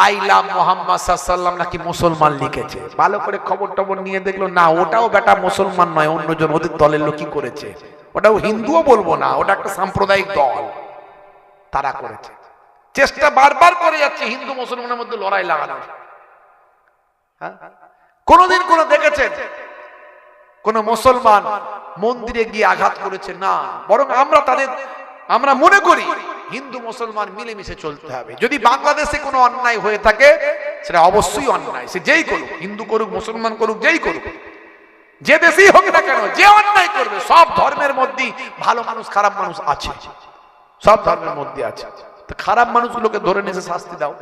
আই লাভ মোহাম্মদ সাল্লাল্লাহু নাকি মুসলমান লিখেছে, ভালো করে খবর টবর নিয়ে দেখলো না, ওটাও বেটা মুসলমান নয়, অন্যজন ওদের দলের লোকই করেছে। ওটাও হিন্দুও বলবো না, ওটা একটা সাম্প্রদায়িক দল, তারা করেছে। চেষ্টা বারবার করে যাচ্ছে হিন্দু মুসলমানের মধ্যে লড়াই লাগানো। কোনদিন কোন দেখেছেন কোন মুসলমান মন্দিরে গিয়ে আঘাত করেছে? না, বরং আমরা মনে করি হিন্দু মুসলমান মিলেমিশে চলতে হবে। যদি বাংলাদেশে কোনো অন্যায় হয়ে থাকে সেটা অবশ্যই অন্যায়, সে যেই করুক, হিন্দু করুক, মুসলমান করুক, যেই করুক, যে দেশেই হোক না কেন, যে অন্যায় করবে, সব ধর্মের মধ্যেই ভালো মানুষ খারাপ মানুষ আছে, সব ধর্মের মধ্যে আছে। তো খারাপ মানুষগুলোকে ধরে নিয়ে শাস্তি দাও,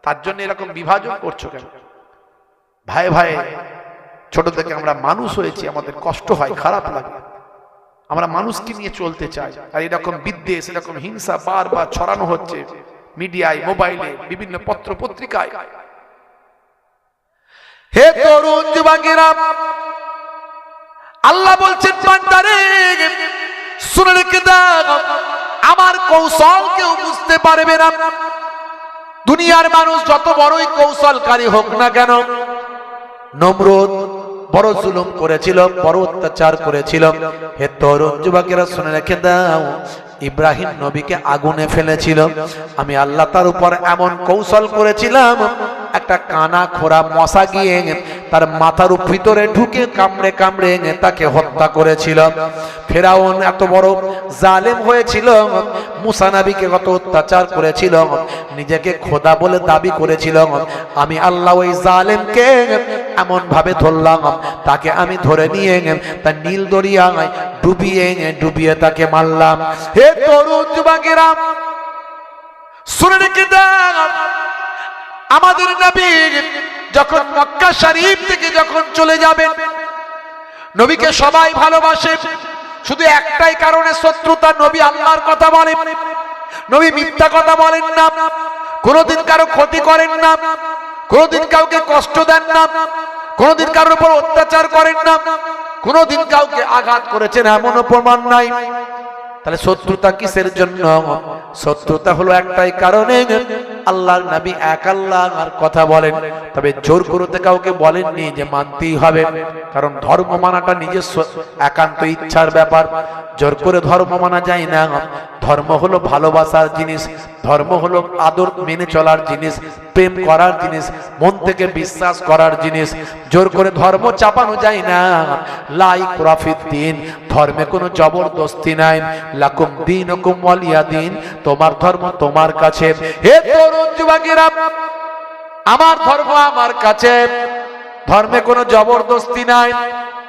তার জন্য এরকম বিভাজন করছো কেন? ভাই ভাই, ছোট থেকে আমরা মানুষ হয়েছি, আমাদের কষ্ট হয়, খারাপ লাগে, আমরা মানুষকে নিয়ে চলতে চাই। আর এরকম বিদ্বেষ, এরকম হিংসা বারবার ছড়ানো হচ্ছে মিডিয়ায়, মোবাইলে, বিভিন্ন পত্র পত্রিকায়। হে তরুণ যুবকেরা, আল্লাহ বলছেন বান্দারে শুনে রেখে দাও, আমার কৌশল কেউ বুঝতে পারবে না। দুনিয়ার মানুষ যত বড়ই কৌশলকারী হোক না কেন, নমরুদ বড় জুলুম করেছিল, বড় অত্যাচার করেছিল। হে তরুণ যুবকেরা শুনে রেখে দাও, ইব্রাহিম নবীকে আগুনে ফেলেছিল, আমি আল্লাহ তার উপর এমন কৌশল করেছিলাম, একটা কানা খোরা মশা গিয়ে তার মাথার ভিতরে ঢুকে কামড়ে কামড়ে তাকে হত্যা করেছিল। ফেরাউন এত বড় জালেম হয়েছিল, মুসা নবীকে কত অত্যাচার করেছিল, নিজেকে খোদা বলে দাবি করেছিল। আমি আল্লাহ ওই জালেমকে এমন ভাবে ধরলাম, তাকে আমি ধরে নিয়ে তার নীল দরিয়ায় ডুবিয়ে ডুবিয়ে তাকে মারলাম। হে তরুণ যুবকেরা শুনে রেখে দাও, আমাদের নবী যখন মক্কা শরীফ থেকে যখন চলে যাবেন, নবীকে সবাই ভালোবাসে, শুধু একটাই কারণে শত্রুতা, নবী আল্লাহর কথা বলেন, নবী মিথ্যা কথা বলেন না, কোনোদিন কারো ক্ষতি করেন না, কোনোদিন কাউকে কষ্ট দেন না, কোনোদিন কারোর উপর অত্যাচার করেন না, কোনোদিন কাউকে আঘাত করেছেন এমনও প্রমাণ নাই। তাহলে শত্রুতা কিসের জন্য? শত্রুতা হলো একটাই কারণে, আল্লাহর নবী এক আল্লাহর কথা বলেন, তবে জোর করতে কাউকে বলেননি যে মানতেই হবে, কারণ ধর্ম মানাটা নিজস্ব একান্ত ইচ্ছার ব্যাপার। জোর করে ধর্ম মানা যায় না। ধর্ম হলো ভালোবাসার জিনিস, ধর্ম হলো আদর মেনে চলার জিনিস, প্রেম করার জিনিস, মন থেকে বিশ্বাস করার জিনিস। জোর করে ধর্ম চাপানো যায় না। লা ইকরাহা ফিদ্দীন, ধর্মে কোনো জবরদস্তি নাই। লাকুম দীনুকুম ওয়ালিয়া দীন, তোমার ধর্ম তোমার কাছে। হে তরুণ যুবকেরা, আমার ধর্ম আমার কাছে, ধর্মে কোনো জবরদস্তি নাই।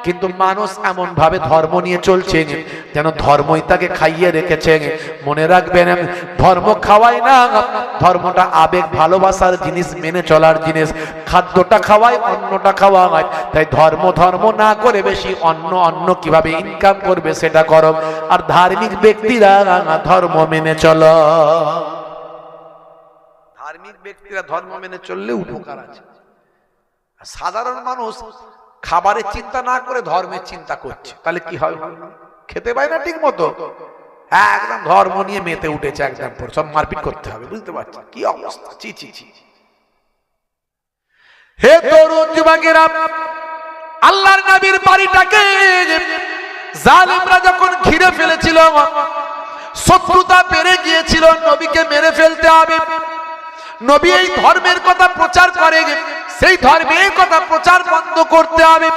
কিন্তু মানুষ এমন ভাবে ধর্ম নিয়ে চলছে যেন ধর্মই তাকে খাইয়ে রেখেছে। মনে রাখবেন, ধর্ম খাওয়ায় না, ধর্মটা আবেগ ভালোবাসার জিনিস, মেনে চলার জিনিস। খাদ্যটা খাওয়ায়, অন্নটা খাওয়ায়। তাই ধর্ম ধর্ম না করে বেশি অন্য কিভাবে ইনকাম করবে সেটা করো। আর ধার্মিক ব্যক্তিরা ধর্ম মেনে চলো। ধার্মিক ব্যক্তিরা ধর্ম মেনে চললে উপকার আছে। সাধারণ মানুষ খাবারের চিন্তা না করে ধর্মের চিন্তা করছে, তাহলে কি হবে? খেতে পায় না ঠিক মতো, একদম ধর্ম নিয়ে মেতে উঠেছে, একদম সব মারপিট করতে হবে। বুঝতে পারছি কি অবস্থা? চি চি চি। হে তরুণ যুবকেরা, আল্লাহর নবীর বাড়িটাকে জালিমরা যখন ঘিরে ফেলেছিল, শত্রুতা বেড়ে গিয়েছিল, নবীকে মেরে ফেলতে হবে। নবী এই ধর্মের কথা প্রচার করে, সেই ধর্মের কথা প্রচার বন্ধ করতে হবে।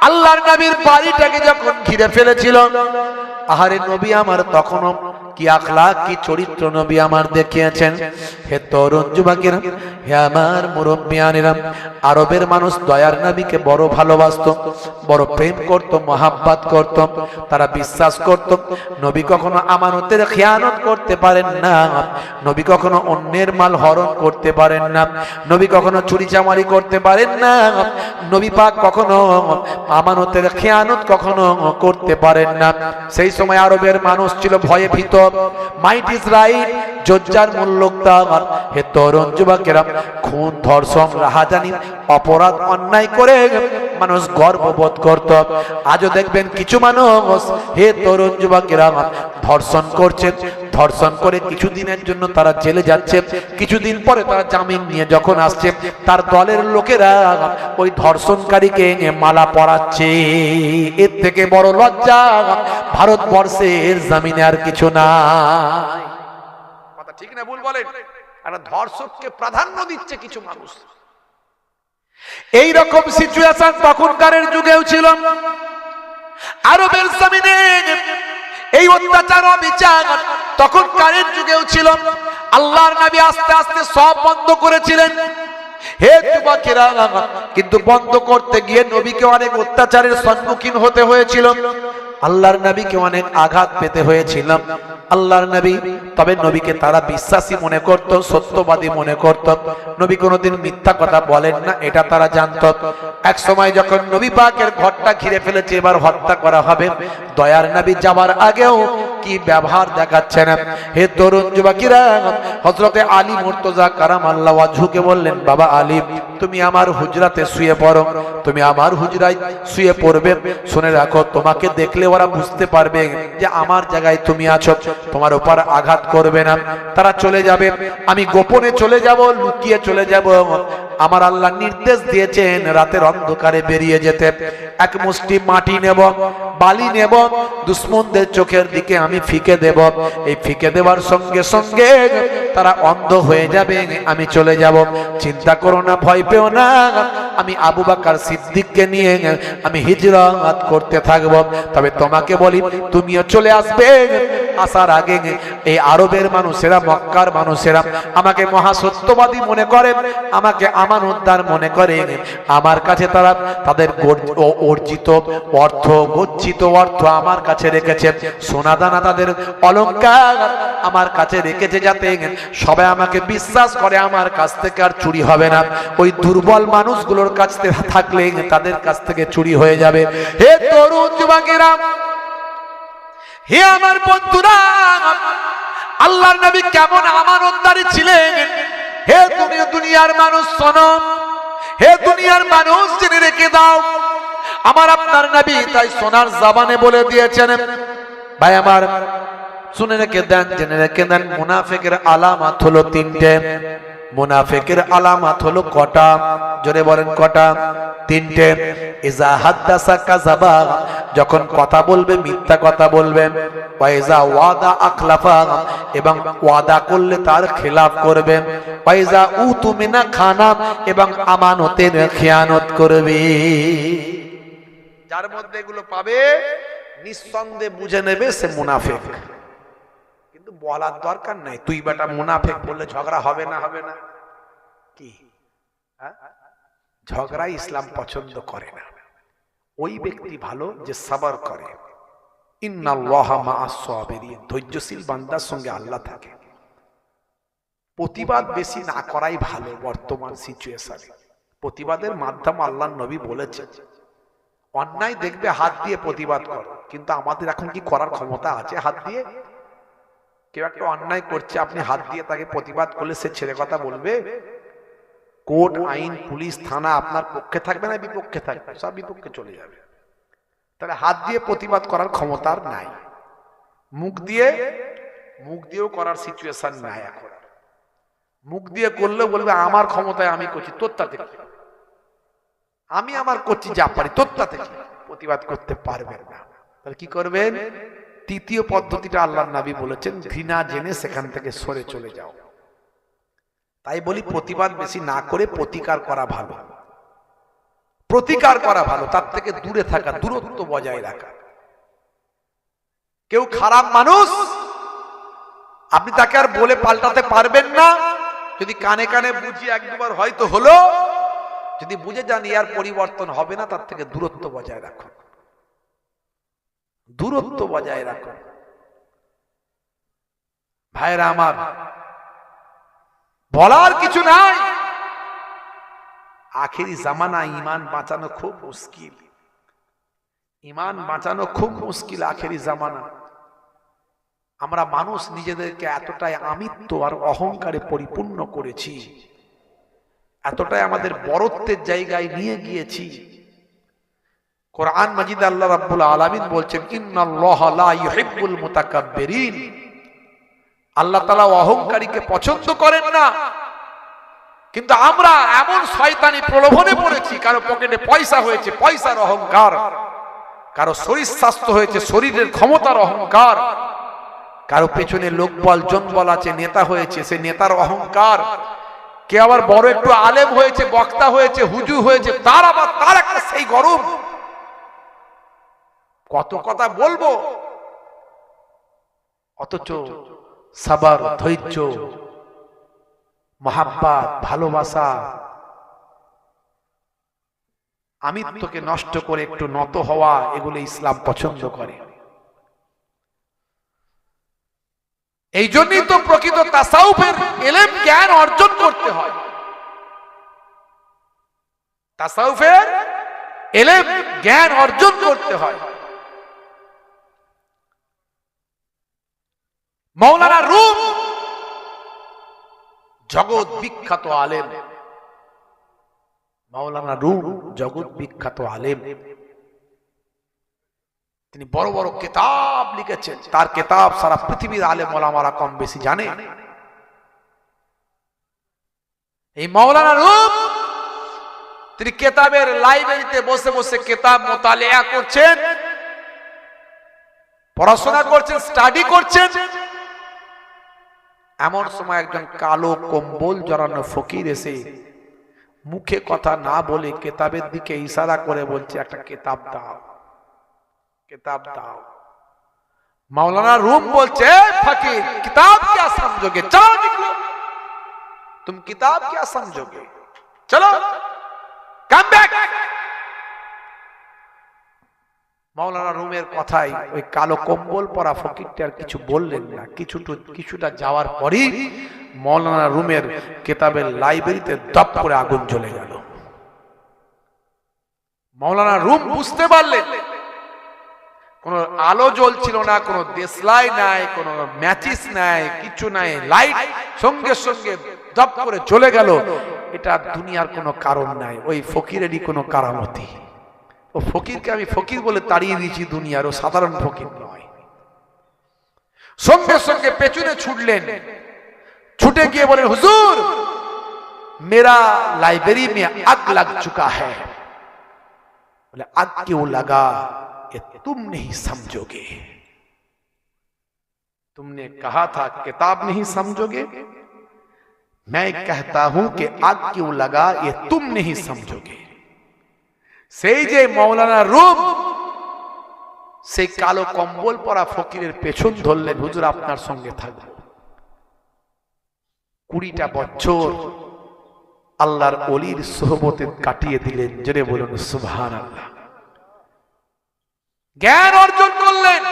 আল্লাহর নবীর বাড়িটাকে যখন ঘিরে ফেলেছিল, আহারে নবী আমার তখনও কি আখলাক, কি চরিত্র নবী আমার দেখিয়েছেন। হে তরুণ যুবকেরা, হে আমার মুরব্বিয়ানেরা, আরবের মানুষ দয়ার নবীকে বড় ভালোবাসত, বড় প্রেম করত, মহাব্বত করত। তারা বিশ্বাস করত নবী কখনো আমানতের খেয়ানত করতে পারেন না, নবী কখনো অন্যের মাল হরণ করতে পারেন না, নবী কখনো চুরি চামারি করতে পারেন না, নবী পাক কখনো আমানতের খেয়ানত কখনো করতে পারেন না। সেই সময় আরবের মানুষ ছিল ভয়ে ভীত। Might is right, জজ্জার মূল্যতা। হে তরুণ যুবকেরা, খুন, ধর্ষণ, রাহাজানি, অপরাধ, অন্যায় করে মানুষ গর্ববোধ করত। আজও দেখবেন কিছু মানুষ, হে তরুণ যুবকেরা, ধর্ষণ করছে, ধর্ষণ করে কিছুদিনের জন্য তারা জেলে যাচ্ছে, কিছুদিন পরে তারা জামিন নিয়ে যখন আসছে, তার দলের লোকেরা ওই ধর্ষণকারীকে মালা পরাচ্ছে। এর থেকে বড় লজ্জা ভারতবর্ষের জমিনে আর কিছু নাই। কথা ঠিক না ভুল বলেন? আর ধর্ষককে প্রাধান্য দিচ্ছে কিছু মানুষ। এই রকম সিচুয়েশন তখনকারের যুগেও ছিল। আরবের জমিনে এই অত্যাচার অবিচার তখনকারের যুগেও ছিল। আল্লাহর নবী আস্তে আস্তে সব বন্ধ করেছিলেন। হে যুবকেরা, কিন্তু বন্ধ করতে গিয়ে নবীকে অনেক অত্যাচারের সম্মুখীন হতে হয়েছিল, আল্লাহর নবীকে অনেক আঘাত পেতে হয়েছিল। আল্লাহর নবী, তবে নবীকে তারা বিশ্বাসী মনে করত, সত্যবাদী মনে করত। নবী কোনোদিন মিথ্যা কথা বলেন না, এটা তারা জানত। এক সময় যখন নবী পাকের ঘরটা ঘিরে ফেলেছে, এবার হত্যা করা হবে, দয়ার নবী যাবার আগেও কি ব্যবহার দেখাচ্ছেন। হে তরুণ যুবকেরা, হযরতে আলী মুর্তজা কারামাল্লাহু ওয়াজহুকে বললেন, বাবা আলী, তুমি আমার হুজরাতে শুয়ে পড়ো, তুমি আমার হুজরায় শুয়ে পড়বে। শুনে রাখো, তোমাকে দেখলে ওরা বুঝতে পারবে যে আমার জায়গায় তুমি আছো, তোমার উপর আঘাত করবে না। তারা চলে যাবে, আমি গোপনে চলে যাব, লুকিয়ে চলে যাব। আমার আল্লাহ নির্দেশ দিয়েছেন রাতের অন্ধকারে বেরিয়ে যেতে। এক মুষ্টি মাটি নেব, বালি নেব, দুশমনদের চোখের দিকে আমি ফিকে দেব। এই ফিকে দেওয়ার সঙ্গে সঙ্গে তারা অন্ধ হয়ে যাবে, আমি চলে যাব। চিন্তা করো না, ভয় পেও না, আমি আবু বকর সিদ্দিককে নিয়ে আমি হিজরত করতে থাকব। তবে তোমাকে বলি, তুমিও চলে আসবে। আসার আগে এই আরবের মানুষেরা, মক্কার মানুষেরা আমাকে মহাসত্যবাদী মনে করে, আমাকে আমানতদার মনে করে। আমার কাছে তারা তাদের অর্জিত অর্থ, গচ্ছিত অর্থ আমার কাছে রেখেছে, সোনাদানা, তাদের অলংকার আমার কাছে রেখেছে, যাতে সবাই আমাকে বিশ্বাস করে আমার কাছ থেকে আর চুরি হবে না। ওই দুর্বল মানুষগুলোর কাছ থেকে থাকলে তাদের কাছ থেকে চুরি হয়ে যাবে। হে তরুণ যুবকেরা, হে আমার বন্ধুরা, আল্লাহর নবী কেমন আমানতদারি ছিলেন। হে দুনিয়ার মানুষ শোনো, হে দুনিয়ার মানুষ জেনে রেখে দাও, আমার আপনার নবী তাই সোনার জবানে বলে দিয়েছেন, ভাই আমার, শুনে রেখে দেন, জেনে রেখে দেন, মুনাফিকের আলামত হলো তিনটে। মুনাফিকের আলামত হলো কটা? জোরে বলেন কটা? তিনটে। ইজা হাদাসা কাযাবা, যখন কথা বলবে মিথ্যা কথা বলবে। ওয়া ইজা ওয়াদা আখলাফা, এবং ওয়াদা করলে তার খেলাফ করবে। ওয়া ইজা উতুমিনা খানা, এবং আমানতের খেয়ানত করবে। যার মধ্যে এগুলো পাবে নিঃসন্দেহে বুঝে নেবে সে মুনাফিক। কিন্তু বলার দরকার নাই, তুই বেটা মুনাফিক বললে ঝগড়া হবে না? হবে না কি? ঝগড়া ইসলাম পছন্দ করে না। ওই ব্যক্তি ভালো যে সবর করে। ইন্নাল্লাহা মাআস সাবিরিন, ধৈর্যশীল বান্দার সঙ্গে আল্লাহ থাকে। প্রতিবাদ বেশি না করাই ভালো বর্তমান সিচুয়েশনে। প্রতিবাদের মাধ্যম আল্লাহর নবী বলেছেন, অন্যায় দেখবে হাত দিয়ে প্রতিবাদ করো। কিন্তু আমাদের এখন কি করার ক্ষমতা আছে হাত দিয়ে? কেউ একটা অন্যায় করছে, আপনি হাত দিয়ে তাকে প্রতিবাদ করলে সে ছেড়ে কথা বলবে? কোর্ট, আইন, পুলিশ, থানা আপনার পক্ষে থাকবে না বিপক্ষে থাকবে? সব বিপক্ষে চলে যাবে। তাহলে হাত দিয়ে প্রতিবাদ করার ক্ষমতা আর নাই। মুখ দিয়েও করার সিচুয়েশন নাই এখন। মুখ দিয়ে করলে বলবে আমার ক্ষমতায় আমি করছি, তোর তাতে কি? আমি আমার করছি যা পারি, তোর তাতে কি? প্রতিবাদ করতে পারবেন না। তাহলে কি করবেন? তৃতীয় পদ্ধতিটা আল্লাহর নবী বলেছেন, ঘৃণা জেনে সেখান থেকে সরে চলে যাও। তাই বলি প্রতিবাদ বেশি না করে প্রতিকার করা ভালো। প্রতিকার করা ভালো, তার থেকে দূরে থাকা, দূরত্ব বজায় রাখা। কেউ খারাপ মানুষ, আপনি তাকে আর বলে পাল্টাতে পারবেন না। যদি কানে কানে বুঝি এক দুবার হয়তো হলো, যদি বুঝে যান আর পরিবর্তন হবে না, তার থেকে দূরত্ব বজায় রাখুন। দূরত্ব বজায় রাখুন। ভাইরা আমার, বলার কিছু নাই। আখেরি জামানা ঈমান বাঁচানো খুব মুশকিল। ঈমান বাঁচানো খুব মুশকিল আখেরি জামানা। আমরা মানুষ নিজেদেরকে এতটাই আমিত্ব আর অহংকারে পরিপূর্ণ করেছি, এতটাই আমাদের বড়ত্বের জায়গায় নিয়ে গিয়েছি। কোরআন মাজিদ আল্লাহ রাব্বুল আলামিন বলছেন, ইন্নাল্লাহা লা ইউহিব্বুল মুতাকাব্বিরিন। আল্লাহ তাআলা অহংকারীকে পছন্দ করেন না। কিন্তু আমরা এমন শয়তানি প্রলোভনে পড়েছি, কারো পকেটে পয়সা হয়েছে পয়সার অহংকার, কারো শরীর স্বাস্থ্য হয়েছে শরীরের ক্ষমতার অহংকার, কারো পেছনে লোকবল জনবল আছে নেতা হয়েছে সে নেতার অহংকার, কে আবার বড় একটু আলেম হয়েছে বক্তা হয়েছে হুজুর হয়েছে তার আবার তার একটা সেই গরম। কত কথা বলবো, অথচ সাবর, ধৈর্য, মহাব্বত, ভালোবাসা, আমিত্বকে নষ্ট করে একটু নত হওয়া, এগুলো ইসলাম পছন্দ করে। এই জন্যই তো প্রকৃত তাসাউফের ইলম জ্ঞান অর্জন করতে হয়। তাসাউফের ইলম জ্ঞান অর্জন করতে হয়। মাওলানা রুম জগৎ বিখ্যাত আলেম, মাওলানা রুম জগৎ বিখ্যাত আলেম। তিনি বড় বড় কিতাব লিখেছেন, তার কিতাব সারা পৃথিবীর আলেম ওলামারা কম বেশি জানে। এই মাওলানা রুম তিনি কিতাবের লাইব্রেরিতে বসে বসে কিতাব মুতালিয়া করছেন, পড়াশোনা করছেন, স্টাডি করছেন। এমন সময় একজন কালো কম্বল জড়ানো ফকির এসে মুখে কথা না বলে কিতাবের দিকে ইশারা করে বলছে, একটা কিতাব দাও, किताब दाओ। मौलाना रूम बोलते फकीर किताब क्या समझोगे, चलो निकलो, तुम किताब क्या समझोगे, चलो कम बैक। मौलाना रूमेर কথাই ওই কালো কম্বল পরা ফকিরটা আর কিছু বললেন না। কিছুটা যাওয়ার পরই মৌলানা রুমের কিতাবের লাইব্রেরিতে দপ করে আগুন জ্বলে গেল। মৌলানা রুম বুঝতে পারলেন কোনো আলো জ্বলছিল না, কোনো দেশলাই নাই, কোনো ম্যাচিস নাই, কিছু নাই, লাইট সঙ্গে সঙ্গে দপ করে জ্বলে গেল। এটা দুনিয়ার কোনো কারণ নাই, ওই ফকিরেরই কোনো কারামতি। ও ফকিরকে আমি ফকির বলে তাড়িয়ে দিয়েছি দুনিয়ার, ও সাধারণ ফকির নয়। সঙ্গে সঙ্গে পেছনে ছুটলেন, ছুটে গিয়ে বলেন, হুজুর मेरा लाइब्रेरी में आग लग चुका है। बोले आग क्यों लगा, ये तुम नहीं समझोगे। तुमने कहा था किताब नहीं समझोगे, मैं कहता हूं कि आग क्यों लगा ये तुम नहीं समझोगे। সেই যে মৌলানা রুম সেই কালো কম্বল পরা ফকিরের পেছন ধরলেন, হুজুর আপনার সঙ্গে থাকবো। 20টা বছর আল্লাহর ওলির সোহবতে কাটিয়ে দিলেন। জোরে বলুন সুবহানাল্লাহ। জ্ঞান অর্জন করলেন,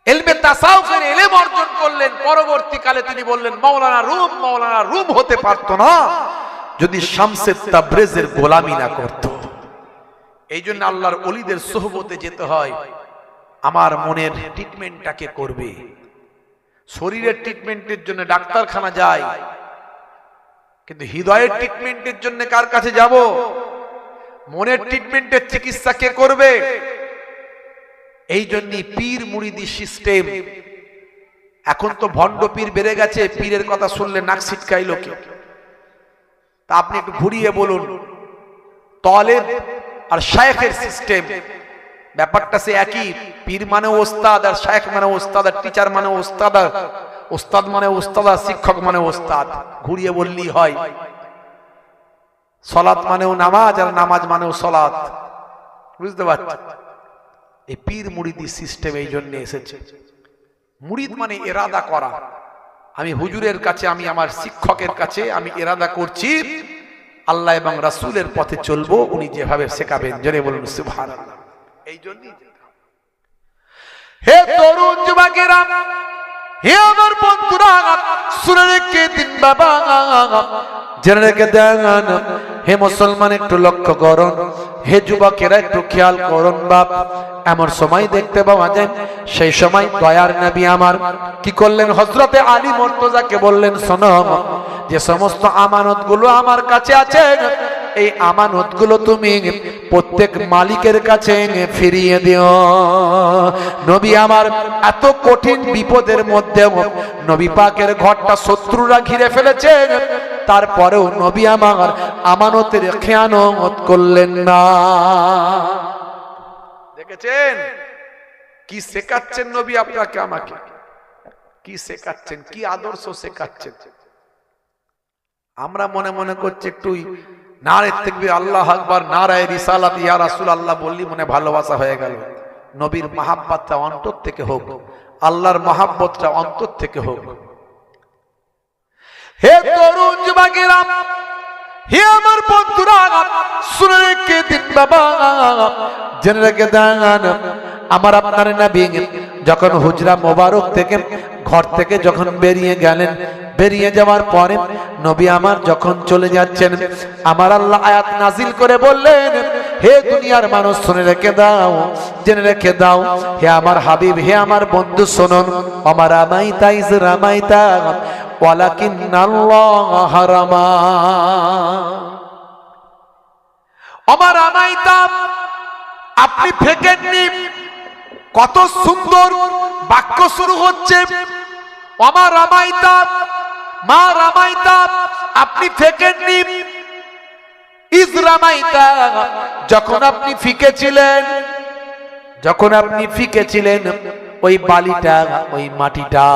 ইলমে তাসাউফের ইলম অর্জন করলেন। পরবর্তীকালে তিনি বললেন, মাওলানা রুম হতে পারতো না যদি শামসে তাবরেজের গোলামি না করত। এই জন্য আল্লাহর ওলিদের সোহবতে যেতে হয়। আমার মনের ট্রিটমেন্টটাকে করবে। শরীরের ট্রিটমেন্টের জন্য ডাক্তারখানা যায়, কিন্তু হৃদয়ের ট্রিটমেন্টের জন্য কার কাছে যাব? মনের ট্রিটমেন্টের চিকিৎসা কে করবে? এই জন্য পীর মুরিদি সিস্টেম। এখন তো ভণ্ড পীর বেড়ে গেছে, পীরের কথা শুনলে নাক ছিটকাই লোকে। তা আপনি একটু ঘুরিয়ে বলুন, তলেব আর শায়েখের সিস্টেম ব্যাপারটা সে একই। পীর মানে ওস্তাদ, আর শায়েখ মানে ওস্তাদ, আর টিচার মানে ওস্তাদ, আর ওস্তাদ মানে ওস্তাদ, আর শিক্ষক মানে ওস্তাদ। ঘুরিয়ে বললেই হয়। সলাত মানেও নামাজ, আর নামাজ মানেও সলাত। বুঝতে পারছেন? এই পীর মুরিদি সিস্টেম এই জন্য এসেছে। মুরিদ মানে ইরাদা করা। আমি হুজুরের কাছে, আমি আমার শিক্ষকের কাছে আমি ইরাদা করছি আল্লাহ এবং রাসূলের পথে চলবো, উনি যেভাবে শেখাবেন। জোরে বলুন সুবহানাল্লাহ। এই জন্যই হে তরুণ যুবকেরা, হে আমার বন্ধুরা, শুনে রেখে দিন বাবা, জেনে রেখে দেন। হে মুসলমান একটু লক্ষ্য করুন, হে যুবকেরা একটু খেয়াল করুন বাপ। এমন সময় দেখতে পাওয়া যায়, সেই সময় দয়ার নবী আমার কি করলেন? হযরতে আলী মুর্তজাকে বললেন, শোনো, যে সমস্ত আমানত গুলো আমার কাছে আছে, এই আমানত গুলো তুমি প্রত্যেক মালিকের কাছে ফিরিয়ে দিও। নবী আমার এত কঠিন বিপদের মধ্যে নবী পাকের ঘরটা শত্রুরা ঘিরে ফেলেছে, তারপরেও নবী আমার আমানতের খেয়ানত করলেন না। দেখেছেন কি শেখাচ্ছেন নবী আপনাকে আমাকে? কি শেখাচ্ছেন, কি আদর্শ শেখাচ্ছেন? আমরা মনে মনে করছি একটু নারে তাকবীর, আল্লাহ আকবার, নারায়ে রিসালাত, ইয়া রাসূলুল্লাহ বললি মনে ভালোবাসা হয়ে গেল। নবীর মহাব্বতটা অন্তর থেকে হোক, আল্লাহর মহাব্বতটা অন্তর থেকে হোক। হে তরুণ যুবকেরা, হে আমার বন্ধুরা, শুনে রেখে দিন বাবা, জেনে রেখে দেন। আমার আপনার নবী যখন হুজরা মোবারক থেকে ঘর থেকে যখন বেরিয়ে গেলেন, বেরিয়ে যাওয়ার পরে নবী আমার যখন চলে যাচ্ছেন, আমার আল্লাহ আয়াত নাজিল করে বললেন, হে দুনিয়ার মানুষ শুনে রেখে দাও, জেনে রেখে দাও, হে আমার হাবিব, হে আমার বন্ধু শুনুন, আমার আমাইতা ইজ রামাইতা ওয়ালাকিন্নাল্লাহ রামা। আমার আমাইতা, আপনি ফেকেননি। কত সুন্দর বাক্য শুরু হচ্ছে, আমার রামাইতা, মা রামাইতা, আপনি ফেকেননি। ইজ রামাইতা, যখন আপনি ফিকেছিলেন, যখন আপনি ফিকেছিলেন ওই বালিটা, ওই মাটিটা,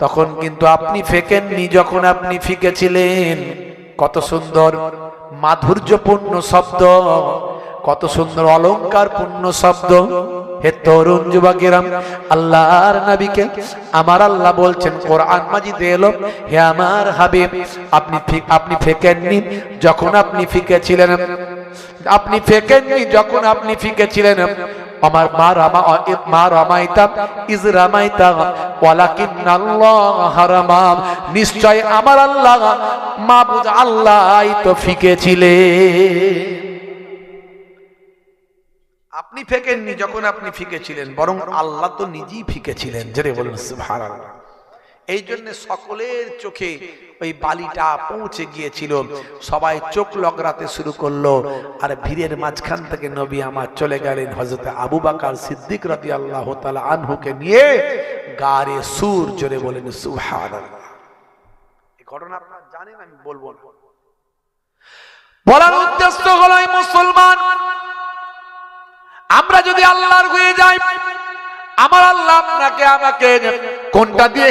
তখন কিন্তু আপনি ফেকেননি যখন আপনি ফিকেছিলেন। কত সুন্দর মাধুর্যপূর্ণ শব্দ, কত সুন্দর অলংকারপূর্ণ শব্দ। হে তরুণ যুবকেরা, আল্লাহর নবীকে আমার আল্লাহ বলছেন কোরআন মাজিদে এলো, হে আমার হাবিব, আপনি ফেকেননি যখন আপনি ফিকেছিলেন, আপনি ফেকেননি যখন আপনি ফিকেছিলেন। আমার মা রামাইতা ইজ রামাইতা ওয়ালাকিন্নাল্লাহ রামা, নিশ্চয় আমার আল্লাহ মাবুদ আল্লাহই তো ফিকেছিলেন। আপনি ফেকেননি যখন আপনি ফিকেছিলেন, বরং আল্লাহ তো নিজেই ফিকেছিলেন। জোরে বলুন সুবহানাল্লাহ। এই জন্য সকলের চোখে ওই বালিটা পৌঁছে গিয়েছিল, সবাই চোখ লগড়াতে শুরু করলো, আর ভিড়ের মাঝখান থেকে নবী আমার চলে গেলেন হযরত আবু বকর সিদ্দিক রাদিয়াল্লাহু তাআলা আনহুকে নিয়ে। গারে সুর জোরে বলেন সুবহানাল্লাহ। এই ঘটনা আপনারা জানেন, আমি বলবো না। বলার উদ্দেশ্য হলো মুসলমান, আমরা যদি আল্লাহর হয়ে যাই, আমার আল্লাহ আপনাকে আমাকে কোনটা দিয়ে